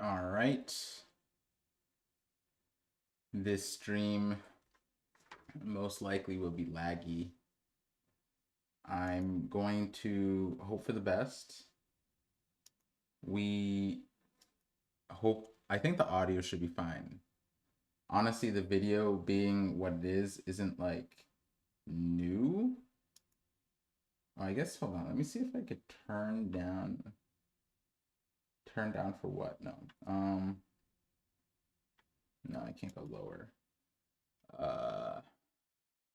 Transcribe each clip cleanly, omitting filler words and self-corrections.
All right. This stream most likely will be laggy. I'm going to hope for the best. I think the audio should be fine. Honestly, the video being what it is isn't like new. Oh, I guess, hold on. Let me see if I could turn down. Turn down for what? No. No, I can't go lower.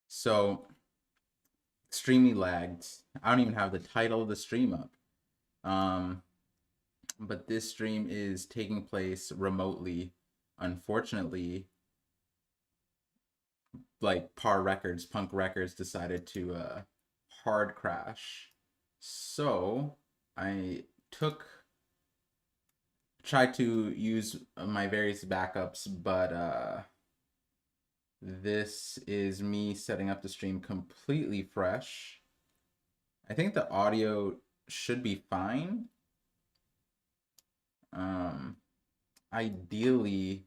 So extremely lagged. I don't even have the title of the stream up. But this stream is taking place remotely. Unfortunately, like Punk Records decided to hard crash. So I tried to use my various backups, but this is me setting up the stream completely fresh. I think the audio should be fine. Ideally,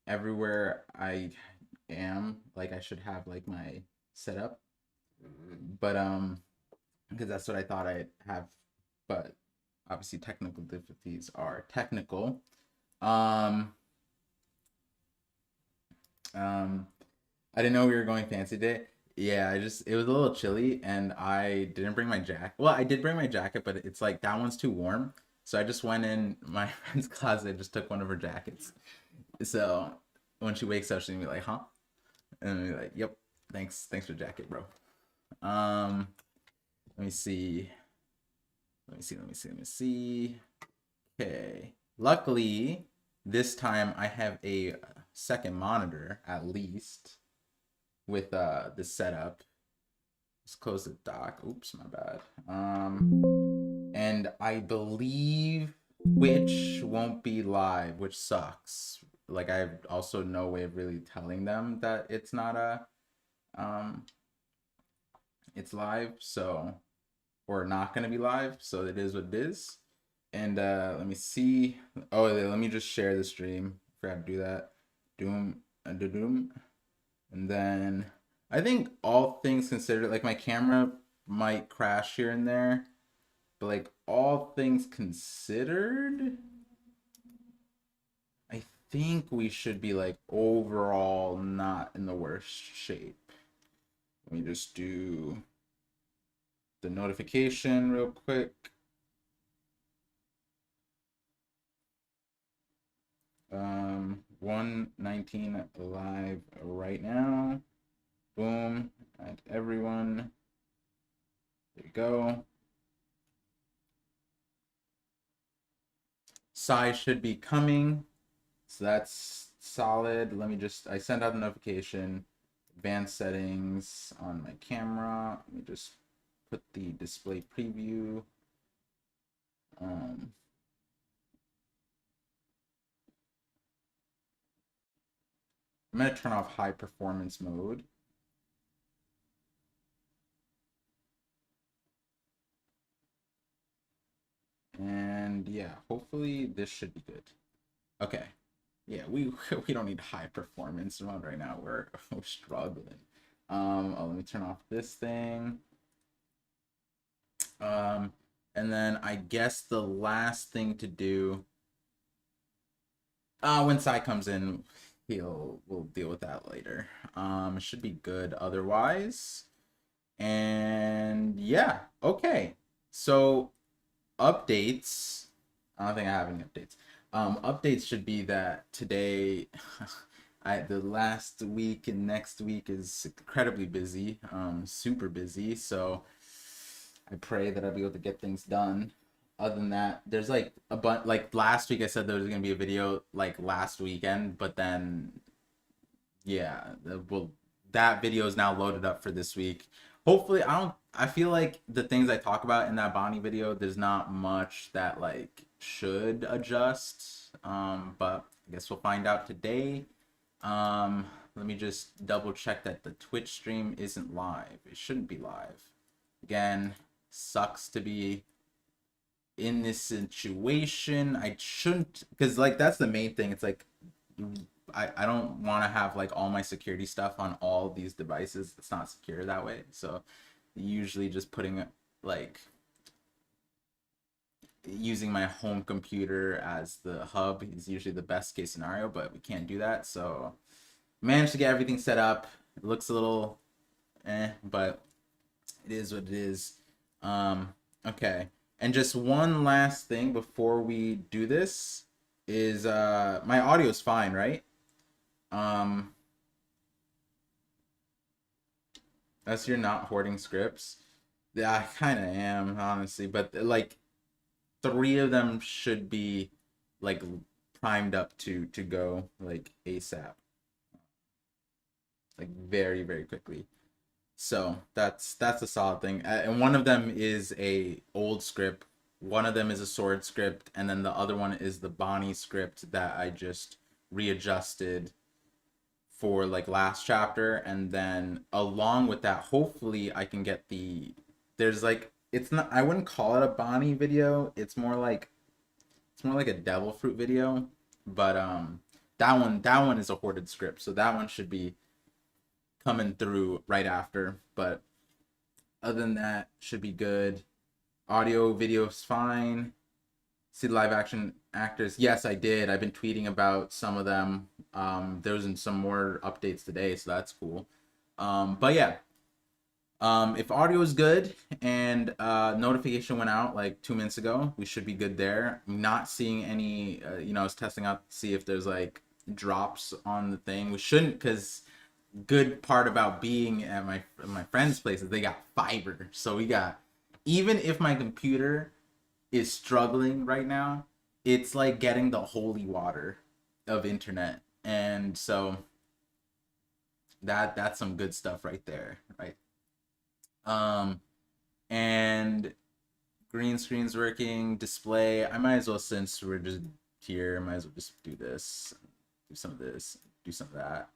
everywhere I am, like I should have like my setup, but because that's what I thought I'd have, but obviously technical difficulties are technical. I didn't know we were going fancy day. Yeah, it was a little chilly and I didn't bring my jacket. Well, I did bring my jacket, but it's like that one's too warm. So I just went in my friend's closet, just took one of her jackets. So when she wakes up, she's gonna be like, huh? And I'll be like, yep, thanks for the jacket, bro. Let me see. Let me see. Okay. Luckily, this time I have a second monitor at least with the setup. Let's close the dock. Oops, my bad. And I believe Twitch won't be live, which sucks. Like I have also no way of really telling them that it's not it's live, so or not gonna be live, so it is what it is. And let me see. Oh, let me just share the stream. Forgot to do that. Doom. And then I think all things considered, like my camera might crash here and there, but like all things considered, I think we should be like overall not in the worst shape. Let me just do the notification real quick. 119 live right now. Boom. Add everyone. There you go. Size should be coming. So that's solid. I sent out a notification. Advanced settings on my camera. Let me just put the display preview. I'm going to turn off high performance mode. And yeah, hopefully this should be good. Okay. Yeah, we don't need high performance mode right now. We're struggling. Let me turn off this thing. And then I guess the last thing to do when Sai comes in, we'll deal with that later. It should be good otherwise. And yeah, okay. So updates. I don't think I have any updates. Updates should be that today, the last week and next week is incredibly busy, super busy. So I pray that I'll be able to get things done. Other than that, there's like a bunch. Like last week, I said there was gonna be a video like last weekend, but then yeah, that video is now loaded up for this week. Hopefully, I feel like the things I talk about in that Bonnie video, there's not much that like should adjust. But I guess we'll find out today. Let me just double check that the Twitch stream isn't live. It shouldn't be live. Again, sucks to be in this situation, I shouldn't, because like that's the main thing. It's like I don't want to have like all my security stuff on all these devices. It's not secure that way. So usually just putting like using my home computer as the hub is usually the best case scenario, but we can't do that. So managed to get everything set up. It looks a little but it is what it is. Okay. And just one last thing before we do this is my audio is fine, right? That's you're not hoarding scripts. Yeah, I kind of am, honestly, but like 3 of them should be like primed up to go like ASAP, like very very quickly. So that's a solid thing. And one of them is a old script. One of them is a sword script, and then the other one is the Bonnie script that I just readjusted for like last chapter. And then along with that, hopefully I can get there's like, it's not, I wouldn't call it a Bonnie video. It's more like a devil fruit video. But that one is a hoarded script, so that one should be coming through right after. But other than that, should be good. Audio, video's fine. See the live action actors. Yes, I did. I've been tweeting about some of them. There's some more updates today, so that's cool. But yeah, if audio is good and notification went out like 2 minutes ago, we should be good there. I'm not seeing any, I was testing out to see if there's like drops on the thing. We shouldn't, because good part about being at my friend's place is they got fiber. So we got, even if my computer is struggling right now, it's like getting the holy water of internet. And so that's some good stuff right there, right? And green screen's working, display. I might as well, since we're just here, might as well just do this, do some of this, do some of that.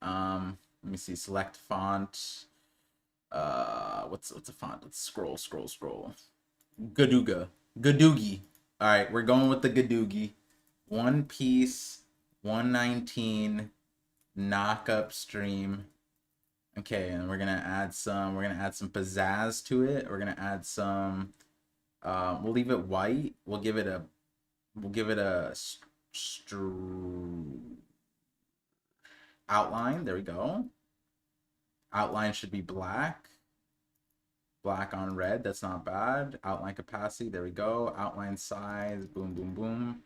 Let me see, select font. What's a font? Let's scroll. Gadoogie. All right, we're going with the Gadoogie. One Piece, 119, knock up stream. Okay, and we're gonna add some pizzazz to it. We're gonna add some. We'll leave it white. We'll give it a outline. There we go. Outline should be black. Black on red. That's not bad. Outline capacity. There we go. Outline size. Boom, boom, boom.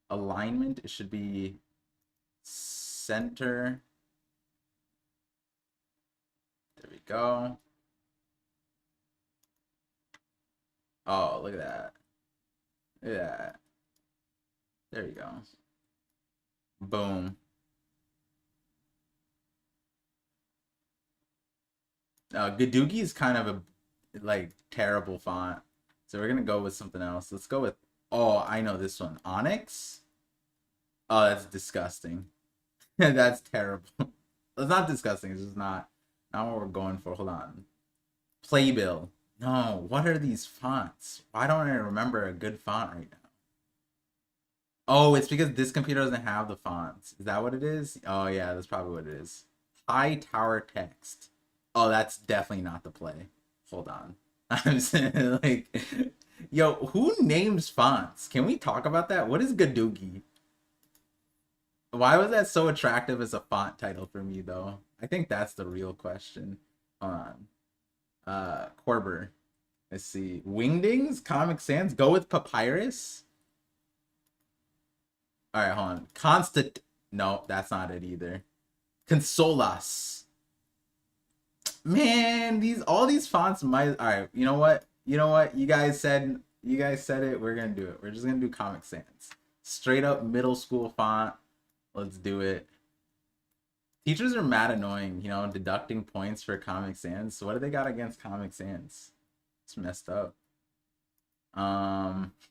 Alignment. It should be center. There we go. Oh, look at that. Look at that. There we go. Boom. Gadoogie is kind of a like terrible font, so we're gonna go with something else. Let's go with, oh, I know this one, Onyx. Oh, that's disgusting. That's terrible. It's not disgusting. It's just not what we're going for. Hold on. Playbill. No, what are these fonts? Why don't I remember a good font right now? Oh, it's because this computer doesn't have the fonts. Is that what it is? Oh yeah, that's probably what it is. High Tower Text. Oh, that's definitely not the play. Hold on. I'm saying, like, yo, who names fonts? Can we talk about that? What is Gadoogie? Why was that so attractive as a font title for me, though? I think that's the real question. Hold on. Corber. Let's see. Wingdings? Comic Sans? Go with Papyrus? Alright, hold on. Constant. No, that's not it either. Consolas. Man, all these fonts might. Alright, you know what? You guys said it. We're gonna do it. We're just gonna do Comic Sans. Straight up middle school font. Let's do it. Teachers are mad annoying, deducting points for Comic Sans. So what do they got against Comic Sans? It's messed up. Properties.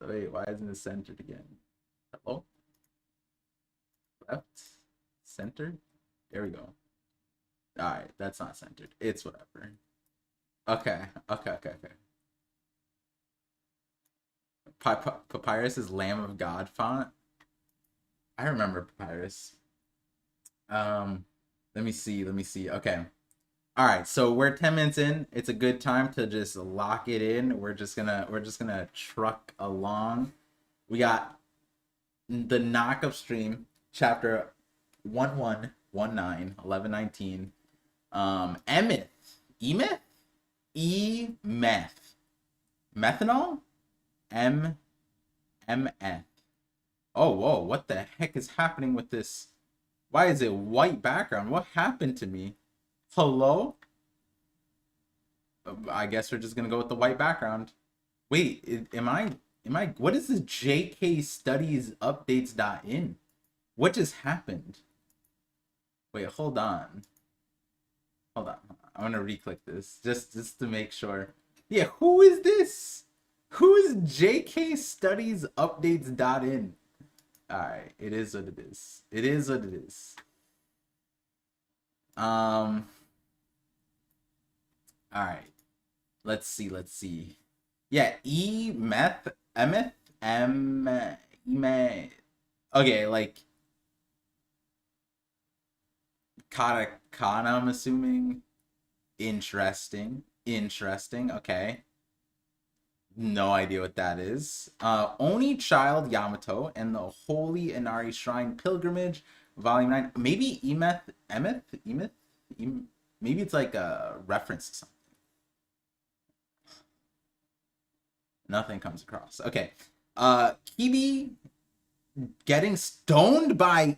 Wait, why isn't it centered again? Hello? Left? Center? There we go. Alright, that's not centered. It's whatever. Okay. Okay. Okay. Okay. Papyrus is Lamb of God font. I remember Papyrus. Um, let me see. Let me see. Okay. All right. So we're 10 minutes in. It's a good time to just lock it in. We're just gonna truck along. We got the knockup stream, chapter 1119 Emeth. Emeth? E-meth. Methanol? M-M-F. Oh, whoa, what the heck is happening with this? Why is it white background? What happened to me? Hello? I guess we're just gonna go with the white background. Wait, what is this JK Studies Updates.in? What just happened? Wait, hold on. Hold on. I'm gonna re-click this just to make sure. Yeah, who is this? Who is JK Studies Updates.in? Alright, it is what it is. It is what it is. Alright. Let's see. Yeah, E-meth, emeth, okay, like katakana, I'm assuming. Interesting. Okay. No idea what that is. Oni Child Yamato and the Holy Inari Shrine Pilgrimage, Volume 9. Maybe Emeth? Maybe it's like a reference to something. Nothing comes across. Okay. Kibi getting stoned by...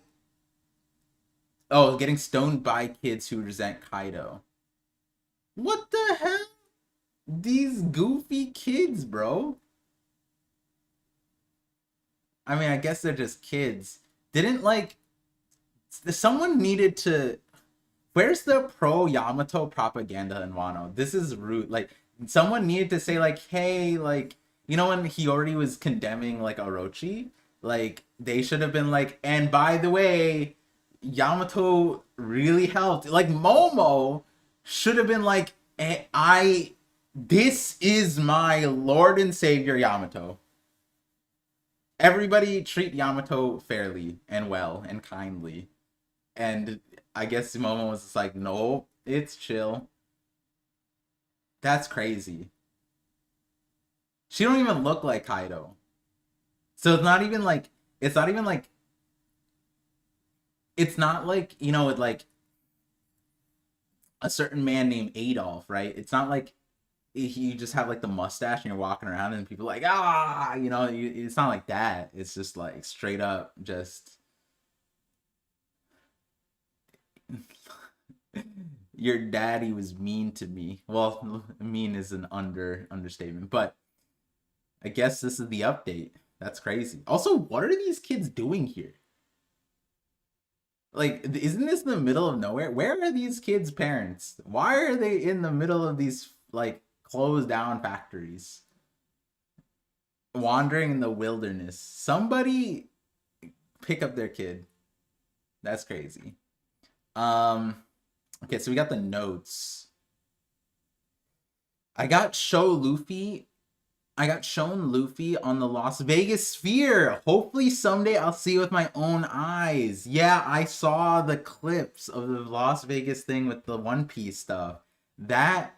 Oh, getting stoned by kids who resent Kaido. What the hell? These goofy kids, bro. I mean, I guess they're just kids. Didn't, like... Someone needed to... Where's the pro Yamato propaganda in Wano? This is rude. Like, someone needed to say, like, hey, like... You know when he already was condemning, like, Orochi? Like, they should have been like, and by the way, Yamato really helped. Like, Momo should have been like, this is my Lord and Savior Yamato. Everybody treat Yamato fairly and well and kindly. And I guess Momo was just like, no, it's chill. That's crazy. She don't even look like Kaido. So it's not even like, it's not like, you know, with like a certain man named Adolf, right? It's not like you just have like the mustache and you're walking around and people are like, ah, you know, it's not like that. It's just like straight up just your daddy was mean to me. Well, mean is an understatement, but I guess this is the update. That's crazy. Also, what are these kids doing here? Like, isn't this in the middle of nowhere? Where are these kids' parents? Why are they in the middle of these, like, closed down factories? Wandering in the wilderness. Somebody pick up their kid. That's crazy. Okay, so we got the notes. I got shown Luffy on the Las Vegas Sphere. Hopefully someday I'll see it with my own eyes. Yeah, I saw the clips of the Las Vegas thing with the One Piece stuff. That,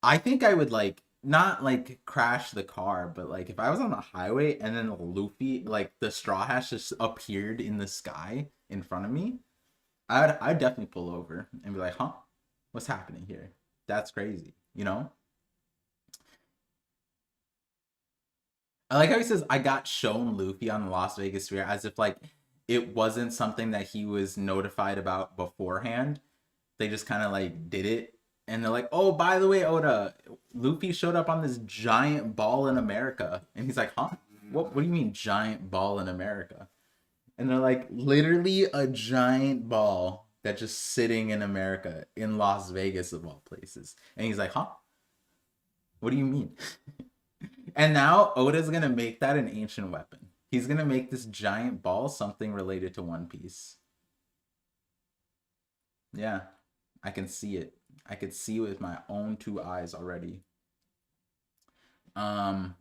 I think I would like, not like crash the car, but like if I was on the highway and then Luffy, like the Straw Hats just appeared in the sky in front of me, I'd definitely pull over and be like, huh? What's happening here? That's crazy, you know? I like how he says, I got shown Luffy on the Las Vegas Sphere, as if like it wasn't something that he was notified about beforehand. They just kind of like did it. And they're like, oh, by the way, Oda, Luffy showed up on this giant ball in America. And he's like, huh? What do you mean giant ball in America? And they're like, literally a giant ball that's just sitting in America, in Las Vegas of all places. And he's like, huh? What do you mean? And now Oda's gonna make that an ancient weapon. He's gonna make this giant ball something related to One Piece. Yeah, I can see it. I could see with my own 2 eyes already. All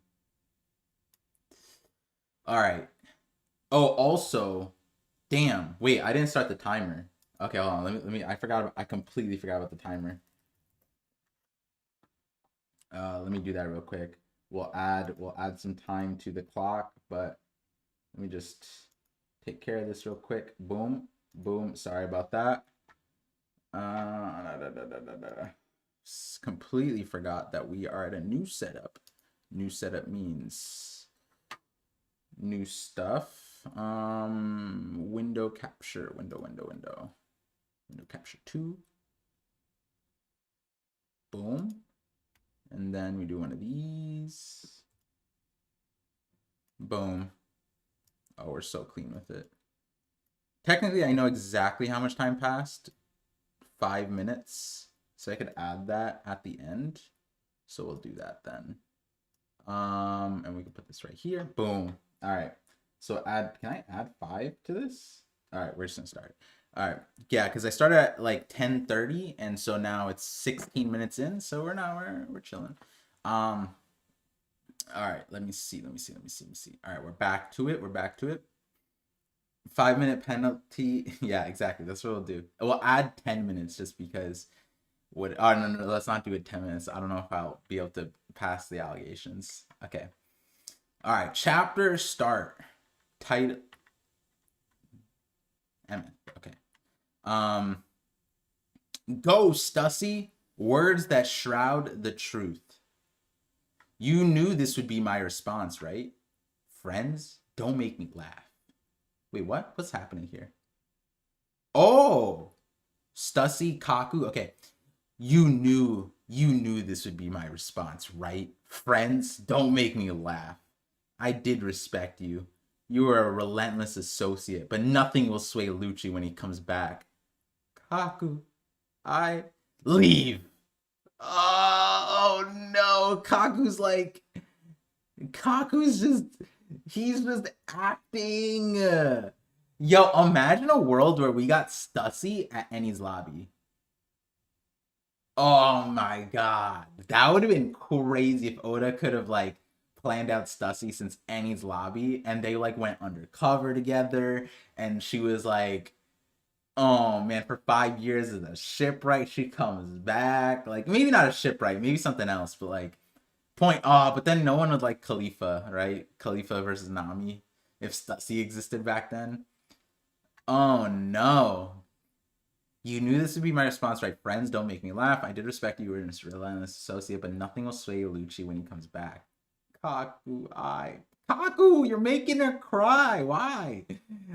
right. Oh, also, damn. Wait, I didn't start the timer. Okay, hold on. Let me. I completely forgot about the timer. Let me do that real quick. We'll add some time to the clock, but let me just take care of this real quick. Boom, boom. Sorry about that. Completely forgot that we are at a new setup. New setup means new stuff. Window capture, window capture 2. Boom. And then we do one of these. Boom. Oh, we're so clean with it. Technically, I know exactly how much time passed. 5 minutes. So I could add that at the end. So we'll do that then. And we can put this right here. Boom. All right. So can I add 5 to this? All right, we're just gonna start. All right. Yeah, because I started at like 10:30, and so now it's 16 minutes in. So we're chilling. All right, let me see. All right, we're back to it. 5-minute penalty. Yeah, exactly. That's what we'll do. We'll add 10 minutes just because. Oh no, let's not do it 10 minutes. I don't know if I'll be able to pass the allegations. Okay. All right. Chapter start. Title. Okay. Go, Stussy. Words that shroud the truth. You knew this would be my response, right? Friends, don't make me laugh. Wait, what? What's happening here? Oh, Stussy, Kaku. Okay. You knew this would be my response, right? Friends, don't make me laugh. I did respect you. You are a relentless associate, but nothing will sway Lucci when he comes back. Kaku, I leave. Oh no, he's just acting. Yo, imagine a world where we got Stussy at Annie's lobby. Oh my god. That would have been crazy if Oda could have like planned out Stussy since Annie's lobby and they like went undercover together and she was like, oh man, for 5 years as a shipwright, she comes back. Like maybe not a shipwright, maybe something else, but like but then no one would like Khalifa, right? Khalifa versus Nami if Stussy existed back then. Oh no. You knew this would be my response, right? Friends, don't make me laugh. I did respect you were a relentless associate, but nothing will sway Lucci when he comes back. Kaku, you're making her cry. Why?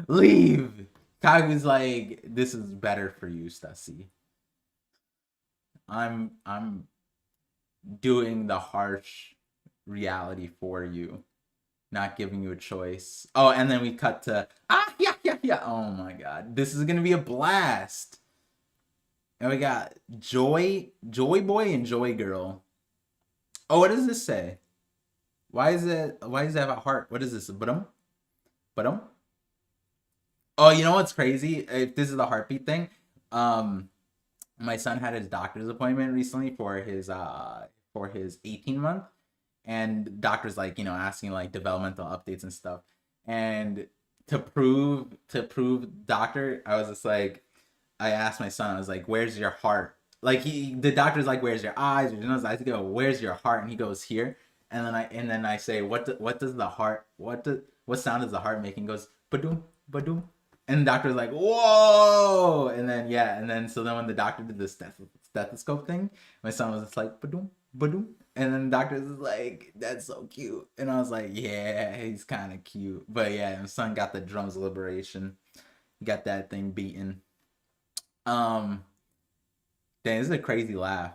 Leave. Kaku's like, this is better for you, Stussy. I'm doing the harsh reality for you, not giving you a choice. Oh, and then we cut to yeah. Oh my god, this is gonna be a blast. And we got Joy Boy and Joy Girl. Oh, what does this say? Why does it have a heart? What is this? But oh, you know what's crazy? If this is the heartbeat thing, my son had his doctor's appointment recently for his 18-month, and doctor's like, asking like developmental updates and stuff. And to prove doctor, I was just like, I asked my son, I was like, where's your heart? Like the doctor's like, where's your eyes? Or nose? I go, where's your heart? And he goes, here. And then I say, what does the heart, what sound does the heart make? And he goes, badoom, badoom. And the doctor's like, whoa. And then so then when the doctor did the stethoscope thing, my son was just like, badoom, badoom. And then the doctor's like, that's so cute. And I was like, yeah, he's kind of cute. But yeah, my son got the drums of liberation. He got that thing beaten. Dang, this is a crazy laugh.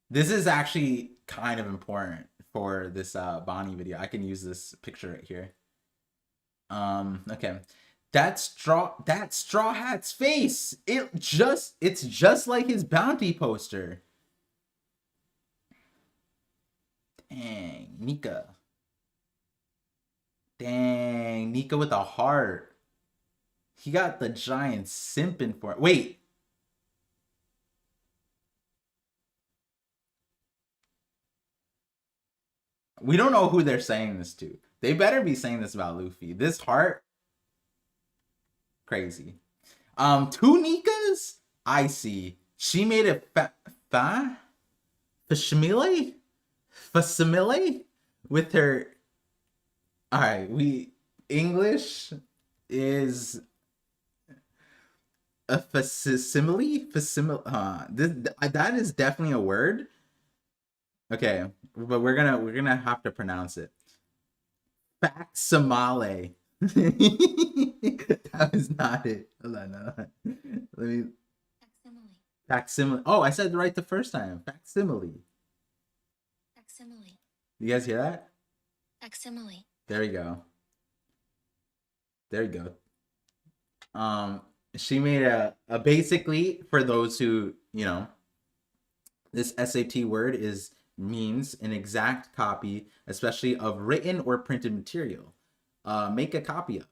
This is actually kind of important for this Bonnie video. I can use this picture right here. Okay. That straw hat's face. It's just like his bounty poster. Dang, Nika. Dang, Nika with a heart. He got the giant simping for it. Wait. We don't know who they're saying this to. They better be saying this about Luffy. This heart, crazy. Two Nikas? I see. She made a facsimile? Facsimile? With her... Alright, English is... A facsimile? That is definitely a word. Okay, but we're gonna have to pronounce it. Facsimile. That was not it. Hold on. Let me. Facsimile. Facsimile. Oh, I said it right the first time. Facsimile. Facsimile. You guys hear that? Facsimile. There we go. There you go. She made a basically, for those who, you know, this SAT word means an exact copy, especially of written or printed material. Make a copy of.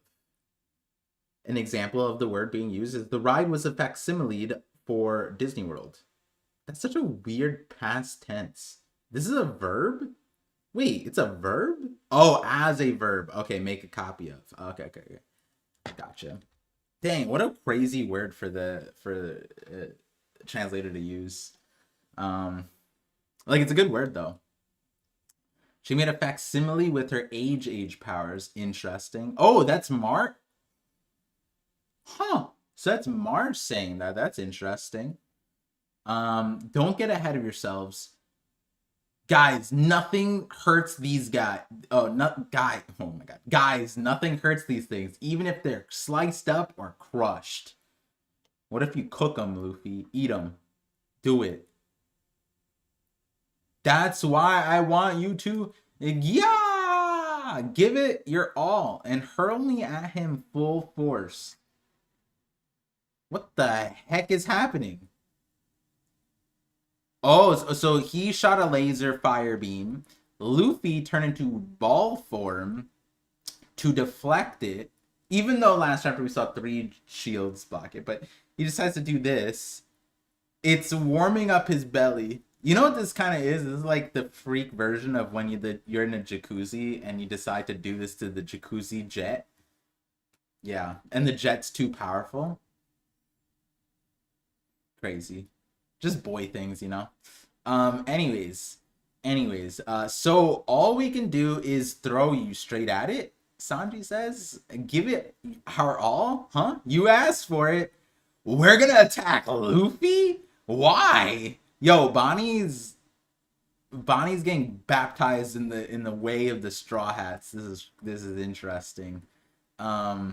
An example of the word being used is the ride was a facsimile for Disney World. That's such a weird past tense. This is a verb? Wait, it's a verb? Oh, as a verb. Okay, make a copy of. Okay. Gotcha. Dang, what a crazy word for the translator to use. Like, it's a good word though. She made a facsimile with her age powers. Interesting. Oh, that's Mar. Huh. So that's Marge saying that. That's interesting. Don't get ahead of yourselves. Guys, nothing hurts these guys. Oh, not guy. Oh my god. Guys, nothing hurts these things, even if they're sliced up or crushed. What if you cook them, Luffy? Eat them. Do it. That's why I want you to, yeah, give it your all and hurl me at him full force. What the heck is happening? Oh, so he shot a laser fire beam. Luffy turned into ball form to deflect it. Even though last chapter we saw 3 shields block it, but he decides to do this. It's warming up his belly. You know what this kind of is? This is like the freak version of when you're in a jacuzzi and you decide to do this to the jacuzzi jet. Yeah, and the jet's too powerful. Crazy. Just boy things, you know. Anyways, so all we can do is throw you straight at it, Sanji says. Give it our all, huh? You asked for it. We're gonna attack Luffy? Why? Yo, Bonnie's getting baptized in the way of the Straw Hats. This is interesting. Huh.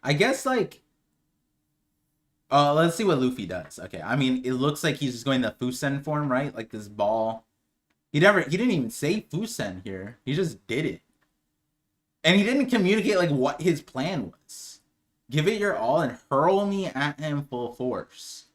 I guess, like, let's see what Luffy does. Okay, I mean, it looks like he's just going the Fusen form, right? Like this ball. He didn't even say Fusen here. He just did it. And he didn't communicate, like, what his plan was. Give it your all and hurl me at him full force.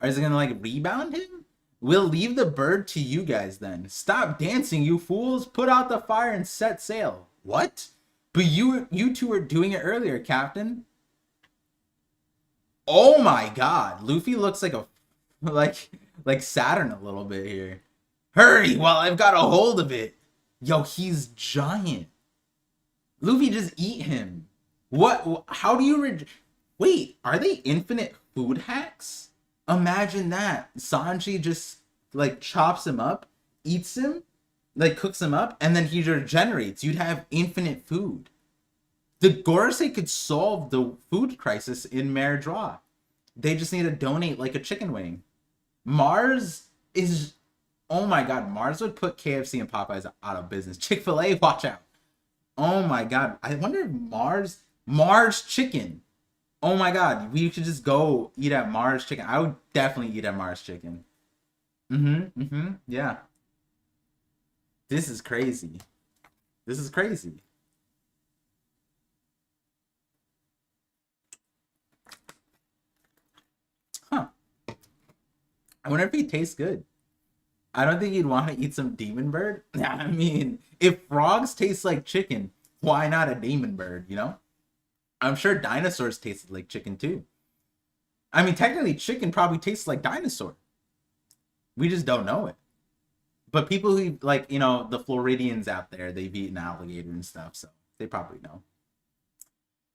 Or is it gonna, like, rebound him? We'll leave the bird to you guys then. Stop dancing, you fools. Put out the fire and set sail. What? But you two were doing it earlier, Captain. Oh my god. Luffy looks like like Saturn a little bit here. Hurry while I've got a hold of it. Yo, he's giant. Luffy, just eat him. What? How do you... Wait, are they infinite food hacks? Imagine that. Sanji just, like, chops him up, eats him, like, cooks him up, and then he regenerates. You'd have infinite food. The Gorosei could solve the food crisis in Mare Draw. They just need to donate, like, a chicken wing. Mars is... Oh my god, Mars would put KFC and Popeyes out of business. Chick-fil-A, watch out. Oh my god. I wonder if Mars chicken. Oh my god, we should just go eat at Mars chicken. I would definitely eat at Mars chicken. Yeah. This is crazy. This is crazy. Huh. I wonder if he tastes good. I don't think you'd want to eat some demon bird. I mean, if frogs taste like chicken, why not a demon bird, you know? I'm sure dinosaurs tasted like chicken too. I mean, technically, chicken probably tastes like dinosaur. We just don't know it. But people who, like, you know, the Floridians out there, they've eaten alligator and stuff, so they probably know.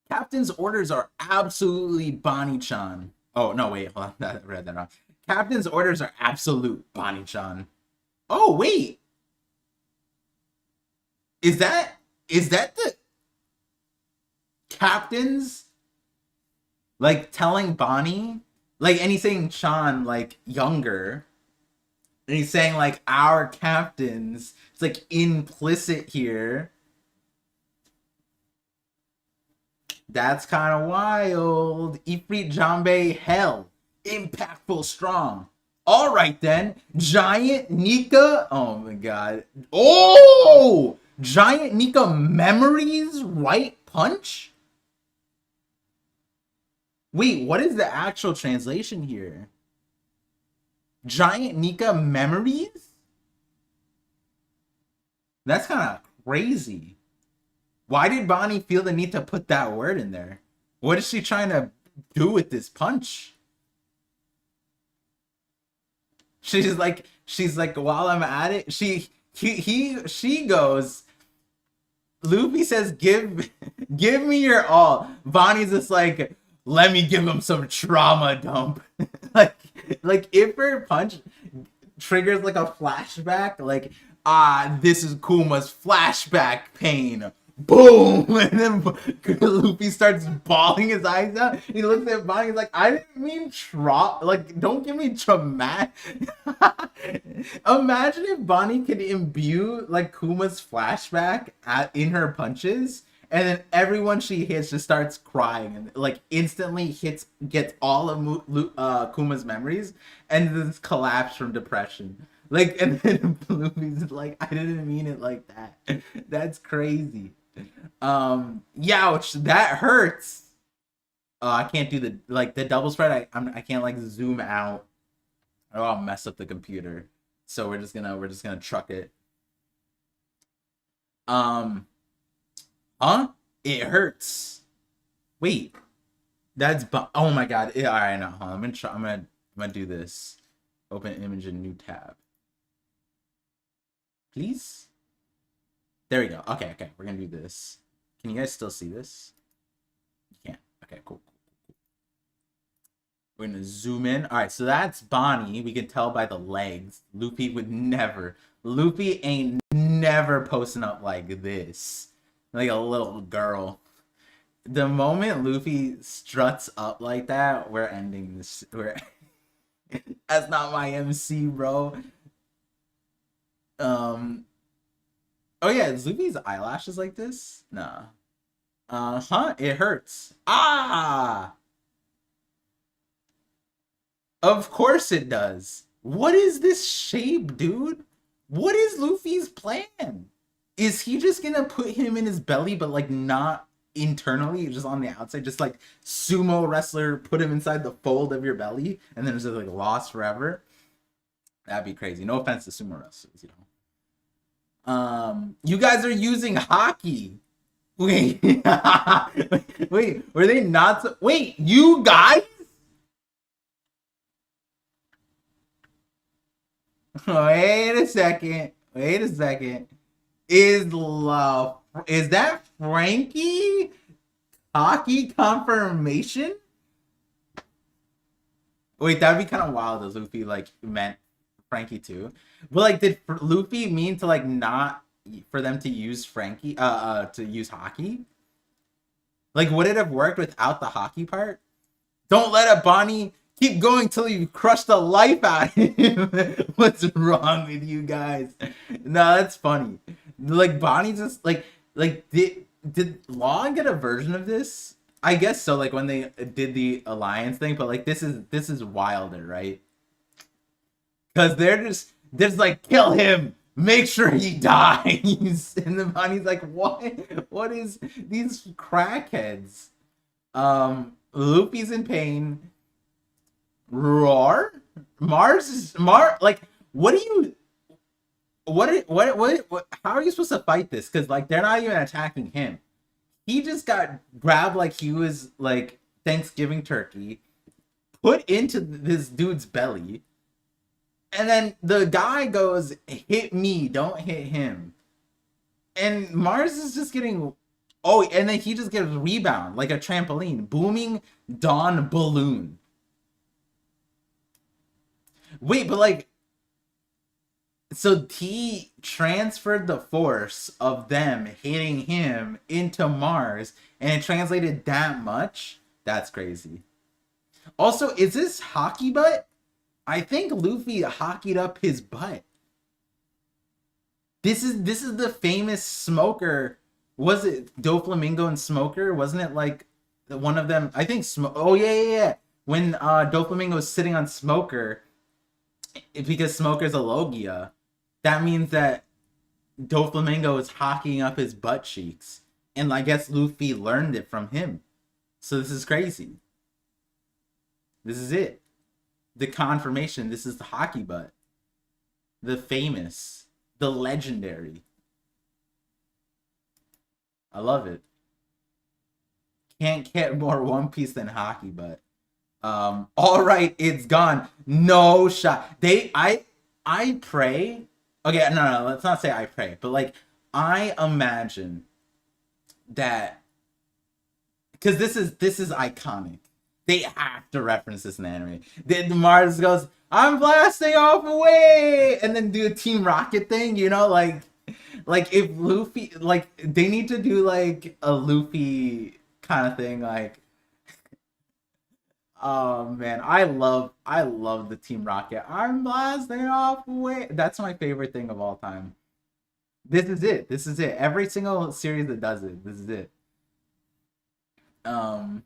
Captain's orders are absolutely Bonnie-chan. Oh, no, wait, hold on, I read that wrong. Captain's orders are absolute Bonnie-chan. Oh, wait. Is that the captain's, like, telling Bonnie? Like, and he's saying Chan, like, younger. And he's saying, like, our captains. It's, like, implicit here. That's kind of wild. Ifrit Jambe, hell. Impactful, strong. All right, then. Giant Nika. Oh, my God. Oh! Giant Nika memories, right punch? Wait, what is the actual translation here? Giant Nika memories? That's kind of crazy. Why did Bonnie feel the need to put that word in there? What is she trying to do with this punch? She's like, while I'm at it, she goes, Luffy says, give me your all. Bonnie's just like, let me give him some trauma dump. like if her punch triggers like a flashback, like, this is Kuma's flashback pain. Boom! And then Luffy starts bawling his eyes out. He looks at Bonnie, he's like, I didn't mean like, don't give me traumatic. Imagine if Bonnie could imbue like Kuma's flashback in her punches, and then everyone she hits just starts crying and like instantly gets all of Kuma's memories and just collapse from depression. Like, and then Luffy's like, I didn't mean it like that. That's crazy. Youch, that hurts. I can't do the double spread. I can't like zoom out. Oh, I'll mess up the computer. So we're just gonna truck it. Huh? It hurts. Wait, oh my God. All right, no, hold on. I'm gonna do this. Open image in new tab. Please. There we go. Okay, we're gonna do this. Can you guys still see this? You can. Okay, cool. We're gonna zoom in. All right, so that's Bonnie. We can tell by the legs. Luffy ain't never posting up like this, like a little girl. The moment Luffy struts up like that, we're ending this. That's not my MC, bro. Oh yeah, is Luffy's eyelashes like this? Nah. It hurts. Of course it does. What is this shape, dude? What is Luffy's plan? Is he just gonna put him in his belly, but like not internally, just on the outside, just like sumo wrestler, put him inside the fold of your belly, and then it's just like lost forever? That'd be crazy. No offense to sumo wrestlers, you know. You guys are using hockey. Wait, wait, were they not? Wait, you guys? Wait a second. Is that Frankie hockey confirmation? Wait, that'd be kind of wild if Luffy like meant Frankie too. But like, did Luffy mean to like not for them to use Frankie to use hockey? Like, would it have worked without the hockey part? Don't let it, Bonnie. Keep going till you crush the life out of him. What's wrong with you guys? No, that's funny. Like, Bonnie just like did Law get a version of this? I guess so. Like when they did the alliance thing, but like this is wilder, right? Because they're just like, kill him, make sure he dies. And then Bonnie's like, what is these crackheads? Luffy's in pain. Roar? Like, what do you What how are you supposed to fight this? Because like they're not even attacking him. He just got grabbed like he was like Thanksgiving turkey, put into this dude's belly, and then the guy goes, "Hit me, don't hit him." And Mars is just getting, oh, and then he just gets rebound like a trampoline, booming Dawn balloon. Wait, but like, so he transferred the force of them hitting him into Mars, and it translated that much. That's crazy. Also, is this hockey butt? I think Luffy hockeyed up his butt. This is the famous smoker. Was it Doflamingo and Smoker? Wasn't it like one of them? I think oh yeah. When Doflamingo was sitting on Smoker, because Smoker's a Logia, that means that Doflamingo is hockeying up his butt cheeks, and I guess Luffy learned it from him. So this is crazy. This is it. The confirmation. This is the hockey butt. The famous, the legendary. I love it. Can't get more One Piece than hockey butt. All right, it's gone. No shot. I pray. Okay, no, let's not say I pray, but like I imagine that because this is iconic. They have to reference this in the anime. Then Mars goes, "I'm blasting off away," and then do a Team Rocket thing. You know, like if Luffy, like they need to do like a Luffy kind of thing, like. Oh man, I love the Team Rocket. I'm blasting off away. That's my favorite thing of all time. This is it. This is it. Every single series that does it. This is it. Um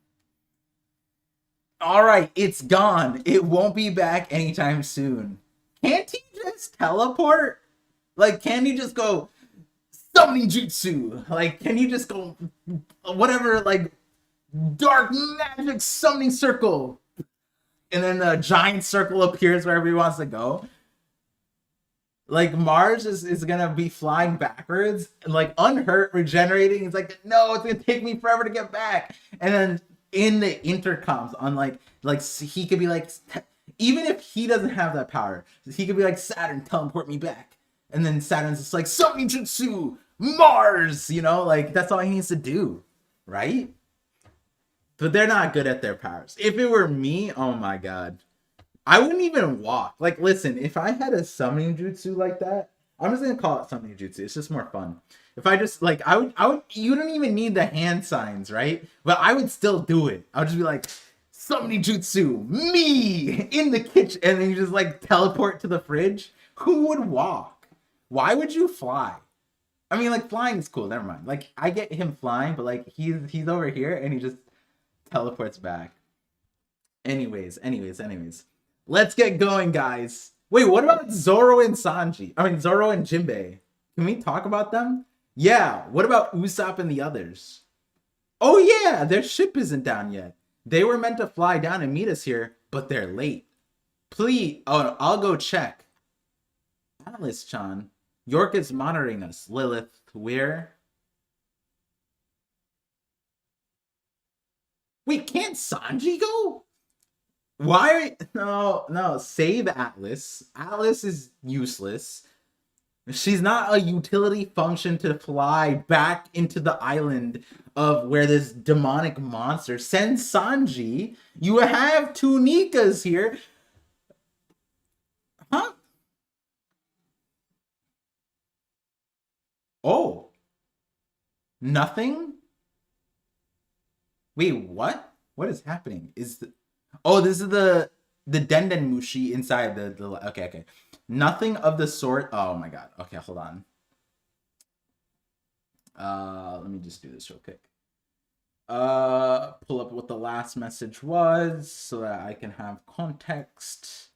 all right, it's gone. It won't be back anytime soon. Can't he just teleport? Like can he just go summoning jutsu? Like can he just go whatever like dark magic summoning circle? And then the giant circle appears wherever he wants to go. Like Mars is gonna be flying backwards, like unhurt, regenerating. He's like, no, it's gonna take me forever to get back. And then in the intercoms, on like he could be like, even if he doesn't have that power, he could be like Saturn, teleport me back. And then Saturn's just like summoning jutsu, Mars. You know, like that's all he needs to do, right? But they're not good at their powers. If it were me, oh my god, I wouldn't even walk. Like, listen, if I had a summoning jutsu like that, I'm just gonna call it summoning jutsu. It's just more fun. If I just like, I would. You don't even need the hand signs, right? But I would still do it. I would just be like, summoning jutsu, me in the kitchen, and then you just like teleport to the fridge. Who would walk? Why would you fly? I mean, like flying is cool. Never mind. Like I get him flying, but like he's over here and he just teleports back. Anyways. Let's get going, guys. Wait, what about Zoro and Sanji? I mean, Zoro and Jinbei. Can we talk about them? Yeah. What about Usopp and the others? Oh, yeah. Their ship isn't down yet. They were meant to fly down and meet us here, but they're late. Please. Oh, I'll go check. Atlas-chan. York is monitoring us. Lilith, where? Wait, can't Sanji go? Why? No. Save Atlas. Atlas is useless. She's not a utility function to fly back into the island of where this demonic monster. Send Sanji. You have two Nikas here. Huh? Oh. Nothing? Wait, what? What is happening? Oh, this is the Denden Mushi inside the okay. Nothing of the sort. Oh my god. Okay, hold on. Let me just do this real quick. Pull up what the last message was so that I can have context.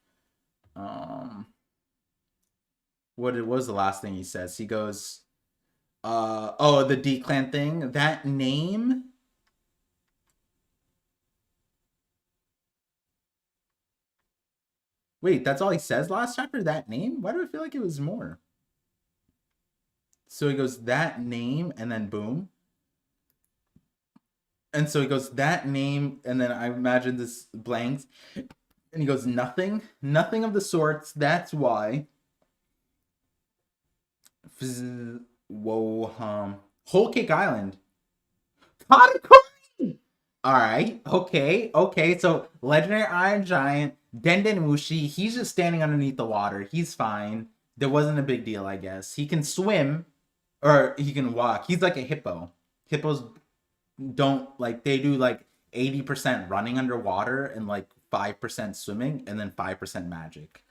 What was the last thing he says? He goes, oh, the D-Clan thing. That name. Wait, that's all he says last chapter? That name? Why do I feel like it was more? So he goes, that name, and then boom. And so he goes, that name, and then I imagine this blanks. And he goes, nothing. Nothing of the sorts. That's why. Whoa, Whole Cake Island. Katakuri! Alright, okay. So, Legendary Iron Giant, Denden Mushi, he's just standing underneath the water. He's fine. There wasn't a big deal, I guess. He can swim, or he can walk. He's like a hippo. Hippos don't, like, they do, like, 80% running underwater and, like, 5% swimming, and then 5% magic.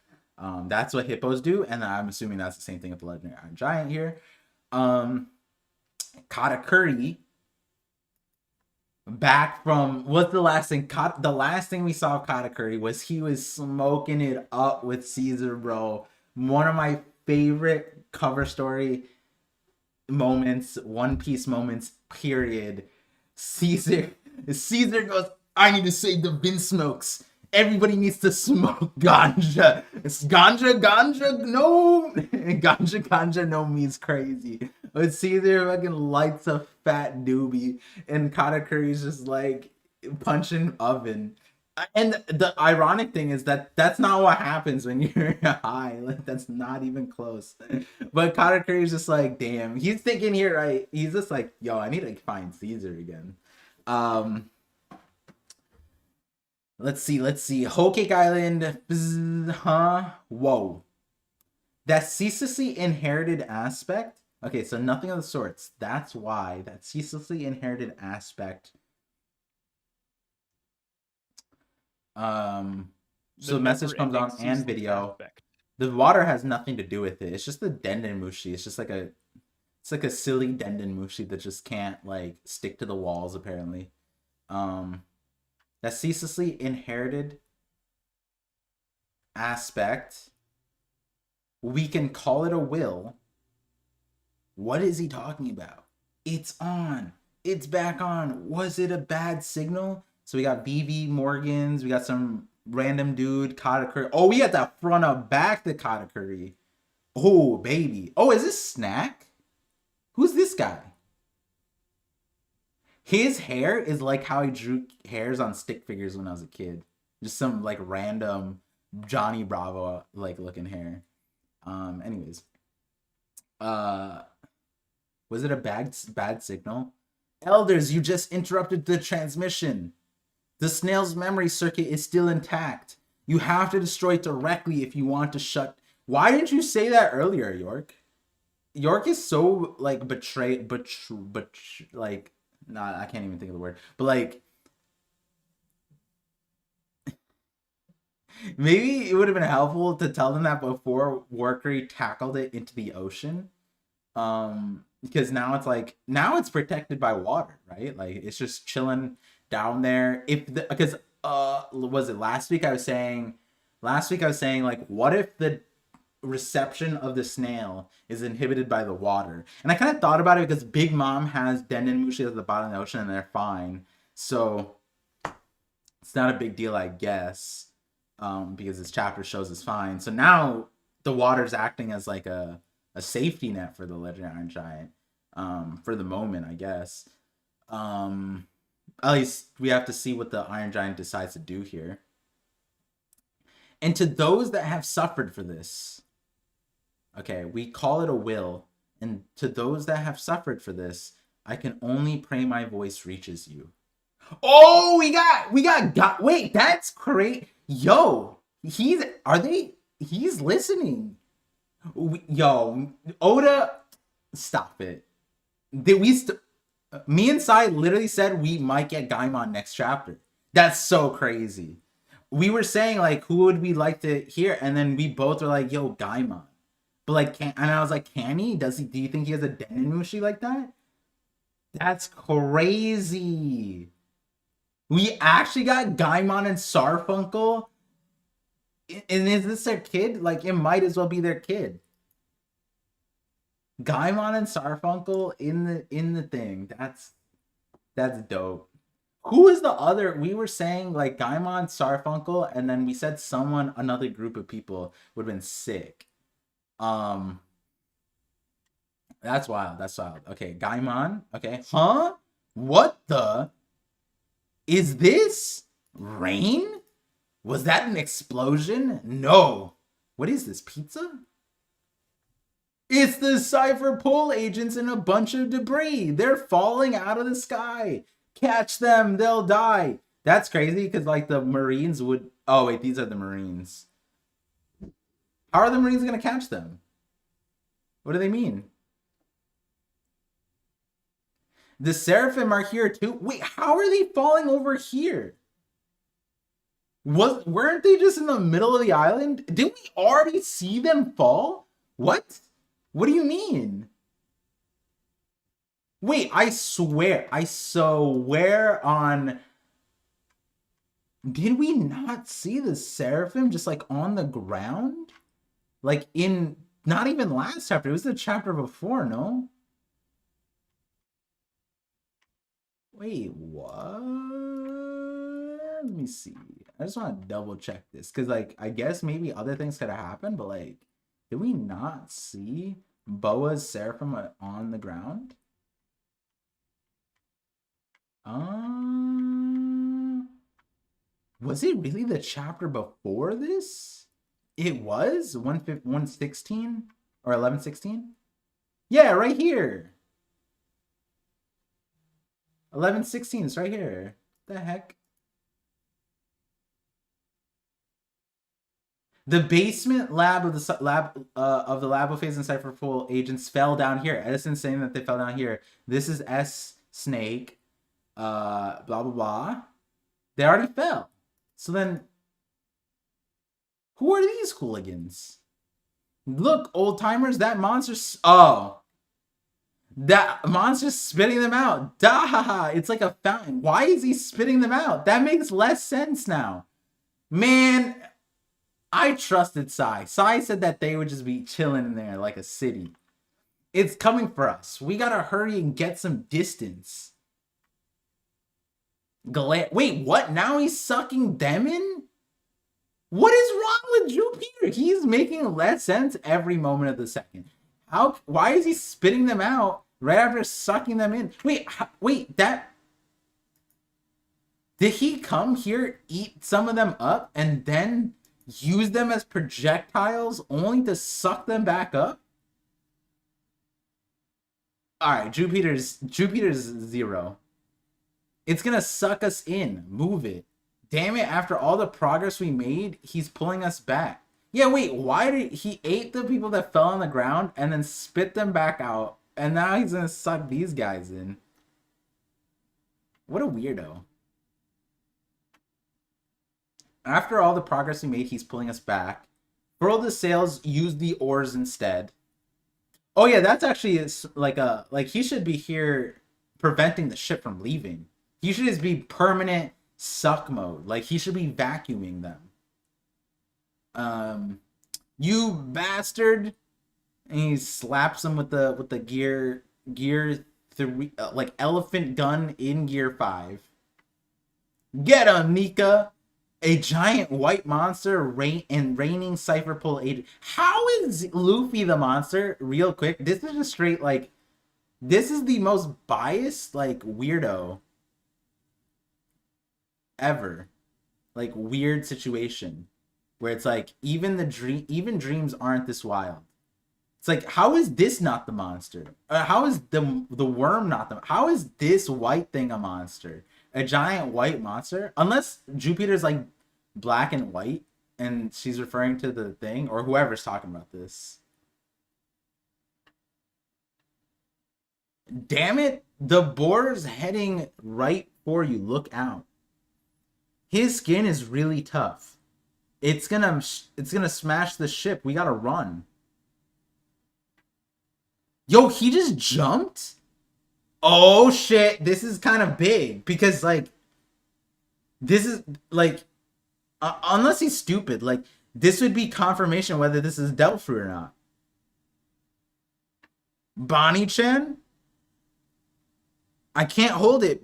That's what hippos do, and I'm assuming that's the same thing with the Legendary Iron Giant here. Katakuri, back from, what's the last thing? The last thing we saw of Katakuri was he was smoking it up with Caesar, bro. One of my favorite cover story moments, One Piece moments, period. Caesar goes, I need to save the Vinsmokes. Everybody needs to smoke ganja. It's ganja, no. Ganja, no means crazy. But Caesar fucking lights a fat doobie, and Katakuri's just like punching oven. And the ironic thing is that that's not what happens when you're high. Like, that's not even close. But Katakuri's just like, damn. He's thinking here, right? He's just like, yo, I need to find Caesar again. Let's see. Whole Cake Island. Whoa. That ceaselessly inherited aspect. Okay, so nothing of the sorts. That's why. That ceaselessly inherited aspect. So the message comes on and video. Aspect. The water has nothing to do with it. It's just the Denden Mushi. It's just like a silly Denden Mushi that just can't like stick to the walls apparently. That ceaselessly inherited aspect. We can call it a will. What is he talking about? It's on. It's back on. Was it a bad signal? So we got BB Morgans. We got some random dude, Katakuri. Oh, we got that front up back to Katakuri. Oh, baby. Oh, is this Snack? Who's this guy? His hair is like how I drew hairs on stick figures when I was a kid. Just some like random Johnny Bravo like looking hair. Anyways. Was it a bad signal? Elders, you just interrupted the transmission. The snail's memory circuit is still intact. You have to destroy it directly if you want to shut. Why didn't you say that earlier, York? York is so like like, nah, I can't even think of the word. But like, maybe it would have been helpful to tell them that before Workery tackled it into the ocean. Because now it's protected by water, right? Like it's just chilling down there. Because was it last week I was saying like, what if the reception of the snail is inhibited by the water? And I kind of thought about it because Big Mom has Denden Mushi at the bottom of the ocean and they're fine, so it's not a big deal, I guess, because this chapter shows it's fine. So now the water's acting as like a safety net for the Legendary Iron Giant, for the moment, I guess. At least we have to see what the Iron Giant decides to do here. And to those that have suffered for this, okay, we call it a will. And to those that have suffered for this, I can only pray my voice reaches you. Oh, we got, wait, that's great. Yo, he's listening. Yo, Oda, stop it. Me and Sai literally said we might get Gaimon next chapter. That's so crazy. We were saying like, who would we like to hear? And then we both were like, yo, Gaimon. But like, and I was like, can he? Do you think he has a Denden Mushi like that? That's crazy. We actually got Gaimon and Sarfunkel. And is this their kid? Like, it might as well be their kid. Gaimon and Sarfunkel in the thing. That's dope. Who is the other? We were saying like Gaimon, Sarfunkel, and then we said another group of people would have been sick. That's wild. That's wild. Okay, Gaimon. Okay. Huh? What the? Is this rain? Was that an explosion? No. What is this, pizza? It's the Cypher Pull agents and a bunch of debris. They're falling out of the sky. Catch them, they'll die. That's crazy because, like, the Marines would... Oh, wait, these are the Marines. How are the Marines going to catch them? What do they mean? The Seraphim are here too. Wait, how are they falling over here? Weren't they just in the middle of the island? Didn't we already see them fall? What? What do you mean? Wait, I swear on... Did we not see the Seraphim just, like, on the ground? Like, in... Not even last chapter. It was the chapter before, no? Wait, what? Let me see. I just want to double check this. Because, like, I guess maybe other things could have happened. But, like, did we not see Boa's Seraphim on the ground? Was it really the chapter before this? It was 116 or 1116? Yeah, right here. 1116 is right here. The heck? The basement lab of the Labophase and Cypher Pool agents fell down here. Edison's saying that they fell down here. This is S Snake. Blah blah blah. They already fell. So then, who are these hooligans? Look, old timers, that monster's... Oh. That monster's spitting them out. Dah! It's like a fountain. Why is he spitting them out? That makes less sense now. Man, I trusted Sai. Sai said that they would just be chilling in there like a city. It's coming for us. We gotta hurry and get some distance. Wait, what? Now he's sucking them in? What is wrong with Jupiter? He's making less sense every moment of the second. Why is he spitting them out right after sucking them in? Wait, did he come here, eat some of them up, and then use them as projectiles only to suck them back up? Alright, Jupiter's 0. It's gonna suck us in. Move it. Damn it, after all the progress we made, he's pulling us back. Yeah, wait, why did he ate the people that fell on the ground and then spit them back out, and now he's gonna suck these guys in? What a weirdo. After all the progress we made, he's pulling us back. Furl the sails, use the oars instead. Oh yeah, that's actually like he should be here preventing the ship from leaving. He should just be permanent suck mode. Like, he should be vacuuming them. You bastard! And he slaps him with the gear 3, like elephant gun in gear 5. Get him, Nika! A giant white monster raining Cypher Pull agent. How is Luffy the monster? Real quick, this is just straight, like, this is the most biased, like, weirdo ever. Like, weird situation where it's like even dreams aren't this wild. It's like, how is this not the monster? How is the worm not the... How is this white thing a monster? A giant white monster? Unless Jupiter's like black and white and she's referring to the thing, or whoever's talking about this. Damn it! The boar's heading right for you. Look out. His skin is really tough. It's gonna smash the ship. We gotta run. Yo, he just jumped? Oh shit, this is kind of big. Because, like, this is, like, unless he's stupid, like, this would be confirmation whether this is Devil Fruit or not. Bonnie-chan? I can't hold it.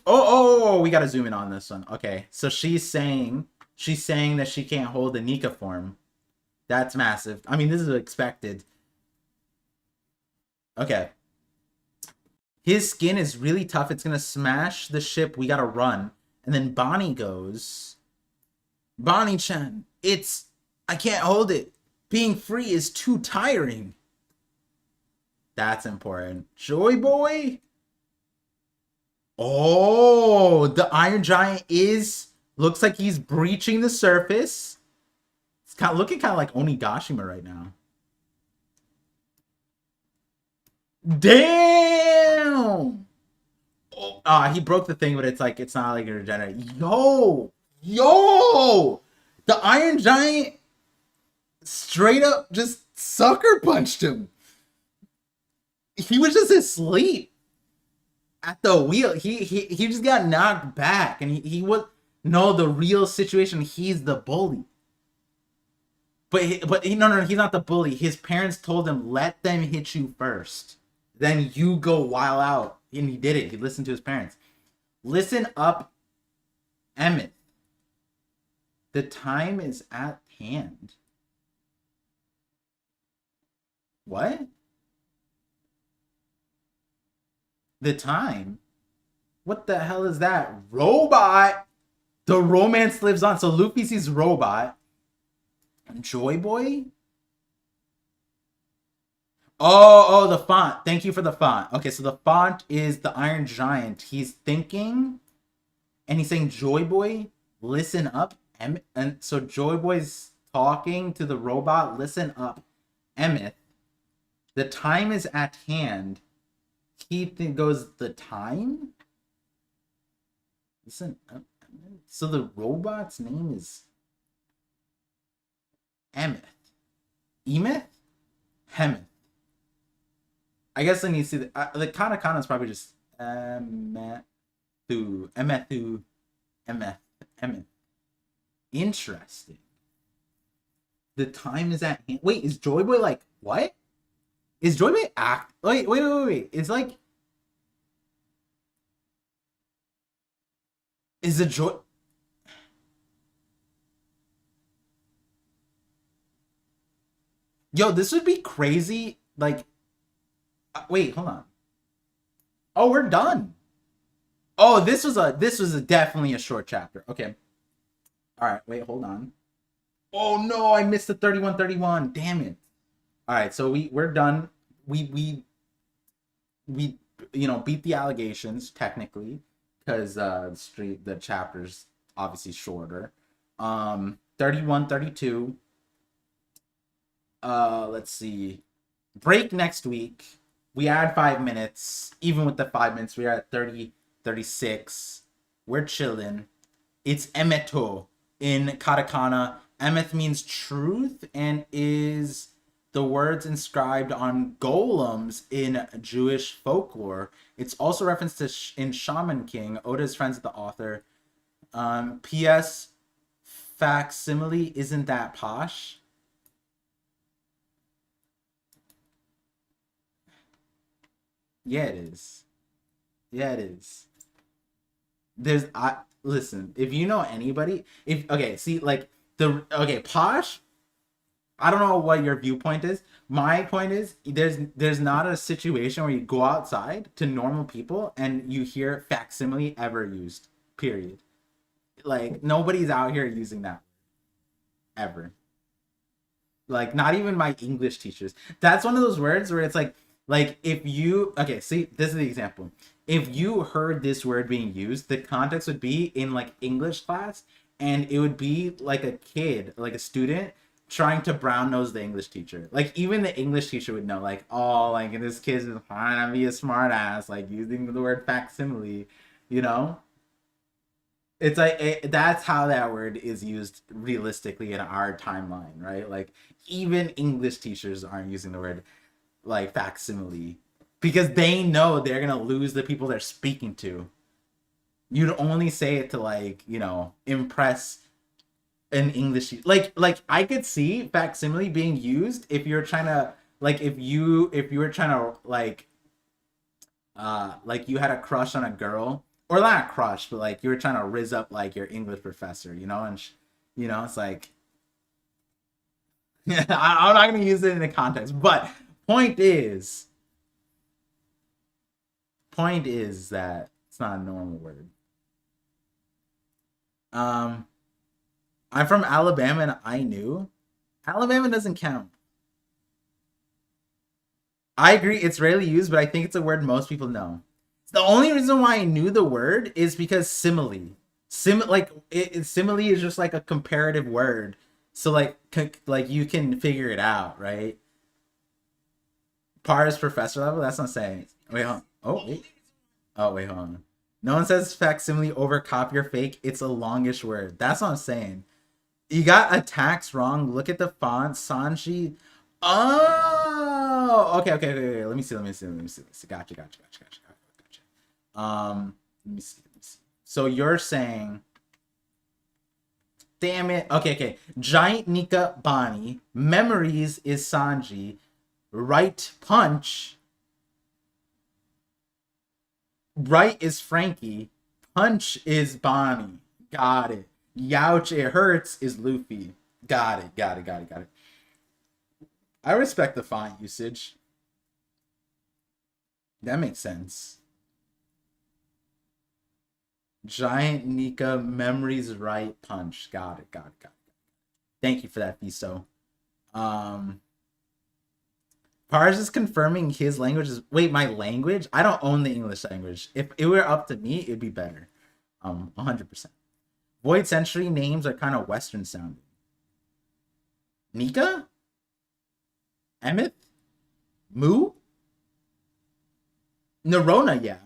Oh, we gotta zoom in on this one. Okay, so she's saying that she can't hold the Nika form. That's massive. I mean, this is expected. Okay. His skin is really tough. It's gonna smash the ship. We gotta run. And then Bonnie goes, Bonnie-chan, I can't hold it. Being free is too tiring. That's important. Joy Boy? Oh, the Iron Giant looks like he's breaching the surface. It's looking kind of like Onigashima right now. Damn! Oh, he broke the thing, but it's not like a regenerate. Yo! The Iron Giant straight up just sucker punched him. He was just asleep at the wheel. He just got knocked back, and he was the real situation. He's the bully. But no, he's not the bully. His parents told him, let them hit you first. Then you go wild out. And he did it. He listened to his parents. Listen up, Emmett. The time is at hand. What? The time? What the hell is that? Robot! The romance lives on. So Luffy sees Robot. Joy Boy? Oh, the font. Thank you for the font. Okay, so the font is the Iron Giant. He's thinking, and he's saying, Joy Boy, listen up. And so Joy Boy's talking to the robot, listen up, Emmett. The time is at hand. He goes, the time? Listen up. So the robot's name is Emmett. Emeth? Hemeth. I guess I need to see the katakana is probably just Emeth. Interesting. The time is at hand. Wait, is Joy Boy like what? Is Joy Boy act? Wait. It's like, is the Joy? Yo, this would be crazy. Like, wait, hold on. Oh, we're done. Oh, this was definitely a short chapter. Okay. All right, wait, hold on. Oh no, I missed the 31:31. Damn it. All right, so we're done. We beat the allegations technically because the chapter's obviously shorter. 31:32. Let's see. Break next week. We add 5 minutes. Even with the 5 minutes, we're at 30:36. We're chilling. It's Emeto in katakana. Emeth means truth and is the words inscribed on golems in Jewish folklore. It's also referenced to in Shaman King. Oda's friends with the author. P.S. Facsimile isn't that posh. Yeah, it is. Yeah, it is. Listen, if you know anybody, posh, I don't know what your viewpoint is. My point is there's not a situation where you go outside to normal people and you hear facsimile ever used. Period. Like, nobody's out here using that ever. Like, not even my English teachers. That's one of those words where it's like if you, okay, see, this is the example. If you heard this word being used, the context would be in like English class, and it would be like a kid, like a student trying to brown nose the English teacher. Like, even the English teacher would know, like, oh, like, this kid's trying to be a smart ass, like using the word facsimile, you know? It's like that's how that word is used realistically in our timeline, right? Like, even English teachers aren't using the word like facsimile because they know they're gonna lose the people they're speaking to. You'd only say it to, like, impress an English, like I could see facsimile being used if you're trying to, like, if you were trying to, like you had a crush on a girl, or not a crush, but like you were trying to rizz up like your English professor, and it's like I'm not gonna use it in the context, but point is, point is that it's not a normal word. I'm from Alabama and I knew. Alabama doesn't count. I agree, it's rarely used, but I think it's a word most people know. The only reason why I knew the word is because simile. Simile is just like a comparative word. So like you can figure it out, right? Par is professor level. That's not saying. Wait, hold on. Oh wait. Oh wait, hold on. No one says facsimile over copy or fake. It's a longish word. That's what I'm saying. You got attacks wrong. Look at the font. Sanji. Oh, okay. Let me see. Gotcha. Let me see. So you're saying, damn it. Okay. Giant Nika Bonnie. Memories is Sanji. Right punch. Right is Frankie. Punch is Bonnie. Got it. Youch it hurts is Luffy. Got it. I respect the font usage. That makes sense. Giant Nika memories right punch. Got it. Thank you for that, Fisto. Pars is confirming his language is... Wait, my language? I don't own the English language. If it were up to me, it'd be better. 100%. Void Century names are kind of Western sounding. Nika? Emmett? Moo? Nerona, yeah.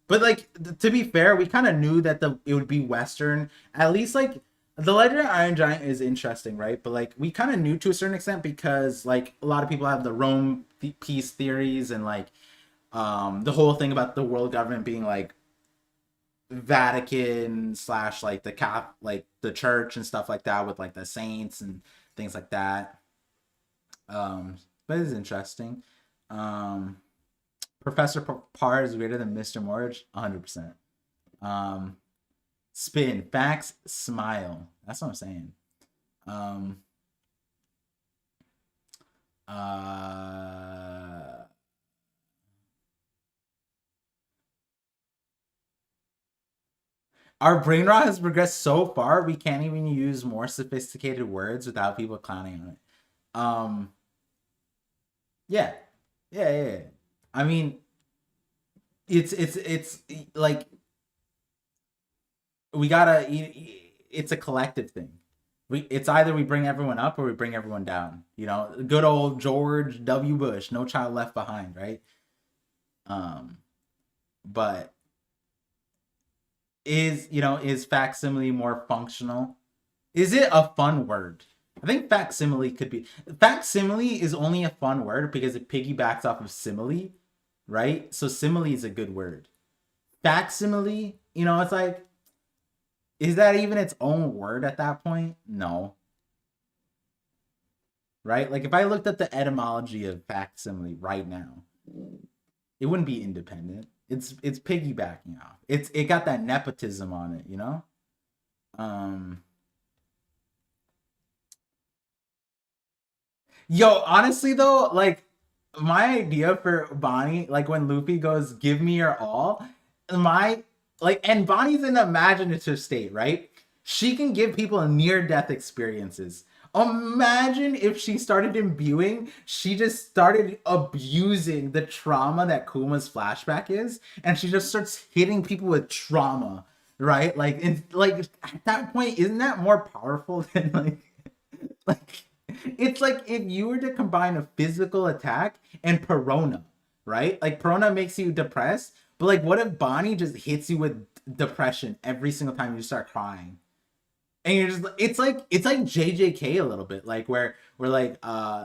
But like, to be fair, we kind of knew that it would be Western. At least like, the Legendary Iron Giant is interesting, right? But like, we kind of knew to a certain extent because like, a lot of people have the Rome peace theories and like, the whole thing about the world government being like, Vatican / like the church and stuff like that with like the saints and things like that. But it's interesting. Professor Par is greater than Mr. Morridge, 100%. Spin, facts, smile. That's what I'm saying. Our brain rot has progressed so far, we can't even use more sophisticated words without people clowning on it. Yeah. I mean, it's like, we gotta, it's a collective thing. It's either we bring everyone up or we bring everyone down. You know, good old George W. Bush, no child left behind, right? But is facsimile more functional? Is it a fun word? I think facsimile could be. Facsimile is only a fun word because it piggybacks off of simile, right? So simile is a good word. Facsimile, it's like, is that even its own word at that point? No. Right? Like if I looked at the etymology of facsimile right now, it wouldn't be independent. It's piggybacking off. It got that nepotism on it, Yo, honestly though, like my idea for Bonnie, like when Luffy goes, "Give me your all," and Bonnie's in an imaginative state, right? She can give people near-death experiences. Imagine if she started imbuing, she just started abusing the trauma that Kuma's flashback is, and she just starts hitting people with trauma, right? Like, at that point, isn't that more powerful than like it's like if you were to combine a physical attack and Perona, right? Like Perona makes you depressed, but like what if Bonnie just hits you with depression every single time you start crying? And you're just, it's like JJK a little bit, like where like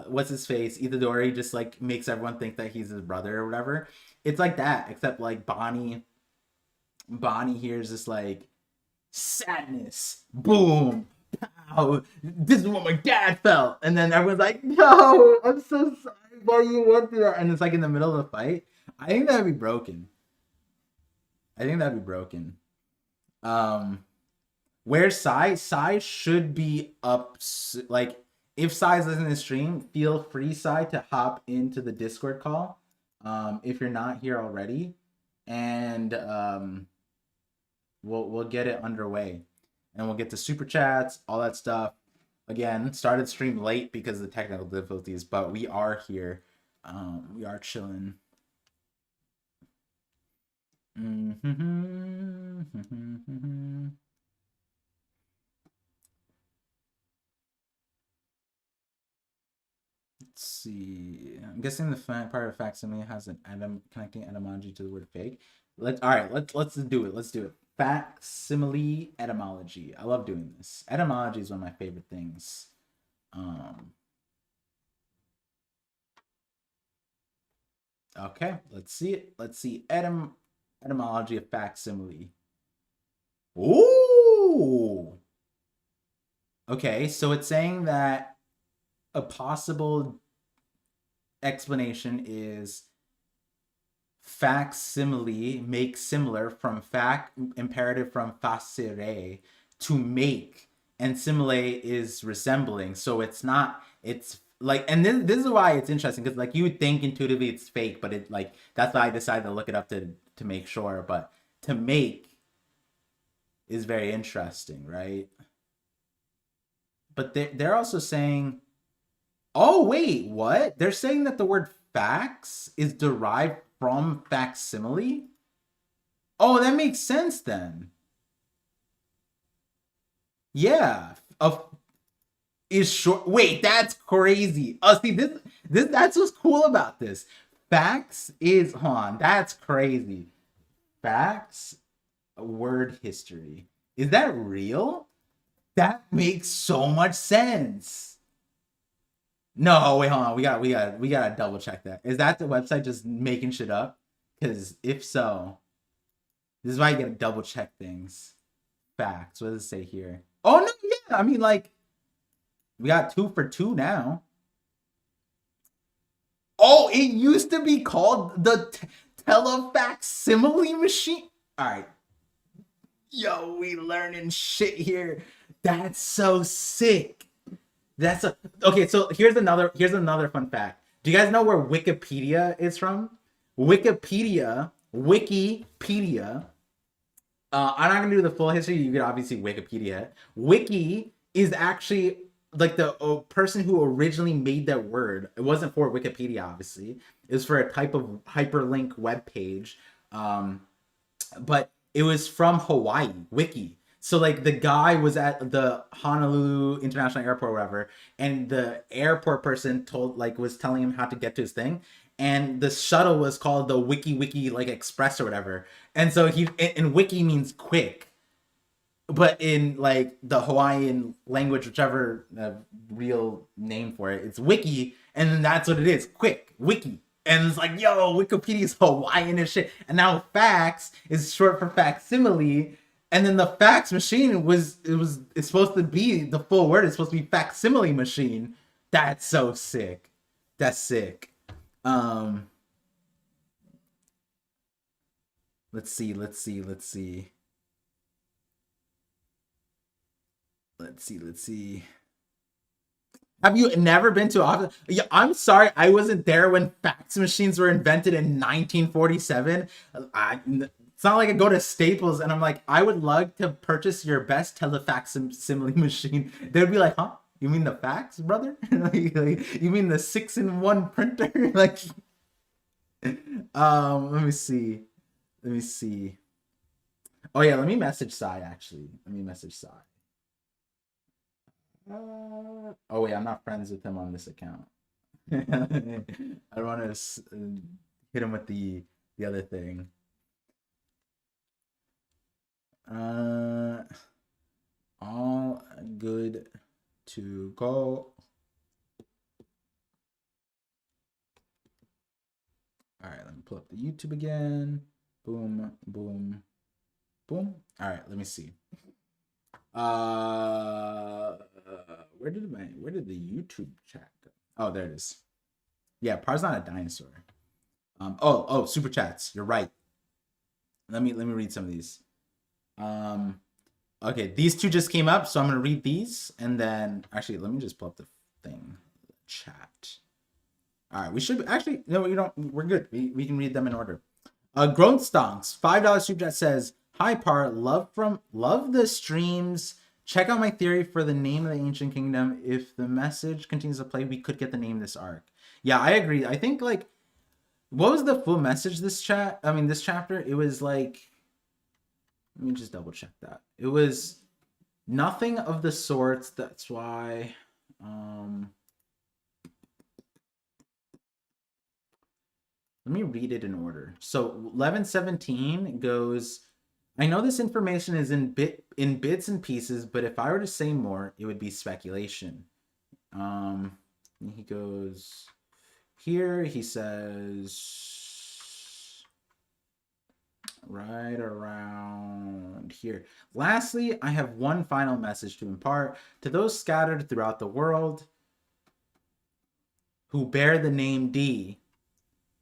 what's his face, Itadori just like makes everyone think that he's his brother or whatever. It's like that, except like Bonnie hears this like sadness, boom, pow, this is what my dad felt, and then everyone's like, no, I'm so sorry why you went through that, and it's like in the middle of the fight. I think that'd be broken. Where's Sai? Sai should be up. Like, if Sai's listening to the stream, feel free, Sai, to hop into the Discord call. If you're not here already. and we'll get it underway, and we'll get to super chats, all that stuff. Again, started stream late because of the technical difficulties, but we are here. We are chilling. Let's see. I'm guessing the part of facsimile has an connecting etymology to the word fake. Let's do it. Let's do it. Facsimile etymology. I love doing this. Etymology is one of my favorite things. Okay, let's see it. Let's see etymology of facsimile. Ooh. Okay, so it's saying that a possible explanation is facsimile, make similar, from fac, imperative from facere, to make, and simile is resembling. So it's not, it's like, and this is why it's interesting, because like you would think intuitively it's fake, but it like, that's why I decided to look it up to make sure. But to make is very interesting, right? But they're also saying, oh wait, what? They're saying that the word fax is derived from facsimile? Oh, that makes sense then. Yeah. Is short. Wait, that's crazy. Oh, see, this that's what's cool about this. Fax is, hold on, that's crazy. Fax word history. Is that real? That makes so much sense. No, wait, hold on. We gotta double check that. Is that the website just making shit up? Because if so, this is why you gotta double check things. Facts. What does it say here? Oh no, yeah. I mean, like, we got 2 for 2 now. Oh, it used to be called the telefacsimile machine. All right. Yo, we learning shit here. That's so sick. That's a okay. So here's another fun fact. Do you guys know where Wikipedia is from? Wikipedia. I'm not gonna do the full history. You could obviously Wikipedia. Wiki is actually like the person who originally made that word. It wasn't for Wikipedia, obviously. It was for a type of hyperlink web page. But it was from Hawaii, Wiki. So like the guy was at the Honolulu International Airport or whatever, and the airport person was telling him how to get to his thing, and the shuttle was called the Wiki like Express or whatever. And so and Wiki means quick, but in like the Hawaiian language, whichever real name for it, it's Wiki, and then that's what it is, quick, Wiki. And it's like, yo, Wikipedia is Hawaiian and shit. And now fax is short for facsimile. And then the fax machine it's supposed to be the full word. It's supposed to be facsimile machine. That's so sick. That's sick. Let's see. Have you never been to office? Yeah, I'm sorry, I wasn't there when fax machines were invented in 1947. It's not like I go to Staples and I'm like, I would like to purchase your best telefacsimile machine. They'd be like, huh? You mean the fax, brother? like, you mean the 6-in-1 printer? like, let me see. Oh yeah, let me message Sai actually. Oh wait, I'm not friends with him on this account. I don't want to hit him with the other thing. All good to go. All right, let me pull up the YouTube again. Boom. All right, let me see. Where did the YouTube chat go? Oh, there it is. Yeah, Par's not a dinosaur. Super chats. You're right. Let me read some of these. Okay, these two just came up, so I'm gonna read these, and then actually let me just pull up the thing, chat. All right, we should actually no, you don't. We're good. We can read them in order. Grown Stonks, $5 super chat says, "Hi Par, love the streams. Check out my theory for the name of the ancient kingdom. If the message continues to play, we could get the name of this arc." Yeah, I agree. I think like, what was the full message this chapter? It was like, let me just double check that. It was nothing of the sorts. That's why. Let me read it in order. So 1117 goes, "I know this information is in bits and pieces, but if I were to say more, it would be speculation." He goes here, he says right around here. "Lastly, I have one final message to impart to those scattered throughout the world who bear the name D.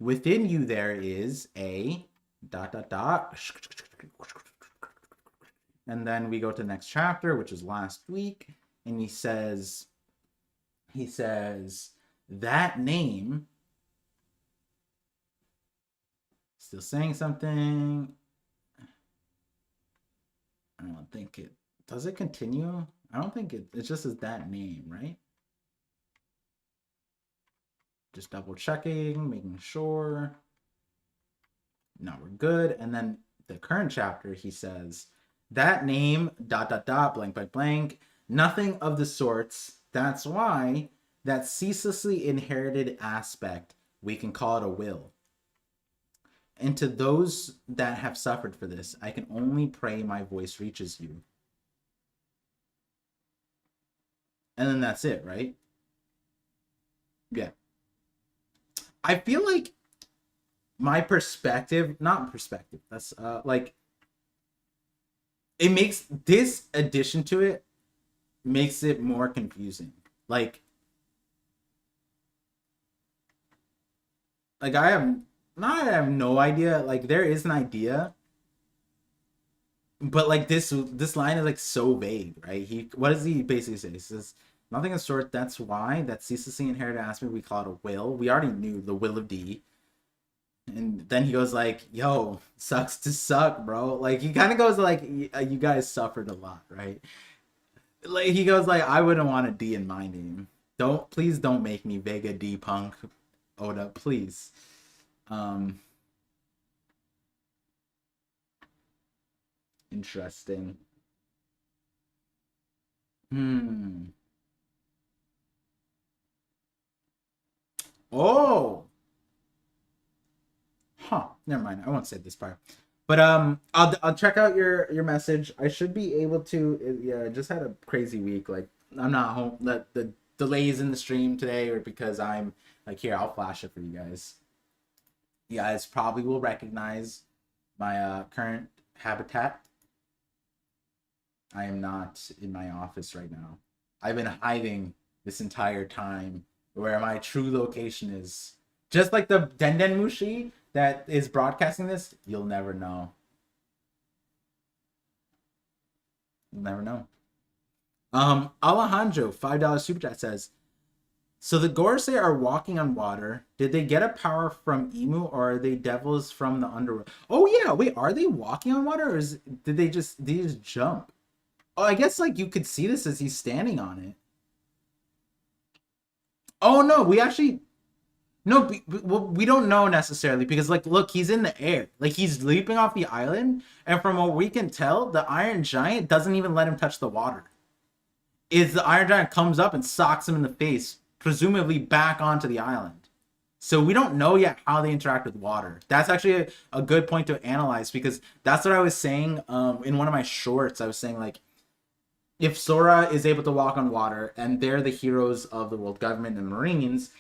Within you there is a ... And then we go to the next chapter, which is last week, and he says that name, still saying something. I don't think it does. It continue? I don't think it just says that name, right? Just double checking, making sure. No, we're good. And then the current chapter, he says, that name, ... blank, blank, blank, nothing of the sorts. That's why that ceaselessly inherited aspect, we can call it a will. And to those that have suffered for this, I can only pray my voice reaches you." And then that's it, right? Yeah. I feel like my perspective, that's like, it makes this addition to it makes it more confusing. Like I have no idea. Like, there is an idea, but like this line is like so vague, right? What does he basically say? He says, "Nothing of the sort. That's why that ceaselessly inherited aspect, we call it a will." We already knew the will of D. And then he goes like, "Yo, sucks to suck, bro." Like, he kind of goes like, "You guys suffered a lot, right?" Like, he goes like, "I wouldn't want a D in my name. Please don't make me Vega D Punk Oda, please." Interesting. Oh. Huh. Never mind. I won't say this part. But I'll check out your message. I should be able to. Yeah, I just had a crazy week. Like, I'm not home. The delays in the stream today are because I'm like, here, I'll flash it for you guys. You guys probably will recognize my current habitat. I am not in my office right now. I've been hiding this entire time where my true location is. Just like the Denden Mushi that is broadcasting this, you'll never know. You'll never know. Alejandro, $5 super chat says, "So the Gorosei are walking on water. Did they get a power from Emu, or are they devils from the underworld?" Oh yeah, wait, are they walking on water, or did they just jump? Oh, I guess like you could see this as he's standing on it. Oh no, we actually no, we don't know necessarily, because like, look, he's in the air, like he's leaping off the island, and from what we can tell, the Iron Giant doesn't even let him touch the water. The Iron Giant comes up and socks him in the face, presumably back onto the island. So we don't know yet how they interact with water. That's actually a good point to analyze, because that's what I was saying in one of my shorts. I was saying, like, if Sora is able to walk on water, and they're the heroes of the world government and Marines,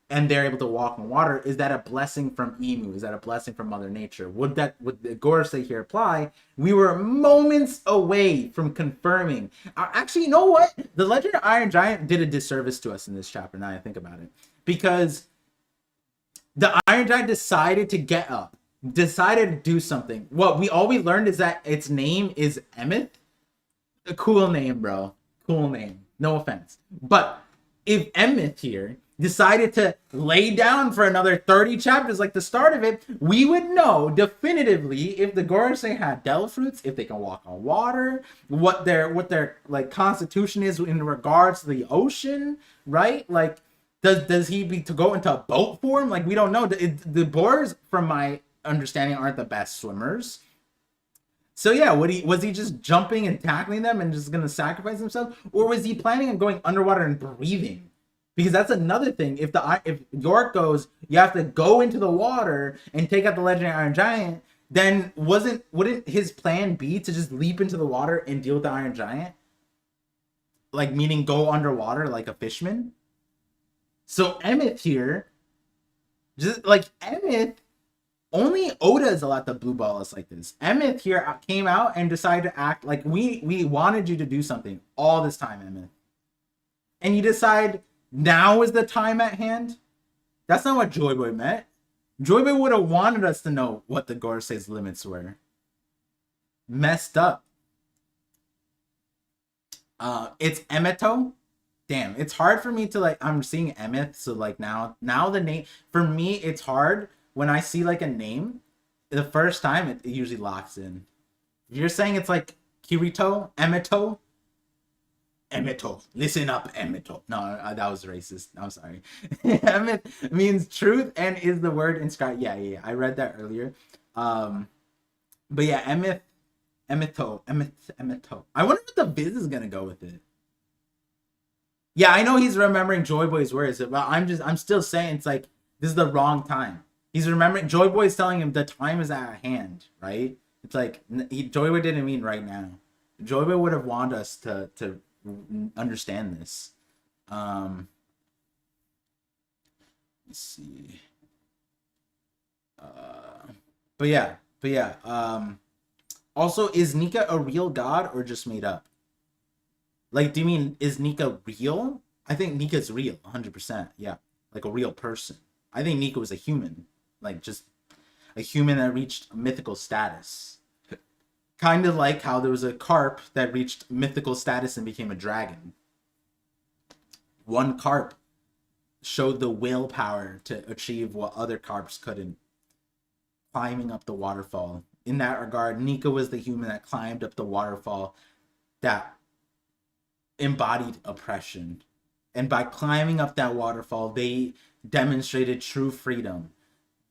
and they're able to walk on water, is that a blessing from Emu? Is that a blessing from Mother Nature? Would the Gorosei here apply? We were moments away from confirming. Actually, you know what? The Legend of Iron Giant did a disservice to us in this chapter, now I think about it. Because the Iron Giant decided to get up. Decided to do something. All we learned is that its name is Emeth. A cool name, bro. Cool name. No offense. But if Emeth here decided to lay down for another 30 chapters like the start of it, we would know definitively if the Gorosei had devil fruits, if they can walk on water, what their like constitution is in regards to the ocean, right? Like does he be to go into a boat form? Like we don't know. The boars, from my understanding, aren't the best swimmers. So yeah, was he just jumping and tackling them and just gonna sacrifice himself, or was he planning on going underwater and breathing? Because that's another thing. If York goes, you have to go into the water and take out the legendary Iron Giant, then wouldn't his plan be to just leap into the water and deal with the Iron Giant? Like meaning go underwater like a fishman. So Emmett here, just like Emmett. Only Oda is allowed to blue ball us like this. Emmett here came out and decided to act like we wanted you to do something all this time, Emmett. And you decide now is the time at hand? That's not what Joy Boy meant. Joy Boy would have wanted us to know what the Gorosei's limits were. Messed up. It's Emmeto. Damn, it's hard for me to like, I'm seeing Emmett, so like now the name, for me, it's hard. When I see like a name, the first time it usually locks in. If you're saying it's like Kirito, Emmeto, listen up, Emmeto. No, that was racist. I'm sorry. Emmett means truth and is the word inscribed. Yeah. I read that earlier. But yeah, Emmeto. I wonder what the Viz is gonna go with it. Yeah, I know he's remembering Joy Boy's words, but I'm still saying it's like this is the wrong time. He's remembering, Joy Boy's telling him the time is at hand, right? It's like, Joy Boy didn't mean right now. Joy Boy would have wanted us to understand this. Let's see. But yeah. Also, is Nika a real god or just made up? Like, do you mean, is Nika real? I think Nika's real, 100%. Yeah, like a real person. I think Nika was a human. Like just a human that reached mythical status. Kind of like how there was a carp that reached mythical status and became a dragon. One carp showed the willpower to achieve what other carps couldn't. Climbing up the waterfall. In that regard, Nika was the human that climbed up the waterfall that embodied oppression. And by climbing up that waterfall, they demonstrated true freedom.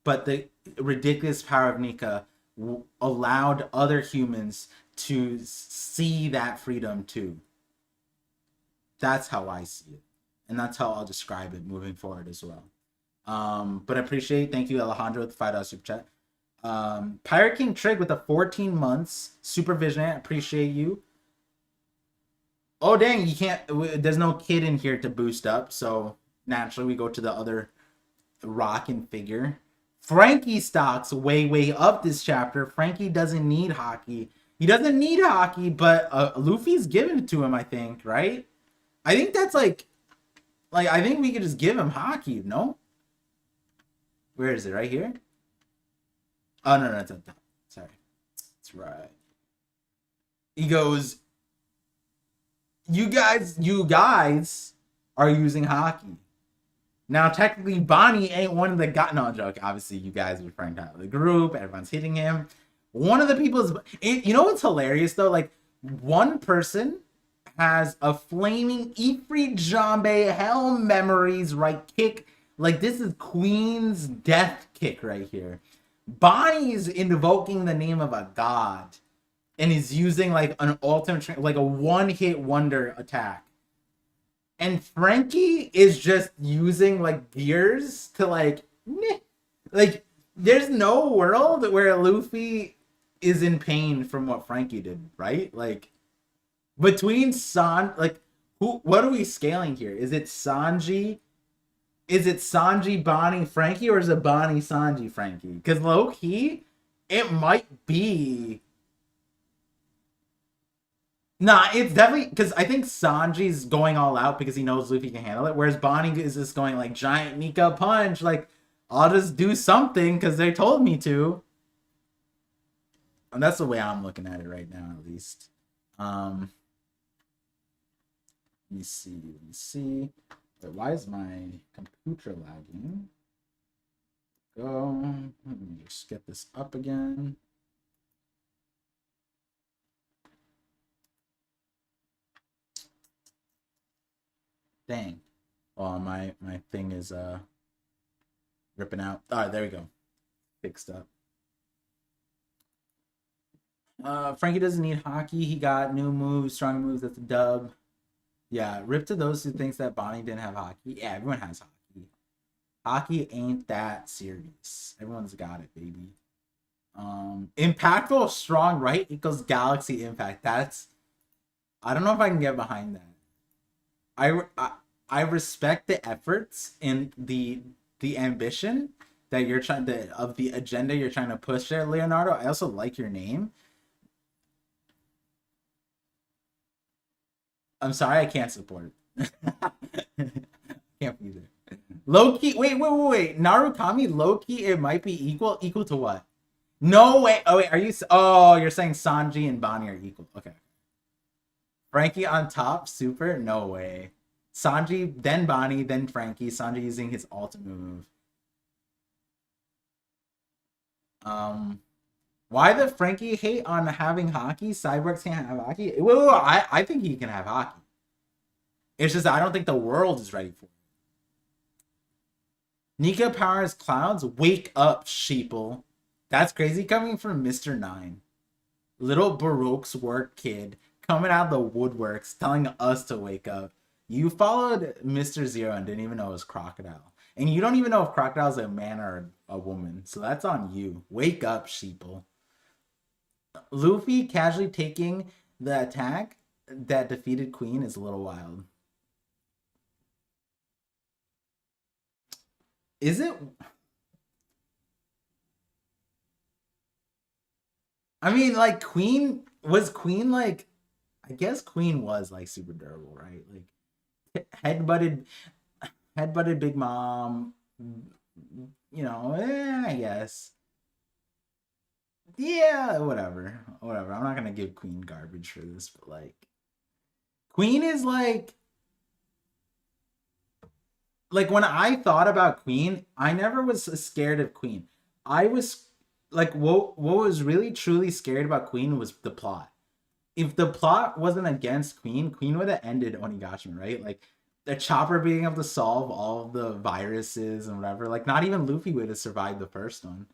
But the ridiculous power of Nika allowed other humans to see that freedom too. That's how I see it. And that's how I'll describe it moving forward as well. But I appreciate, thank you, Alejandro, with the $5 super chat. Pirate King Trig with the 14 months. Supervision, I appreciate you. Oh, dang, you can't, there's no kid in here to boost up. So naturally we go to the other rockin' figure. Frankie stocks way up this chapter. Frankie doesn't need hockey. He doesn't need hockey, but Luffy's giving it to him, I think, right? I think that's like I think we could just give him hockey, no? Where is it? Right here? Oh, no, it's up top. Sorry. That's right. He goes, you guys are using hockey. Now, technically, Bonnie ain't one of the guys. No, joke. Obviously, you guys are referring to the group. Everyone's hitting him. One of the people is... You know what's hilarious, though? Like, one person has a flaming Ifrit Jambe Hell Memories right kick. Like, this is Queen's death kick right here. Bonnie's invoking the name of a god. And he's using, like, an ultimate... Like, a one-hit wonder attack. And Frankie is just using, like, gears to, like, meh. Like, there's no world where Luffy is in pain from what Frankie did, right? Like, between what are we scaling here? Is it Sanji? Is it Sanji, Bonnie, Frankie, or is it Bonnie, Sanji, Frankie? Because low-key, it might be... Nah, it's definitely because I think Sanji's going all out because he knows Luffy can handle it, whereas Bonnie is just going like giant Nika punch, like I'll just do something because they told me to. And that's the way I'm looking at it right now, at least. Let me see. Wait, why is my computer lagging? Go. Let me just get this up again. Dang. Oh, my thing is ripping out. All right, there we go. Fixed up. Frankie doesn't need hockey. He got new moves, strong moves at the dub. Yeah, rip to those who thinks that Bonnie didn't have hockey. Yeah, everyone has hockey. Hockey ain't that serious. Everyone's got it, baby. Impactful, strong, right? Equals galaxy impact. That's, I don't know if I can get behind that. I respect the efforts and the ambition that you're trying to, of the agenda you're trying to push there, Leonardo. I also like your name. I'm sorry, I can't support it. Can't be there. Low-key, wait. Narukami, low-key, it might be equal. Equal to what? No way. Oh, wait, are you, oh, you're saying Sanji and Bonnie are equal. Okay. Frankie on top, super? No way. Sanji, then Bonnie, then Frankie. Sanji using his ultimate move. Why the Frankie hate on having hockey? Cyborgs can't have hockey? Wait, I think he can have hockey. It's just I don't think the world is ready for it. Nika powers clouds. Wake up, sheeple. That's crazy coming from Mr. 9. Little Baroque's work kid coming out of the woodworks telling us to wake up. You followed Mr. Zero and didn't even know it was Crocodile. And you don't even know if Crocodile's a man or a woman. So that's on you. Wake up, sheeple. Luffy casually taking the attack that defeated Queen is a little wild. Is it? I mean, like, Queen, was Queen, like, I guess Queen was, like, super durable, right? Like, headbutted Big Mom, you know, I guess. Yeah, whatever. I'm not gonna give Queen garbage for this, but, like, Queen is, like, when I thought about Queen, I never was scared of Queen. I was, like, what was really, truly scared about Queen was the plot. If the plot wasn't against Queen, Queen would have ended Onigashima, right? Like, the Chopper being able to solve all of the viruses and whatever. Like, not even Luffy would have survived the first one.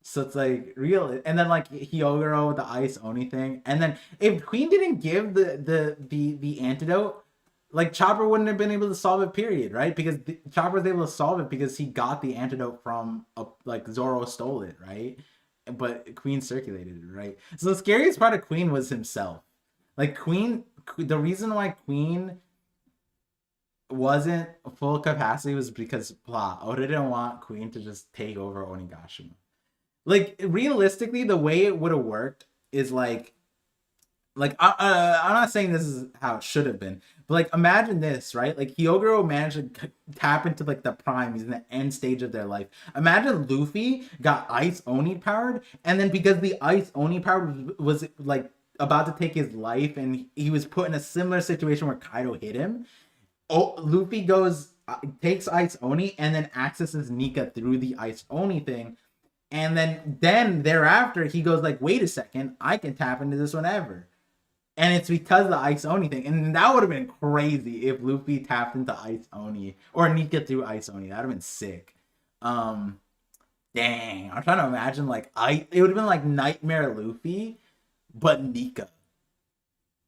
So it's like real, and then like Hyogoro with the ice Oni thing, and then if Queen didn't give the antidote, like Chopper wouldn't have been able to solve it. Period, right? Because Chopper was able to solve it because he got the antidote from like Zoro stole it, right? But Queen circulated it, right? So the scariest part of Queen was himself. Like Queen, the reason why Queen wasn't full capacity was because plot. Oda didn't want Queen to just take over Onigashima. Like realistically, the way it would have worked is like I'm not saying this is how it should have been, but like imagine this, right? Like Hyogoro managed to tap into like the prime, he's in the end stage of their life. Imagine Luffy got Ice Oni powered, and then because the Ice Oni powered was like about to take his life, and he was put in a similar situation where Kaido hit him. Oh, Luffy goes takes Ice Oni and then accesses Nika through the Ice Oni thing. And then thereafter, he goes like, wait a second, I can tap into this whenever. And it's because of the Ice Oni thing. And that would have been crazy if Luffy tapped into Ice Oni. Or Nika through Ice Oni. That would have been sick. Dang. I'm trying to imagine like, it would have been like Nightmare Luffy, but Nika.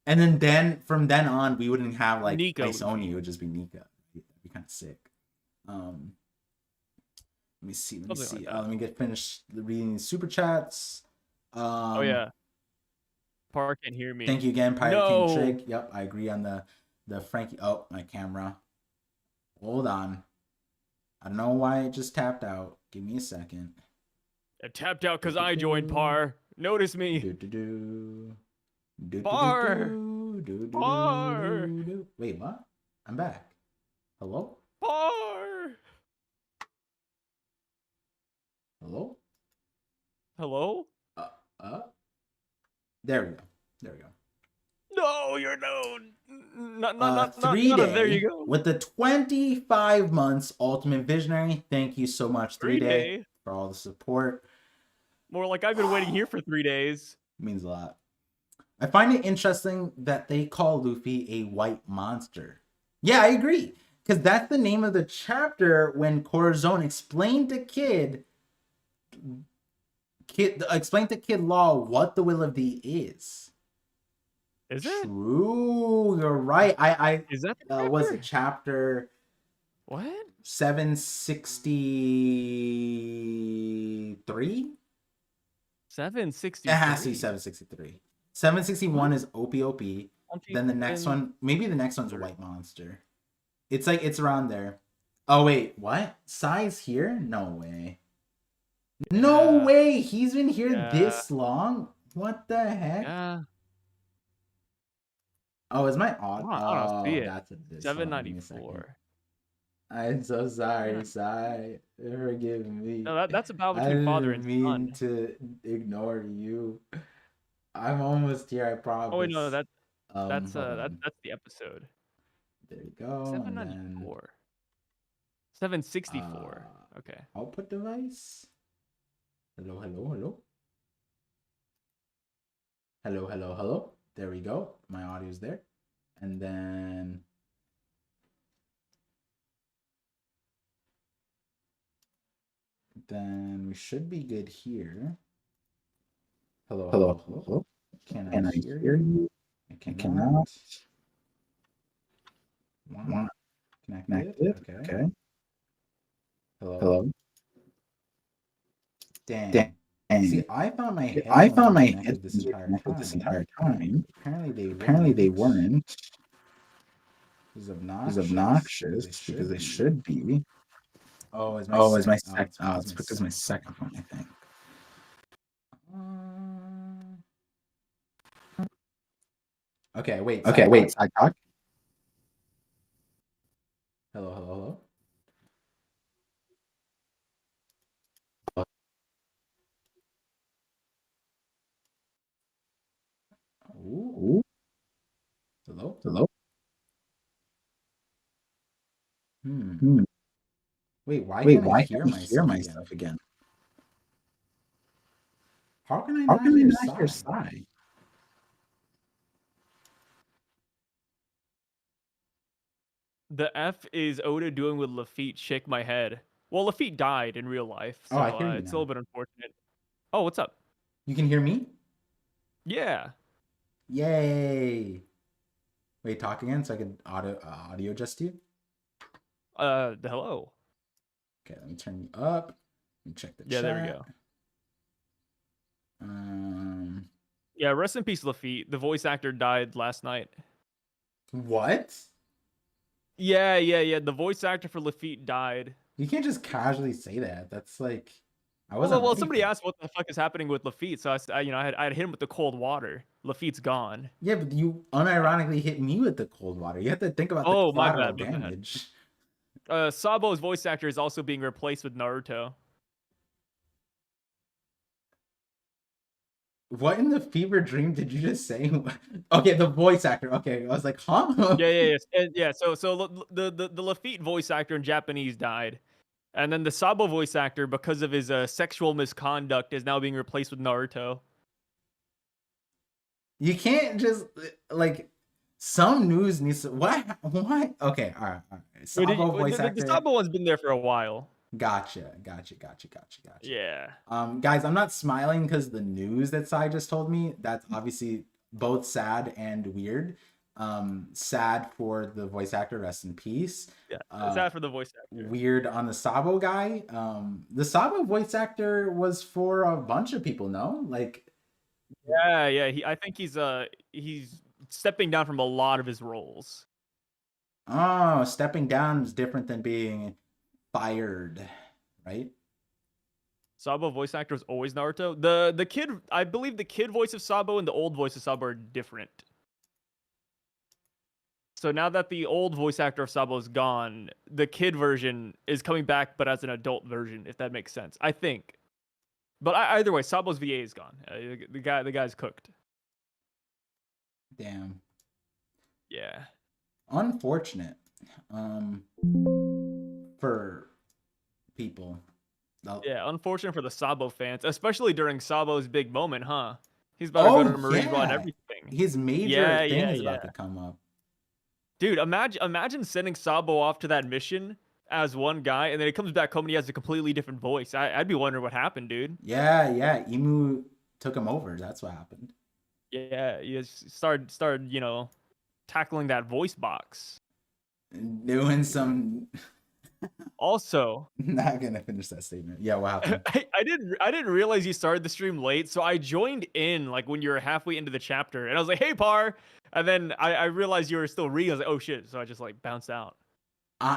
And then from then on, we wouldn't have like Nika Ice Oni. It would just be Nika. That'd be kind of sick. Let me see. Like let me get finished reading these super chats. Oh yeah. Par can't hear me. Thank you again, Pirate King Trick. Yep, I agree on the Frankie. Oh, my camera. Hold on. I don't know why it just tapped out. Give me a second. It tapped out because I joined Par. Notice me. Par. Par. Wait, what? I'm back. Hello? Par. Hello? Hello? There we go. No, you're no. Not 3-day there you go. with the 25 months Ultimate Visionary. Thank you so much, 3-day, 3-day. for all the support. More like I've been waiting here for 3 days. Means a lot. I find it interesting that they call Luffy a white monster. Yeah, I agree. Because that's the name of the chapter when Corazon explained to Kid Law what the Will of D is. Is it? True, you're right. Is that the was it chapter what? 763? 763. It has to be 763. 761 is OP. Then the next one, maybe the next one's a white monster. It's like it's around there. Oh wait, what? Sai's here? No way. Yeah. No way. He's been here this long. What the heck? Yeah. Oh, is my odd? I don't see it. That's 794. I'm so sorry, Sai. Forgive me. No, that's a battle between father and son. I didn't mean to ignore you. I'm almost here, I promise. Oh wait, no, that's the episode. There you go. 794. 764. Okay. Output device. Hello. Hello. There we go. My audio's there. And then we should be good here. Hello. Can I hear you? I cannot. Connected. Okay. Hello. Dang. See, I found my head this entire time. Apparently they weren't. It's obnoxious because they should be. Oh, it's my second. Oh, it's because my second one, I think. Okay, wait. I talk. Hello. Ooh. Hello. Wait, why can't I hear myself again? How can I not hear Sai? The F is Oda doing with Lafitte shake my head. Well, Lafitte died in real life, so I hear you it's now. a little bit unfortunate. Oh, what's up? You can hear me? Yeah. Yay. Wait, talk again so I can audio adjust you? Hello. Okay, let me turn you up. Let me check the chat. Yeah, there we go. Yeah, rest in peace, Lafitte. The voice actor died last night. What? Yeah. The voice actor for Lafitte died. You can't just casually say that. That's like, I wasn't. Well, somebody asked what the fuck is happening with Lafitte, so I had hit him with the cold water. Lafitte's gone. Yeah, but you unironically hit me with the cold water. You have to think about the collateral damage. Sabo's voice actor is also being replaced with Naruto. What in the fever dream did you just say? Okay, the voice actor. Okay, I was like, huh? Yeah. So the Lafitte voice actor in Japanese died, and then the Sabo voice actor, because of his sexual misconduct, is now being replaced with Naruto. You can't just like some news needs to what? Okay, all right. Sabo voice actor. The Sabo one's been there for a while. Gotcha. Yeah. Guys, I'm not smiling because the news that Sai just told me, that's obviously both sad and weird. Sad for the voice actor, rest in peace. Yeah, sad for the voice actor. Weird on the Sabo guy. The Sabo voice actor was for a bunch of people, no? Like, yeah. I think he's stepping down from a lot of his roles. Oh, stepping down is different than being fired, right? Sabo voice actor is always Naruto. The kid, I believe the kid voice of Sabo and the old voice of Sabo are different. So now that the old voice actor of Sabo is gone, the kid version is coming back, but as an adult version, if that makes sense. I think. But either way, Sabo's VA is gone. The guy's cooked. Damn. Yeah. Unfortunate. Um, for people. Yeah, unfortunate for the Sabo fans, especially during Sabo's big moment, huh? He's about to go to Oh Marine Run yeah, everything. his major Yeah, thing yeah, is about yeah. to come up. Dude, imagine sending Sabo off to that mission as one guy, and then he comes back home and he has a completely different voice. I'd be wondering what happened, dude. Yeah, yeah. Emu took him over. That's what happened. Yeah, you started, tackling that voice box. Doing some. Also, Not gonna finish that statement. Yeah, what happened? I didn't realize you started the stream late, so I joined in like when you were halfway into the chapter, and I was like, "Hey, Par," and then I realized you were still reading. I was like, "Oh shit!" So I just like bounced out.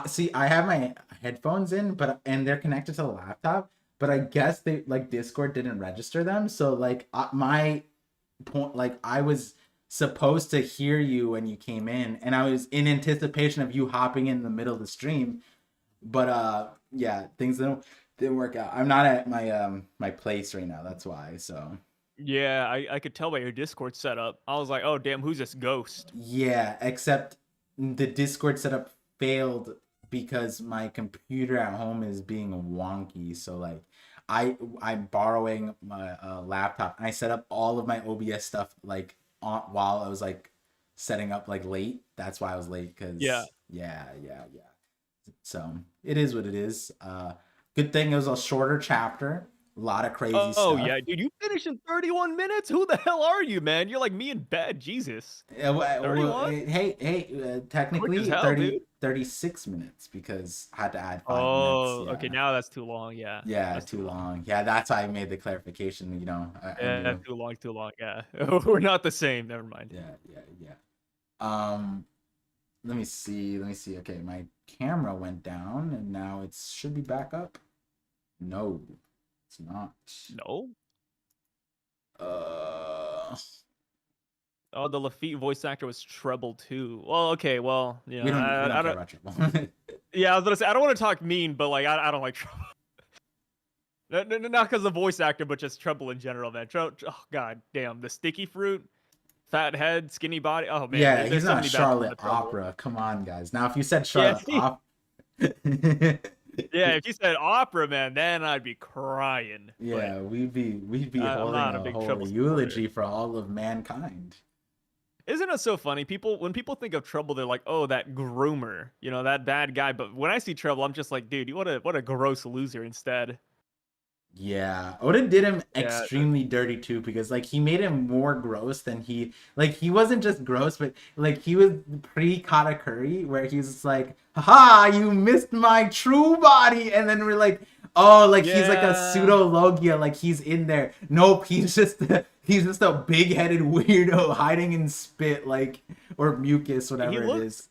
See, I have my headphones in, and they're connected to the laptop. But I guess they like Discord didn't register them, so like my point, like I was supposed to hear you when you came in, and I was in anticipation of you hopping in the middle of the stream. But yeah, things didn't work out. I'm not at my place right now. That's why. So Yeah, I could tell by your Discord setup. I was like, "Oh damn, who's this ghost?" yeah, except the Discord setup failed because my computer at home is being wonky. So like I'm borrowing my laptop and I set up all of my OBS stuff like while I was like setting up like late. That's why I was late Yeah. because yeah. So it is what it is. Good thing it was a shorter chapter. A lot of crazy Oh stuff. yeah, dude, you finished in 31 minutes? Who the hell are you, man? You're like me in bed, Jesus. Well, 31? hey, Quick as technically hell, dude. 36 minutes because I had to add 5 minutes. Oh, okay, Yeah. now that's too long. Yeah, Yeah, that's too too long. long. Yeah, that's why I made the clarification. I Yeah, knew. too long, too long. Yeah, we're not the same. Never mind. Yeah. Um, let me see. Okay, my camera went down and now it should be back up. No, it's not. No. Uh, Oh, the Lafitte voice actor was Treble too. Well, okay, well, we don't I care don't. about trouble. Yeah, I was gonna say I don't want to talk mean, but like I don't like Treble. Not because the voice actor, but just Treble in general, man. Oh god, damn, the sticky fruit, fat head, skinny body. Oh man, Yeah, he's there's so not many bad things Charlotte about Treble. Opera. Come on, guys. Now, if you said Yeah, Charlotte Opera, yeah. If you said opera, man, then I'd be crying. But yeah, we'd be I'm holding not a a big whole Treble supporter. eulogy for all of mankind. Isn't it so funny? When people think of Trouble, they're like, "Oh, that groomer, that bad guy." But when I see Trouble, I'm just like, "Dude, what a gross loser." Instead, Yeah, Oda did him yeah, extremely dirty too because like he made him more gross than he wasn't just gross but like he was pre Katakuri where he was just like, haha, you missed my true body, and then we're like, oh, like he's like a yeah. pseudo Logia, like he's in there. Nope, he's just a big headed weirdo hiding in spit, like, or mucus, He whatever it looks is.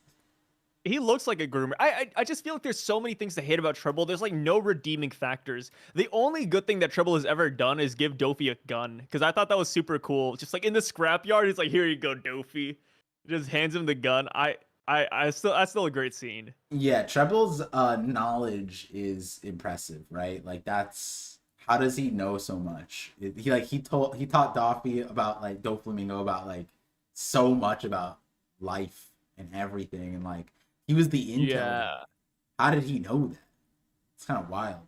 he looks like a groomer. I just feel like there's so many things to hate about Trouble. There's like no redeeming factors. The only good thing that Trouble has ever done is give Dofi a gun because I thought that was super cool. Just like in the scrapyard, he's like, "Here you go, Dofi," just hands him the gun. That's still a great scene. Yeah, Treble's knowledge is impressive, right? Like that's how does he know so much? He taught Doffy about like Doflamingo about like so much about life and everything, and like he was the intel guy. Yeah. How did he know that? It's kind of wild.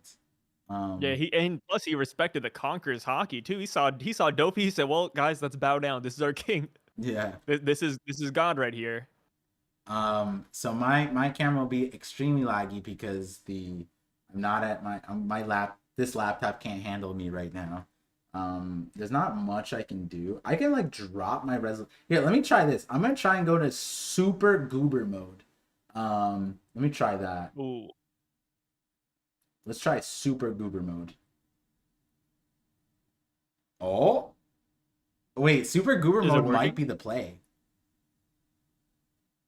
Yeah, Um, and plus he respected the Conquerors hockey too. He saw Dopey. He said, "Well, guys, let's bow down. This is our king. yeah. This is God right here." So my camera will be extremely laggy because I'm not at my lap. This laptop can't handle me right now. There's not much I can do. I can like drop my resolution. Here, let me try this. I'm gonna try and go to super goober mode. Let me try that. Ooh, Let's try super goober mode. Oh, wait, super goober is it mode might working? be the play.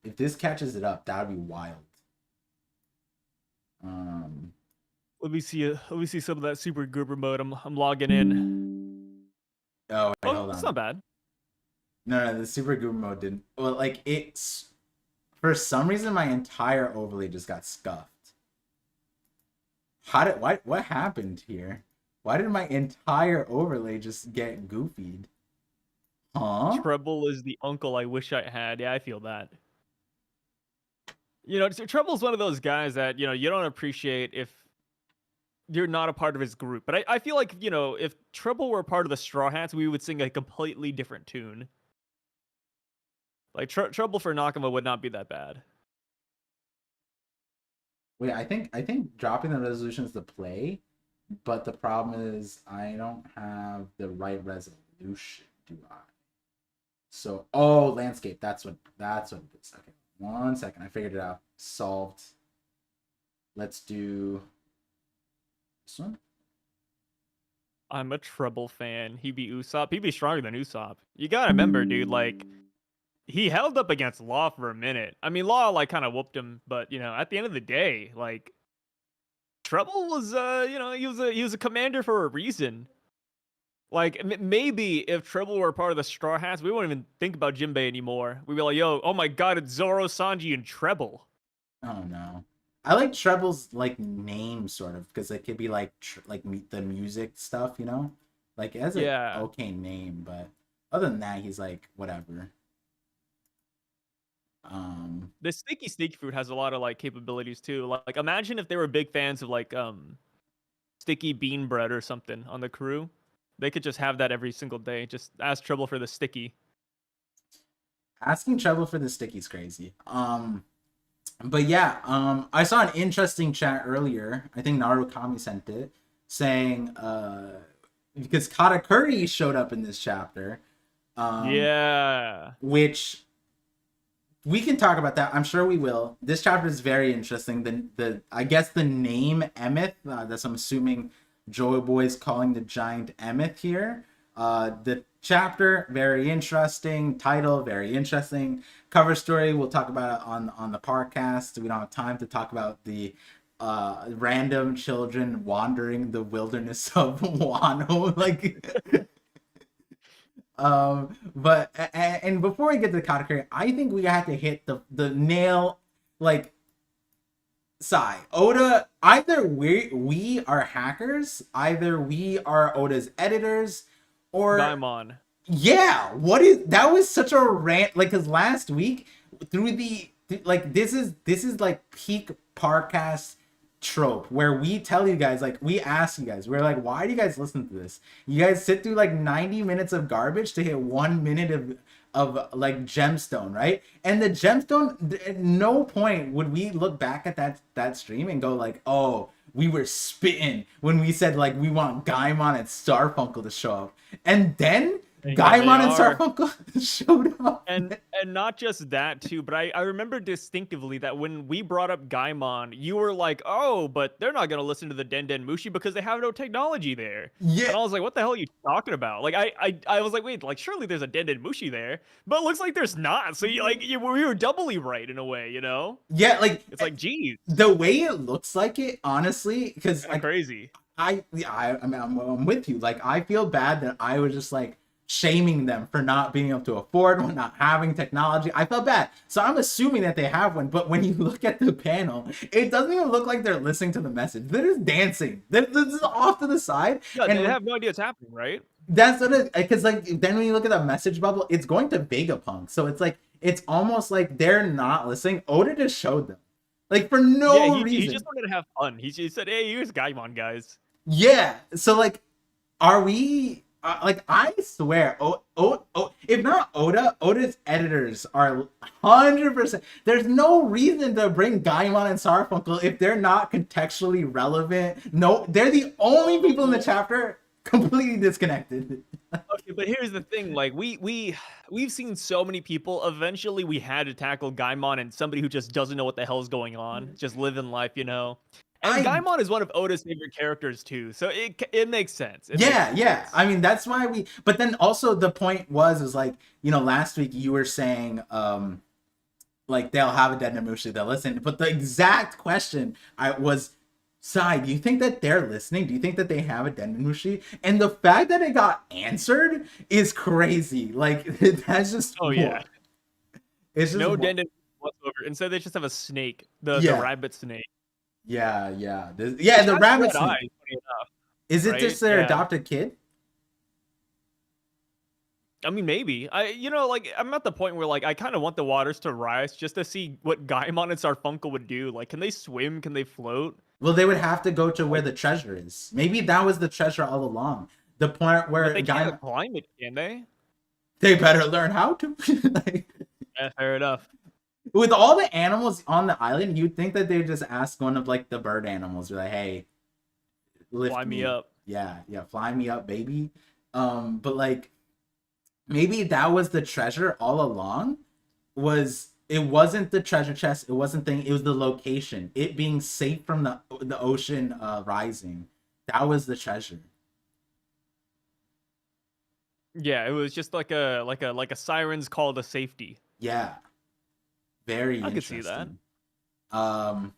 If this catches it up, that would be wild. Um, Let me see some of that super goober mode. I'm logging in. oh wait, Oh, hold it's on. not bad. No, the super goober mode didn't. Well, like it's for some reason my entire overlay just got scuffed. What happened here? Why did my entire overlay just get goofied? Huh? Treble is the uncle I wish I had. Yeah, I feel that. You know, Trouble's one of those guys that, you don't appreciate if you're not a part of his group. But I feel like, if Trouble were a part of the Straw Hats, we would sing a completely different tune. Like, Trouble for Nakama would not be that bad. Wait, I think dropping the resolution is the play, but the problem is I don't have the right resolution, do I? So, oh, landscape. That's what it is. Okay, 1 second. I figured it out. Solved. Let's do this one. I'm a Trouble fan. He'd be Usopp. He'd be stronger than Usopp. You gotta remember, dude, like, he held up against Law for a minute. I mean, Law, like, kind of whooped him, but, at the end of the day, like, Trouble was, he was a commander for a reason. Like, maybe if Trouble were part of the Straw Hats, we wouldn't even think about Jinbei anymore. We'd be like, yo, oh my god, it's Zoro, Sanji, and Treble. Oh no. I like Treble's like name sort of because it could be like the music stuff, you know? Like it has a Yeah. okay name, but other than that, he's like whatever. Um, The Sticky Sneaky Fruit has a lot of, like, capabilities, too. Like, imagine if they were big fans of, like, sticky bean bread or something on the crew. They could just have that every single day. Just ask Trouble for the sticky. Asking Treble for the sticky's crazy. But yeah, I saw an interesting chat earlier. I think Narukami sent it saying because Katakuri showed up in this chapter. Yeah. Which we can talk about that. I'm sure we will. This chapter is very interesting. The I guess the name Emeth, that's I'm assuming Joy Boy's calling the giant Emeth here. The chapter very interesting. Title very interesting. Cover story we'll talk about it on the podcast. We don't have time to talk about the random children wandering the wilderness of Wano. Like but and before we get to the Katakuri, I think we have to hit the nail, like, Sai Oda. Either we are hackers, either we are Oda's editors, or Daimon. yeah, what is that? Was such a rant, like, because last week through like this is like peak podcast trope where we tell you guys, like, we ask you guys, we're like, why do you guys listen to this? You guys sit through like 90 minutes of garbage to hit 1 minute of like gemstone, right? And the gemstone, at no point would we look back at that stream and go like, oh, we were spitting when we said like we want Gaimon and Starfunkel to show up, and then And here they Gaimon and are. Starfunkel showed up. And not just that too, but I remember distinctively that when we brought up Gaimon, you were like, "Oh, but they're not gonna listen to the Den Den Mushi because they have no technology there." Yeah, And I was like, "What the hell are you talking about?" Like, I was like, "Wait, like surely there's a Den Den Mushi there," but it looks like there's not. So we were doubly right in a way, you know? yeah, like It's like, geez, the way it looks like it, honestly, because kind of crazy. I mean, I'm with you. Like, I feel bad that I was just like shaming them for not being able to afford one, not having technology. I felt bad. So I'm assuming that they have one. But when you look at the panel, it doesn't even look like they're listening to the message. They're just dancing. They're just off to the side. Yeah, And they have no idea what's happening, right? that's what it, because like then when you look at the message bubble, it's going to Vegapunk. So it's like it's almost like they're not listening. Oda just showed them. Like for Yeah, no he reason. just wanted to have fun. He said, "Hey, here's Gaimon, guys." Yeah. So like, are we? Like, I swear, if not Oda, Oda's editors are 100%. There's no reason to bring Gaimon and Sarfunkel if they're not contextually relevant. No, they're the only people in the chapter completely disconnected. Okay, but here's the thing: like we've seen so many people. Eventually, we had to tackle Gaimon and somebody who just doesn't know what the hell's going on, just living life, you know. And I Gaimon is one of Oda's favorite characters too, so it makes sense. It Yeah, makes yeah. sense. I mean, that's why we. But then also the point was like, last week you were saying like they'll have a dead Namushi, they'll listen. But the exact question I was, Sai, do you think that they're listening? Do you think that they have a Denmushi? And the fact that it got answered is crazy. Like that's just Oh yeah, it's just no Denden whatsoever. Instead, they just have a snake, the yeah, rabbit snake. yeah. Which The has rabbit red snake. eyes, funny enough, Is it right? just their Yeah. adopted kid? I mean, maybe. Like, I'm at the point where, like, I kind of want the waters to rise just to see what Gaimon and Sarfunkel would do. Like, can they swim? Can they float? Well, they would have to go to where Like, the treasure is. Maybe that was the treasure all along. The point but where they can't Gaimon, climb it, can they? they better learn how to. Like, Yeah, fair enough. with all the animals on the island, you'd think that they'd just ask one of like the bird animals, be like, "Hey, lift Fly me me." up. Yeah, yeah, fly me up, baby. But like maybe that was the treasure all along. Was it wasn't the treasure chest, it wasn't thing, it was the location. It being safe from the ocean rising. That was the treasure. Yeah, it was just like a siren's call to safety. Yeah. Very I could see that. interesting. Um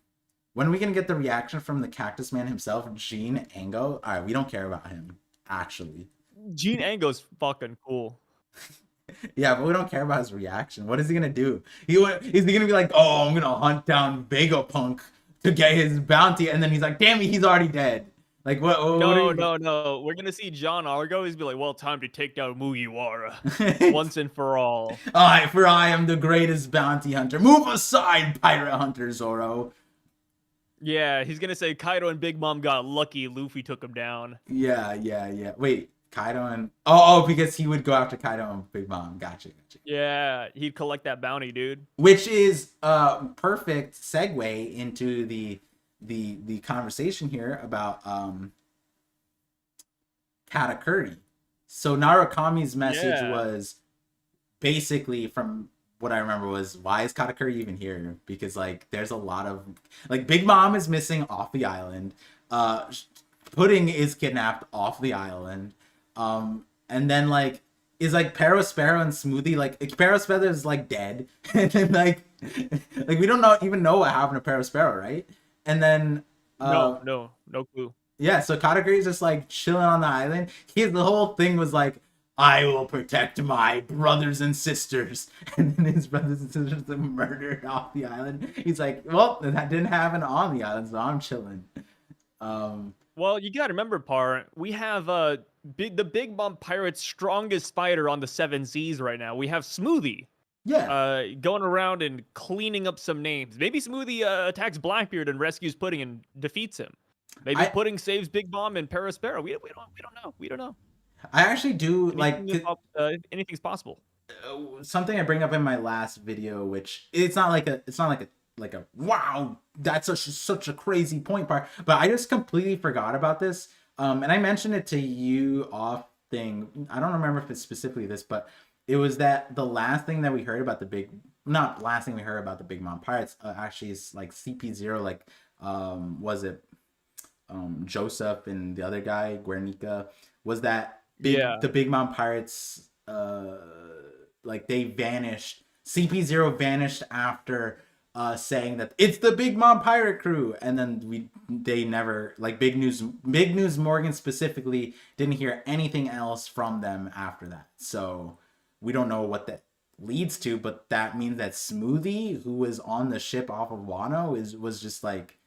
when are we gonna get the reaction from the cactus man himself, Gene Ango? Alright, we don't care about him, actually. Gene Ango's fucking cool. Yeah, but we don't care about his reaction. What is he gonna do? Is he gonna be like, "Oh, I'm gonna hunt down Vegapunk to get his bounty," and then he's like, "Damn it, he's already dead." Like, what are No, you? no, no. We're gonna see John Argo. He's be like, "Well, time to take down Mugiwara once and for all." I am the greatest bounty hunter. Move aside, pirate hunter Zoro. Yeah, he's gonna say Kaido and Big Mom got lucky. Luffy took him down. Yeah, yeah, yeah. Wait, Kaido and oh, because he would go after Kaido and Big Mom. Gotcha, gotcha. Yeah, he'd collect that bounty, dude. Which is a perfect segue into the conversation here about Katakuri. So Narukami's message Yeah. was basically, from what I remember, was, why is Katakuri even here? Because like there's a lot of like Big Mom is missing off the island. Pudding is kidnapped off the island. And then like is like Sparrow and Smoothie, like Sparrow is like dead. And then like we don't even know what happened to Sparrow, right? And then No clue. yeah, so Katakuri's just like chilling on the island. The whole thing was like, "I will protect my brothers and sisters," and then his brothers and sisters are murdered off the island. He's like, "Well, that didn't happen on the island, so I'm chilling." Well, you gotta remember, we have the Big Mom Pirate's strongest fighter on the Seven Seas right now. We have Smoothie. Yeah, Going around and cleaning up some names. Maybe Smoothie attacks Blackbeard and rescues Pudding and defeats him. Maybe I Pudding saves Big Mom and Sparrow. We don't know. We don't know. I actually do like Anything's possible. something I bring up in my last video, which it's not like a wow, that's such a crazy point part, but I just completely forgot about this. And I mentioned it to you off thing. I don't remember if it's specifically this, but it was that the last thing that we heard about not last thing we heard about the Big Mom Pirates actually is like CP0, like was it Joseph and the other guy Guernica, was that the Big Mom Pirates like they vanished. CP0 vanished after saying that it's the Big Mom Pirate crew, and then they never, like, Big News Morgan specifically didn't hear anything else from them after that. So we don't know what that leads to, but that means that Smoothie, who was on the ship off of Wano, was just like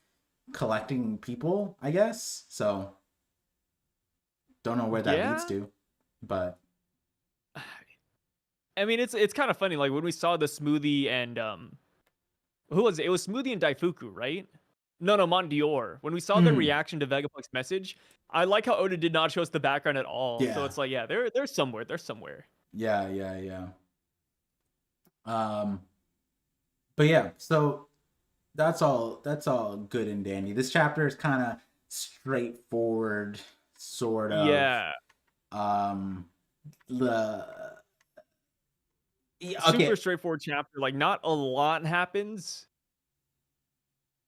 collecting people, I guess. So don't know where that leads to, but I mean, it's kind of funny. Like when we saw the Smoothie and who was it? It was Smoothie and Daifuku, right? No, Mondior. When we saw the reaction to Vegapunk's message, I like how Oda did not show us the background at all. Yeah. So it's like, yeah, they're somewhere. They're somewhere. Yeah. But yeah, so that's all good and dandy. This chapter is kind of straightforward, sort of. Yeah. Super straightforward chapter. Like not a lot happens.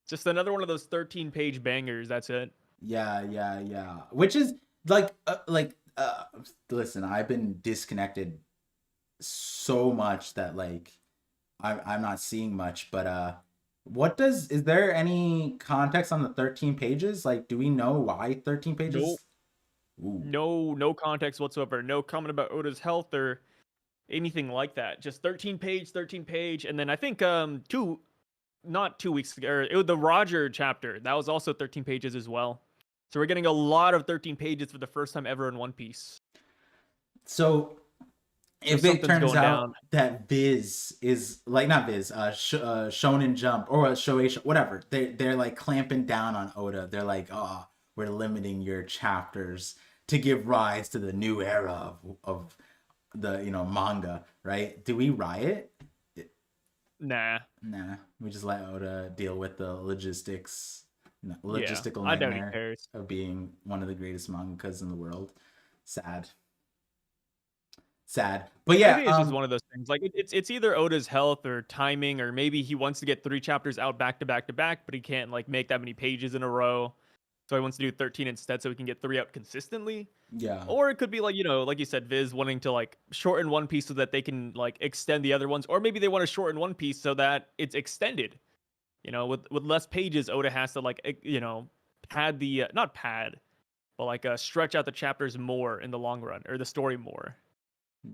Just another one of those 13-page bangers. That's it. Yeah. Which is like listen, I've been disconnected so much that like I'm not seeing much, but is there any context on the 13 pages? Like, do we know why 13 pages? Nope. No context whatsoever. No comment about Oda's health or anything like that. Just 13 page, and then I think not 2 weeks ago, it was the Roger chapter. That was also 13 pages as well. So we're getting a lot of 13 pages for the first time ever in One Piece. So So if it something's turns going out down. that Viz is like not Viz, Shonen Jump or Shoei, whatever, they're like clamping down on Oda. They're like, oh, we're limiting your chapters to give rise to the new era of the manga, right? Do we riot? Nah. Nah, we just let Oda deal with the Yeah. logistical I doubt he nightmare cares. of being one of the greatest mangakas in the world. Sad, sad. But I yeah, think it's just one of those things. Like it's either Oda's health or timing, or maybe he wants to get 3 chapters out back to back to back, but he can't like make that many pages in a row. So he wants to do 13 instead so he can get 3 out consistently. yeah, Or it could be like, like you said, Viz wanting to like shorten one piece so that they can like extend the other ones. Or maybe they want to shorten one piece so that it's extended. With less pages, Oda has to like pad the not pad, but like stretch out the chapters more in the long run, or the story more.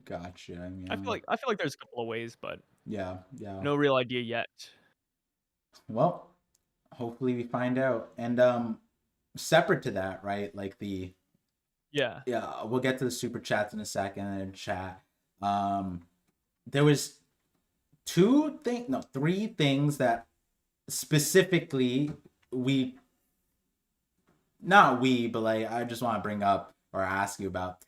gotcha. I feel like there's a couple of ways, but Yeah, yeah. no real idea yet. Well, hopefully we find out. And separate to that, right? Like Yeah. yeah, we'll get to the super chats in a second and chat. Um, there was three things that specifically we not we, but like I just want to bring up or ask you about.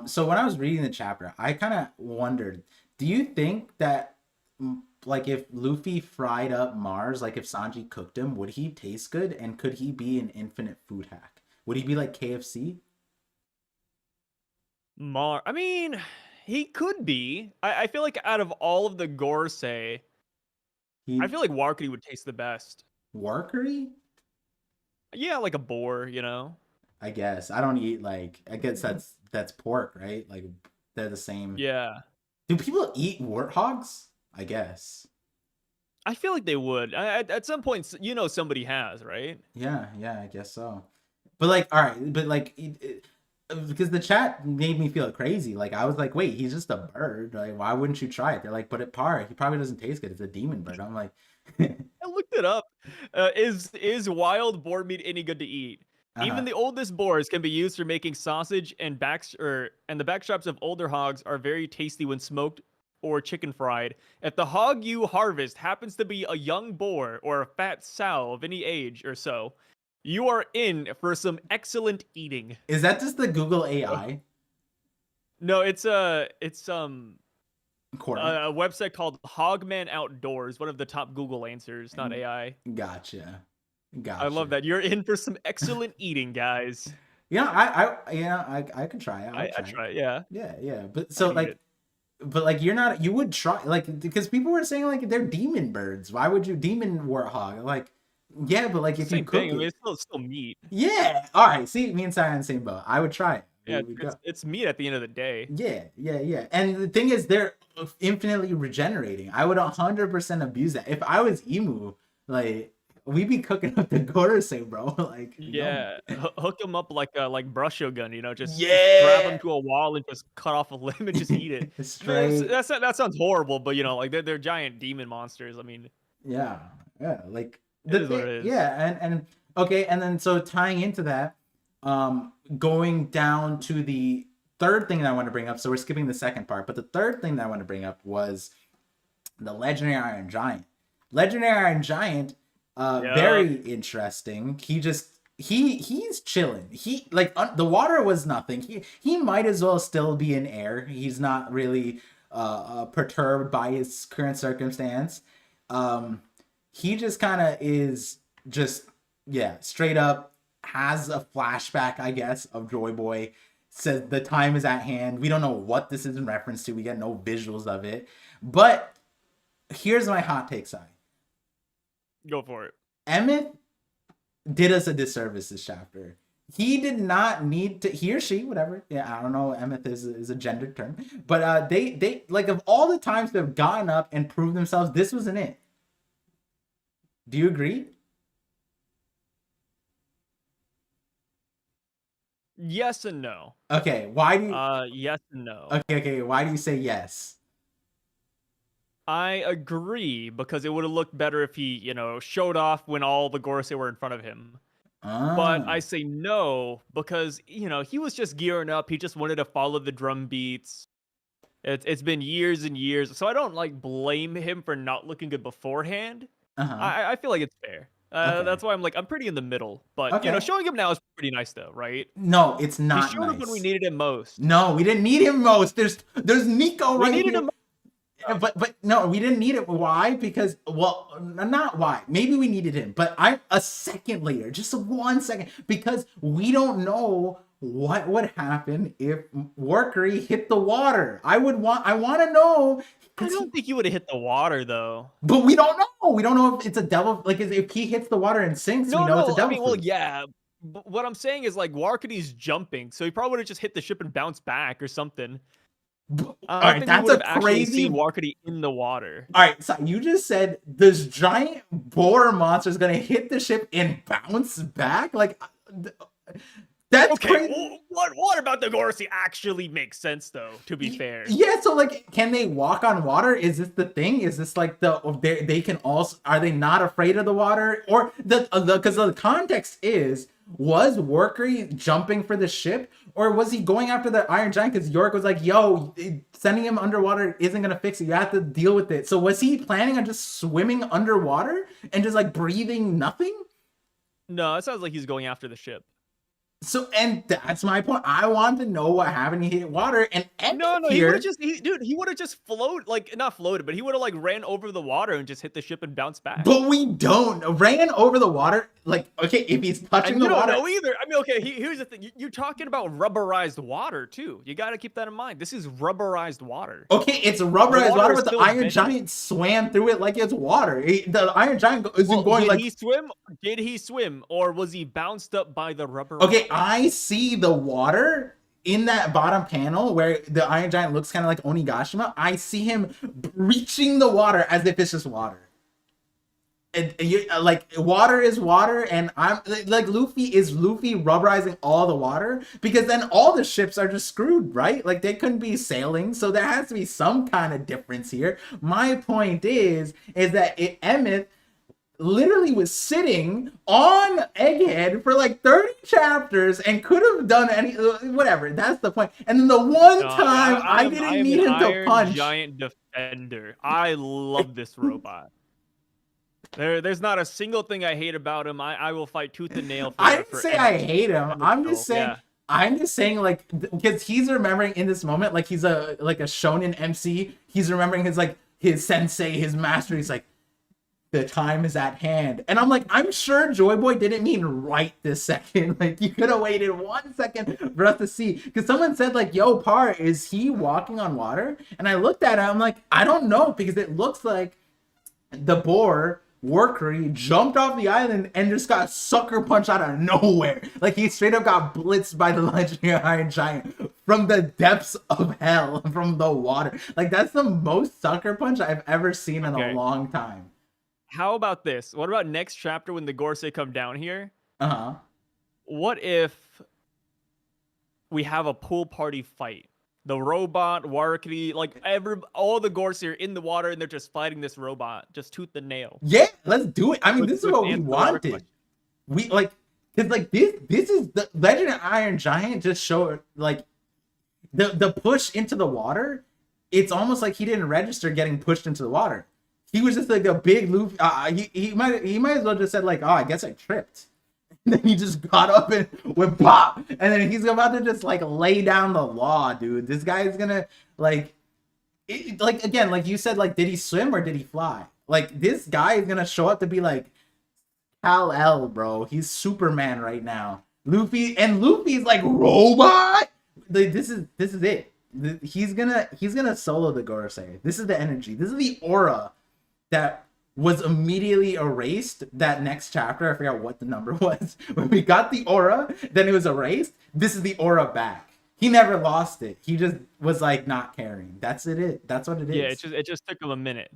So when I was reading the chapter, I kind of wondered, do you think that like if Luffy fried up Mars, like if Sanji cooked him, would he taste good? And could he be an infinite food hack? Would he be like KFC? I mean, he could be. I feel like out of all of the Gorsei, I He feel like Warkity would taste the best. workery? Yeah, like a boar. I guess. I don't eat like I guess that's pork, right? Like they're the same. Yeah. Do people eat warthogs? I guess. I feel like they would. At some point, somebody has, right? Yeah, yeah, I guess so. But like, all right, but like, because the chat made me feel crazy. Like I was like, wait, he's just a bird. Like, why wouldn't you try it? They're like, but at par, he probably doesn't taste good. It's a demon bird. I'm like, I looked it up. Is wild boar meat any good to eat? Even uh-huh. the oldest boars can be used for making sausage, and the backstraps of older hogs are very tasty when smoked or chicken fried. If the hog you harvest happens to be a young boar or a fat sow of any age or so, you are in for some excellent eating. Is that just the Google AI? No, it's Correct. a website called Hogman Outdoors, one of the top Google answers, not AI. Gotcha, I love gotcha. that. You're in for some excellent eating, guys. Yeah, I could try it. I would I try it. try it. Yeah, Yeah, yeah. But I'd so eat like, it. but like you're not. You would try like because people were saying like they're demon birds. Why would you demon warthog? Like, yeah, but like if you Same cook thing. I mean, it, it's still meat. yeah. All right. See, me and Sarah on the same boat. I would try it. Yeah, We it's go. it's meat at the end of the day. Yeah, yeah, yeah. And the thing is, they're infinitely regenerating. I would 100% abuse that. If I was Emu, like we'd be cooking up the Gorosei, bro. Like, no. Yeah, hook him up like a Shogun. Just strap him Yeah. to a wall and just cut off a limb and just eat it. Straight. That sounds horrible, but like they're giant demon monsters. I mean, Yeah, yeah. Like it the is what thing, it is. yeah, and okay, and then so tying into that, going down to the third thing that I want to bring up. So we're skipping the second part, but the third thing that I want to bring up was the Legendary Iron Giant. Legendary Iron Giant, Yeah. very interesting. He's chilling. He like the water was nothing. He might as well still be in air. He's not really perturbed by his current circumstance. Um, he just kind of is just yeah, straight up has a flashback, I guess, of Joy Boy. Says the time is at hand. We don't know what this is in reference to. We get no visuals of it. But here's my hot take side. Go for it. Emmett did us a disservice this chapter. He did not need to, he or she, whatever. Yeah, I don't know. Emmett is a gendered term, but they like of all the times they've gotten up and proved themselves, this wasn't it. Do you agree? Yes and no. Okay, why do you? Yes and no. Okay. Why do you say yes? I agree because it would have looked better if he, showed off when all the Gorosei were in front of him. But I Ah, say no because, he was just gearing up. He just wanted to follow the drum beats. It's been years and years, so I don't like blame him for not looking good beforehand. Uh-huh. I feel like it's fair. Okay. That's why I'm like I'm pretty in the middle. But you know, Okay. showing him now is pretty nice though, right? No, it's He not showed up when we nice. needed him most. No, we didn't need him most. There's Nico We right needed here. him. But no, we didn't need it. Why? Because, well, not why. Maybe we needed him, but I a second later, just 1 second, because we don't know what would happen if Workery hit the water. I want to know. I don't think he would have hit the water though. But we don't know. We don't know if it's a devil. Like if he hits the water and sinks, we No, know it's a no. I devil mean, well, fruit. yeah. But what I'm saying is like Warkady's jumping, so he probably would have just hit the ship and bounced back or something. All I don't right, think we that's would a have actually crazy. seen Warkady in the water. All right, so you just said this giant boar monster is gonna hit the ship and bounce back. Like that's Okay, crazy. what about the Gorsey actually makes sense though? To be fair, Yeah, so like, can they walk on water? Is this the thing? Is this like they can also, are they not afraid of the water? Or the because the context is, was Workery jumping for the ship, or was he going after the Iron Giant because York was like, yo, sending him underwater isn't gonna fix it, you have to deal with it. So was he planning on just swimming underwater and just like breathing nothing? no, it sounds like he's going after the ship. So, and that's my point. I want to know what happened. He hit water, and No, he here, would have just, dude, he would have just floated, like not floated, but he would have like ran over the water and just hit the ship and bounced back. but we don't ran over the water. Like, okay, if he's touching And the you don't water, know either. I mean, okay, here's the thing. You're talking about rubberized water too. You got to keep that in mind. This is rubberized water. okay, it's rubberized water, is but the still Iron bending. Giant swam through it like it's water. The Iron Giant isn't Well, going did like. he swim? Did he swim, or was he bounced up by the rubber? Okay, I see the water in that bottom panel where the Iron Giant looks kind of like Onigashima. I see him reaching the water as if it's just water. Like water is water, and I'm like Luffy rubberizing all the water, because then all the ships are just screwed, right? Like they couldn't be sailing, so there has to be some kind of difference here. My point is that Emmett literally was sitting on Egghead for like 30 chapters and could have done any whatever. That's the point. And then the one time I didn't need him to punch. Giant defender. I love this robot. There's not a single thing I hate about him. I will fight tooth and nail for I didn't for say any- I hate him. I'm just saying. Yeah. I'm just saying, like, because he's remembering in this moment, like he's a shonen MC. He's remembering his sensei, his master. He's like, the time is at hand, and I'm like, I'm sure Joy Boy didn't mean right this second. Like, you could have waited 1 second for us to see, because someone said like, "Yo, Par, is he walking on water?" And I looked at it. I'm like, I don't know, because it looks like the boar Workery jumped off the island and just got sucker punched out of nowhere. Like he straight up got blitzed by the legendary Iron Giant from the depths of hell, from the water. Like that's the most sucker punch I've ever seen in a long time. How about this? What about next chapter when the Gorsei come down here? Uh-huh. What if we have a pool party fight? The robot, Warkity, like all the Gorsei are in the water and they're just fighting this robot, just tooth and nail. Yeah, let's do it. I mean, this is what we wanted. We like, cause like this is the Legend of Iron Giant just showed like the push into the water. It's almost like he didn't register getting pushed into the water. He was just like a big loop. He might as well just said like, oh, I guess I tripped. And then he just got up and went pop. And then he's about to just like lay down the law, dude. This guy is gonna like again, like you said, like, did he swim or did he fly? Like this guy is gonna show up to be like Kal-El, bro. He's Superman right now. Luffy's like robot. Like, this is it. He's gonna solo the Gorosei. This is the energy. This is the aura that was immediately erased that next chapter. I forgot what the number was. When we got the aura, then it was erased. This is the aura back. He never lost it. He just was like not caring. That's it. That's what it is. Yeah, it just took him a minute.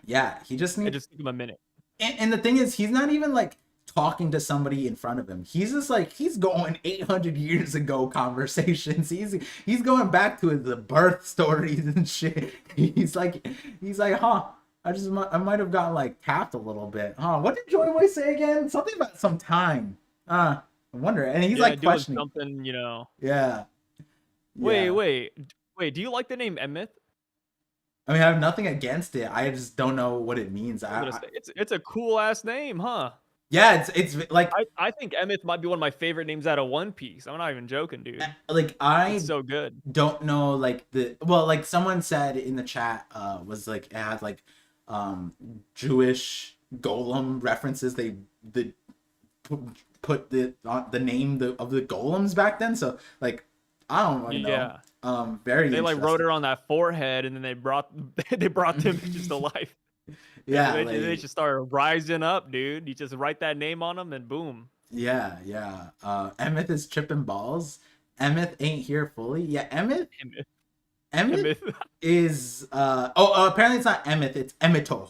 Yeah, it just took him a minute. And the thing is, he's not even like talking to somebody in front of him. He's just like, he's going 800 years ago conversations. He's going back to the birth stories and shit. He's like, huh? I might have gotten like tapped a little bit. What did Joy Boy say again? Something about some time. I wonder. And he's like questioning something, you know. Yeah. Wait. Wait, do you like the name Emmet? I mean, I have nothing against it. I just don't know what it means. I was gonna say it's a cool ass name, huh? Yeah, it's like I think Emmet might be one of my favorite names out of One Piece. I'm not even joking, dude. It's I so good. don't know like the well like someone said in the chat was like it had like Jewish golem references. They put the name of the golems back then. So like I don't really know. Yeah. Very They like wrote interesting. her on that forehead, and then they brought they brought them images to life. Yeah, They like just started rising up, dude. You just write that name on them, and boom. yeah. Emmett is tripping balls. Emmett ain't here fully. Yeah, Emmet. Emmett Emmet. is apparently it's not Emmett, it's Emito.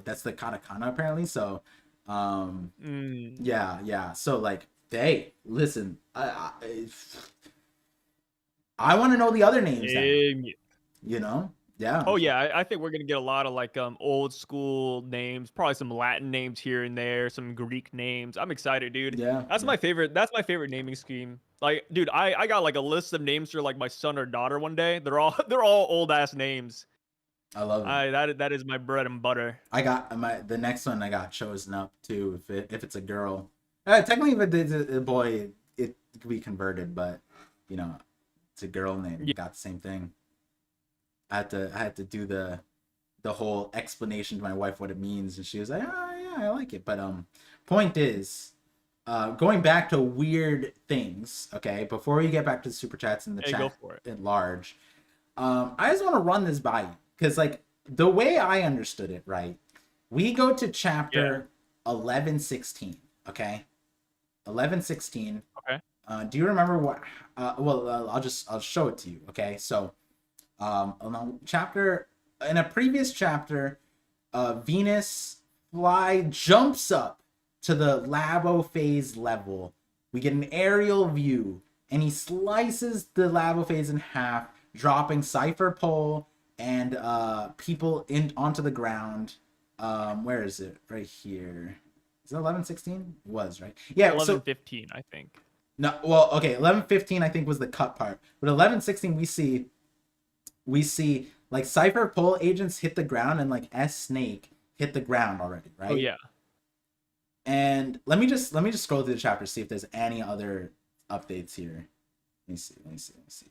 That's the katakana apparently. So Mm. yeah. So like hey, listen, I want to know the other names now. Emmet. You know? Yeah. Oh yeah, I think we're gonna get a lot of like old school names, probably some Latin names here and there, some Greek names. I'm excited, dude. Yeah. That's my favorite. That's my favorite naming scheme. Like, dude, I got like a list of names for like my son or daughter one day. They're all they're all old ass names. I love it. That is my bread and butter. I got the next one I got chosen up too if it's a girl. Technically if it's a boy it could be converted, but you know, it's a girl name. Yeah. Got the same thing. I had to do the whole explanation to my wife what it means, and she was like, "Oh yeah, I like it." But point is, going back to weird things. Okay, before we get back to the super chats and the Hey, chat go for it. at large, I just want to run this by you because like the way I understood it, right? We go to chapter 1116. Okay, 1116. Okay. Do you remember what? I'll show it to you. Okay, so chapter in a previous chapter, Venus fly jumps up to the labo phase level. We get an aerial view, and he slices the labo phase in half, dropping Cipher Pole and people in onto the ground. Where is it? Right here. Is it 1116? It was, right? Yeah. 11:15, I think. No, well, okay. 1115 I think was the cut part, but 1116 we see like Cipher Pole agents hit the ground and like S Snake hit the ground already, right? Oh yeah. And let me just scroll through the chapter, see if there's any other updates here. Let me see.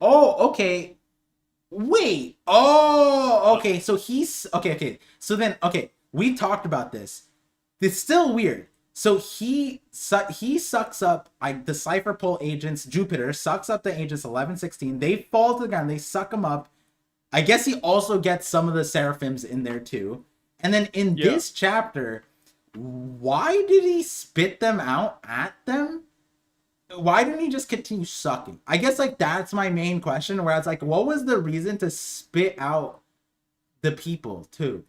Oh, okay. Wait. Oh, okay. So he's okay. So then, okay, we talked about this. It's still weird. So he sucks up the Cipher Pole agents. Jupiter sucks up the agents 1116. They fall to the ground. They suck them up. I guess he also gets some of the Seraphims in there too. And then in this chapter, why did he spit them out at them? Why didn't he just continue sucking? I guess like that's my main question. Where I was like, what was the reason to spit out the people too?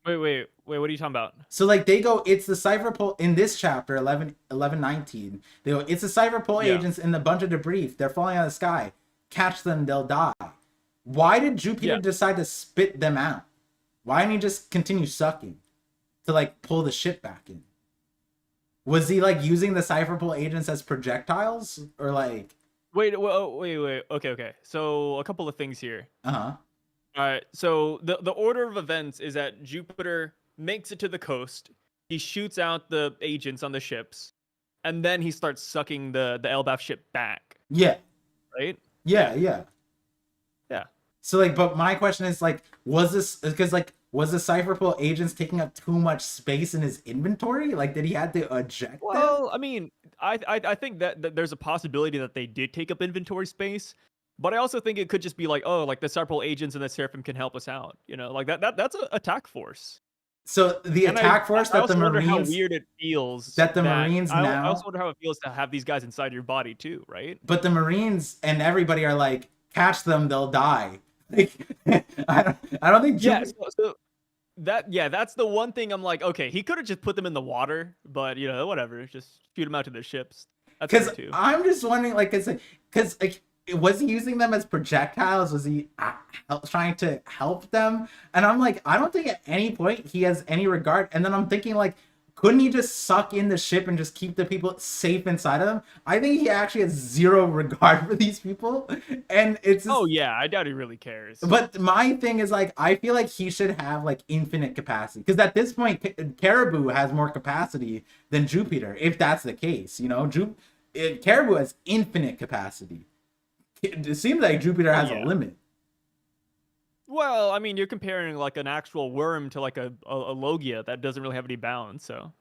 Wait, what are you talking about? So like they go, it's the Cipher Pole in this chapter 1119. They go, it's the Cipher Pole agents in a bunch of debris. They're falling out of the sky. Catch them, they'll die. Why did Jupiter decide to spit them out? Why didn't he just continue sucking to like pull the ship back in? Was he like using the Cipher Pole agents as projectiles or like? Wait. Okay. So a couple of things here. Uh-huh. All right. So the order of events is that Jupiter makes it to the coast. He shoots out the agents on the ships, and then he starts sucking the Elbaf ship back. Yeah. Right? Yeah. Yeah. So like, but my question is like, was the Cipher Pole agents taking up too much space in his inventory? Like, did he have to eject them? Well, I mean, I think that there's a possibility that they did take up inventory space, but I also think it could just be like, oh, like the Cipher Pole agents and the Seraphim can help us out. You know, like that's an attack force. So the attack force that the Marines, how weird it feels that the Marines now. I also wonder how it feels to have these guys inside your body too, right? But the Marines and everybody are like, catch them, they'll die. Like, I don't think. So that's the one thing I'm like, okay, he could have just put them in the water, but you know, whatever, just shoot them out to the ships. Because I'm just wondering, like, because like, was he using them as projectiles? Was he trying to help them? And I'm like, I don't think at any point he has any regard. And then I'm thinking, like, couldn't he just suck in the ship and just keep the people safe inside of them? I think he actually has zero regard for these people, and it's just, Oh yeah, I doubt he really cares. but my thing is like I feel like he should have like infinite capacity because at this point Caribou has more capacity than Jupiter. If that's the case, you know, Caribou has infinite capacity. It seems like Jupiter has a limit. Well, I mean, you're comparing like an actual worm to like a Logia that doesn't really have any bounds, so.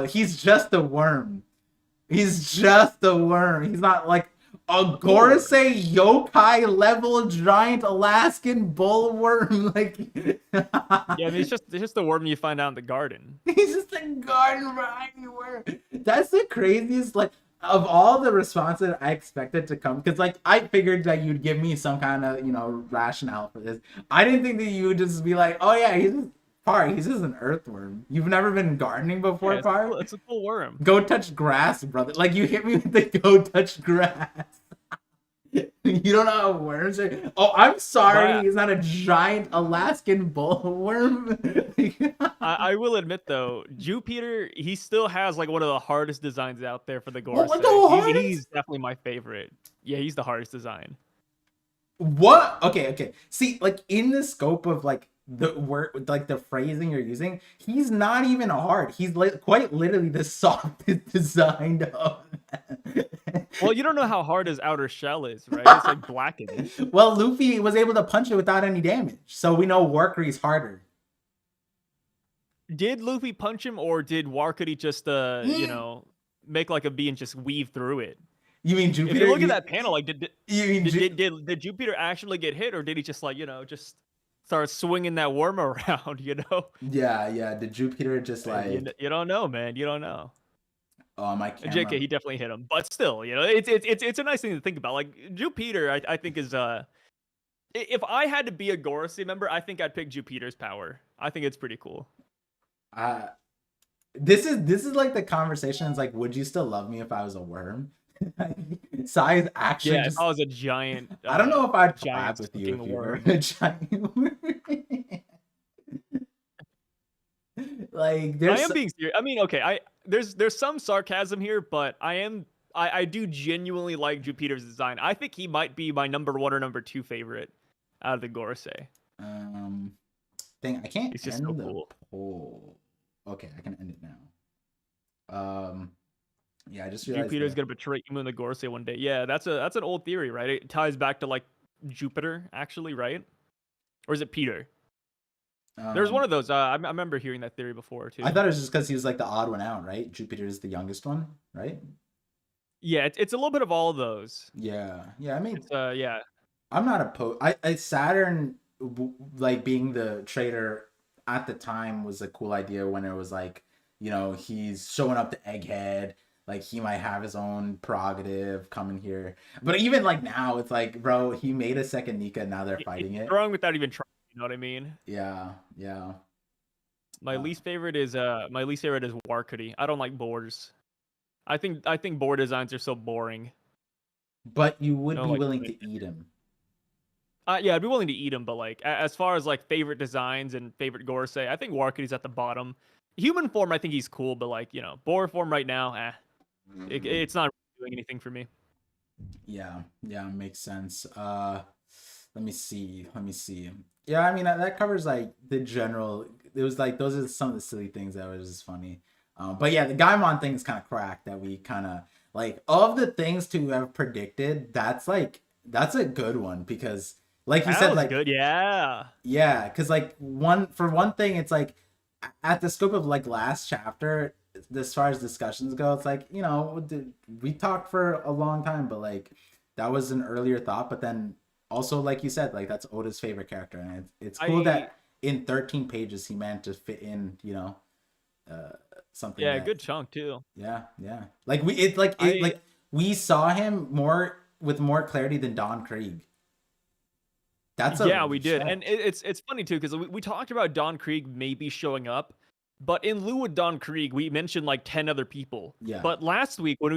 He's just a worm. He's just a worm. He's not like a Gorosei yokai level giant Alaskan bullworm. Like, yeah, I mean, it's just the worm you find out in the garden. He's just a garden variety worm. That's the craziest. Like, of all the responses I expected to come, because like I figured that you'd give me some kind of, you know, rationale for this. I didn't think that you would just be like, oh yeah, he's just an earthworm. You've never been gardening before, yeah, Par? It's a cool worm. Go touch grass, brother. Like, you hit me with the go touch grass. You don't know how worms are. Oh, I'm sorry. He's not a giant Alaskan bullworm. I will admit though, Jupiter, he still has like one of the hardest designs out there for the Gorosei. What, the hardest? He's definitely my favorite. Yeah, he's the hardest design. What? Okay. See, like in the scope of like the word, like the phrasing you're using, he's not even hard. He's like quite literally the softest designed of them. Well, you don't know how hard his outer shell is, right? It's like blackened. Well, Luffy was able to punch it without any damage, so we know Warcry's harder. Did Luffy punch him, or did Warcry just you know, make like a bee and just weave through it? You mean Jupiter? If you look at that panel, like did Jupiter actually get hit, or did he just like, you know, just start swinging that worm around, you know? Yeah. Did Jupiter just like? You don't know, man. You don't know. Oh, my camera. JK, he definitely hit him, but still, you know, it's a nice thing to think about. Like Jupiter, I think is if I had to be a Gorosei member, I think I'd pick Jupiter's power. I think it's pretty cool. This is like the conversation. It's like, would you still love me if I was a worm? Size actually. Yeah, if I was a giant. I don't know if I'd collab with you if you were a giant worm. Like, I am being serious. I mean, okay, there's some sarcasm here, but I do genuinely like Jupiter's design. I think he might be my #1 or #2 favorite out of the Gorosei. Thing I can't it's just end so the cool. poll. Okay, I can end it now. Yeah, I just realized Jupiter's gonna betray Imu and the Gorosei one day. Yeah, that's an old theory, right? It ties back to like Jupiter, actually, right? Or is it Peter? There's one of those. I remember hearing that theory before too. I thought it was just because he was like the odd one out, right? Jupiter is the youngest one, right? Yeah, it's a little bit of all of those. Yeah. I mean, yeah. I'm not opposed. I Saturn, like being the trader at the time, was a cool idea when it was like, you know, he's showing up to Egghead. Like, he might have his own prerogative coming here. But even like now, it's like, bro, he made a second Nika. Now they're fighting it. Throwing without even trying. You know what I mean? Yeah. My least favorite is Warcry. I don't like boars. I think boar designs are so boring. But you would be willing to eat him. Yeah, I'd be willing to eat him, but like as far as like favorite designs and favorite Gorosei, I think Warcry's at the bottom. Human form, I think he's cool, but like, you know, boar form right now, it's not doing anything for me. Yeah, makes sense. Let me see. Yeah, I mean, that covers like the general. It was like, those are some of the silly things that was just funny. But yeah, the Gaimon thing is kind of cracked, that we kind of like, of the things to have predicted, that's a good one, because like you said, like, good. Yeah, because like for one thing, it's like at the scope of like last chapter, as far as discussions go, it's like, you know, we talked for a long time, but like that was an earlier thought. But then also, like you said, like that's Oda's favorite character, and it's cool that in 13 pages he managed to fit in, you know, something. Yeah, good chunk too. Yeah. Like we saw him with more clarity than Don Krieg. We did, and it's funny too, because we talked about Don Krieg maybe showing up, But in lieu of Don Krieg, we mentioned like 10 other people. Yeah. But last week when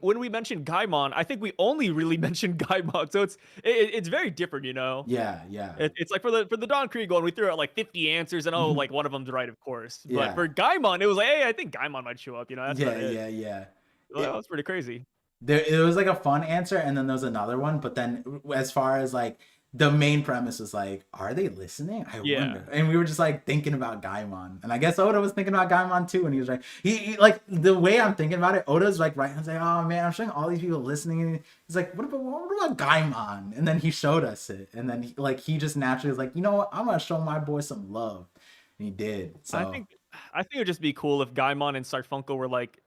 we mentioned Gaimon, I think we only really mentioned Gaimon. So it's very different, you know. Yeah, yeah. It's like for the Don Krieg one, we threw out like 50 answers and oh, like one of them's right, of course. But Yeah. for Gaimon, it was like, hey, I think Gaimon might show up. You know, that's about Yeah, it. yeah, yeah. Well, that was pretty crazy. There it was like a fun answer, and then there was another one, but then as far as like the main premise was like, are they listening? I Yeah. wonder. And we were just like thinking about Gaimon, and I guess Oda was thinking about Gaimon too, and he was like, he like the way I'm thinking about it, Oda's like right, I was like, oh man, I'm showing all these people listening, and he's like, what about Gaimon? And then he showed us it, and then he just naturally was like, you know what, I'm gonna show my boy some love, and he did. So I think it'd just be cool if Gaimon and Sarfunkel were like,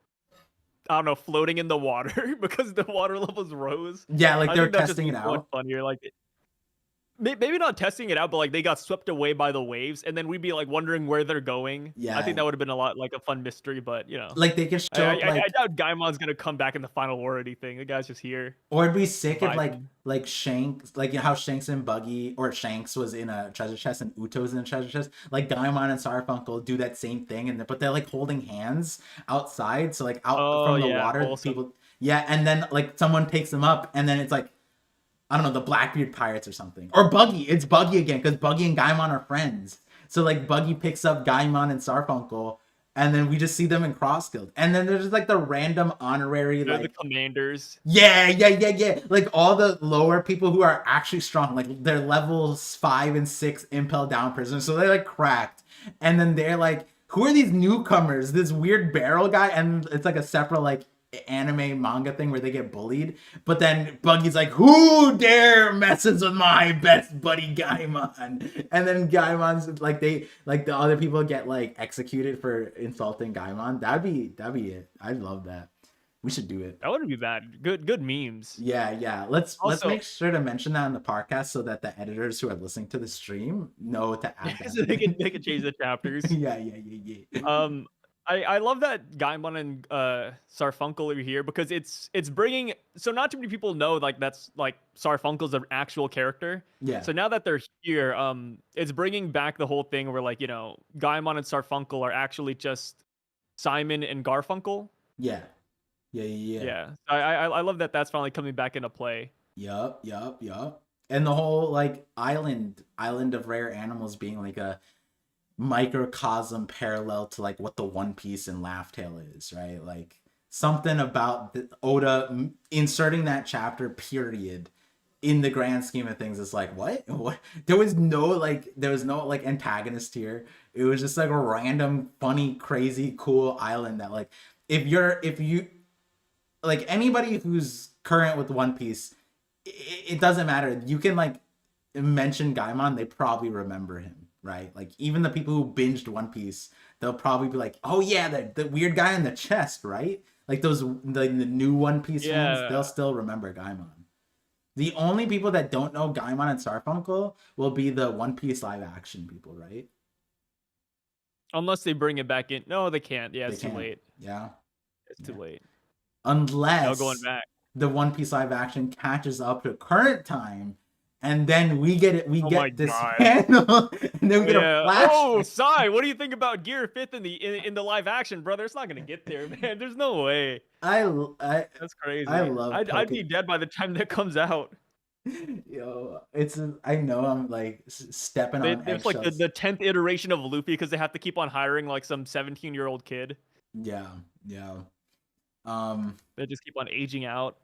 I don't know, floating in the water because the water levels rose. yeah, like I they're think that'd just testing be it so much out. funnier. Like maybe not testing it out, but like they got swept away by the waves, and then we'd be like wondering where they're going. I think Yeah, that would have been a lot like a fun mystery, but you know, like they can show up I like. doubt Gaimon's gonna come back in the final war or anything. The guy's just here Or it'd be sick if vibing. like Shanks, like how Shanks and Buggy or Shanks was in a treasure chest and Uto's in a treasure chest, like Gaimon and Sarfunkel do that same thing, and but they're like holding hands outside, so like out Oh from the yeah, water, wholesome. people, yeah, and then like someone takes them up, and then it's like, I don't know, the Blackbeard Pirates or something, or Buggy, it's Buggy again because Buggy and Gaimon are friends, so like Buggy picks up Gaimon and Sarfunkel, and then we just see them in Cross Guild, and then there's like the random honorary They're the like. commanders. Yeah, yeah, yeah, yeah. Like all the lower people who are actually strong, like they're levels 5 and 6 impel down prisoners, so they're like cracked. And then they're like, who are these newcomers? This weird barrel guy, and it's like a separate like anime manga thing where they get bullied. But then Buggy's like, who dare messes with my best buddy Gaimon? And then Gaimon's like they like the other people get like executed for insulting Gaimon. That'd be it. I'd love that. We should do it. That wouldn't be bad. Good memes. Yeah, yeah. Let's Also, make sure to mention that in the podcast so that the editors who are listening to the stream know to add so they that. can change the chapters. Yeah, yeah, yeah, yeah. I love that Gaimon and Sarfunkel are here because it's bringing, so not too many people know like that's like Sarfunkel's an actual character. Yeah, So now that they're here, it's bringing back the whole thing where like, you know, Gaimon and Sarfunkel are actually just Simon and Garfunkel. yeah, yeah, yeah, yeah. Yeah, I love that that's finally coming back into play. Yup, yup, yup. And the whole like island of rare animals being like a microcosm parallel to like what the One Piece and Laugh Tale is, right? Like something about the Oda inserting that chapter period in the grand scheme of things is like what there was no antagonist here. It was just like a random funny crazy cool island that like if you like anybody who's current with One Piece, it doesn't matter. You can like mention Gaimon, they probably remember him, right? Like even the people who binged One Piece, they'll probably be like, "Oh yeah, the weird guy in the chest, right?" Like those the new One Piece fans, they'll Yeah, still remember Gaimon. The only people that don't know Gaimon and Sarfunkel will be the One Piece live action people, right? unless they bring it back in. No, they can't. Yeah, They it's too can't. late. Yeah. It's too Yeah. late. No going Unless back. the One Piece live action catches up to current time, and then we get it. We Oh my get this god. panel, and then we get a Yeah. flash. Oh, Sai, what do you think about Gear Fifth in the live action, brother? It's not gonna get there, man. There's no way. I That's I crazy. love I'd be poking. dead by the time that comes out. Yo, I know I'm like stepping on It's like eggshells. the 10th iteration of Luffy because they have to keep on hiring like some 17-year-old kid. Yeah, yeah. Um, They just keep on aging out.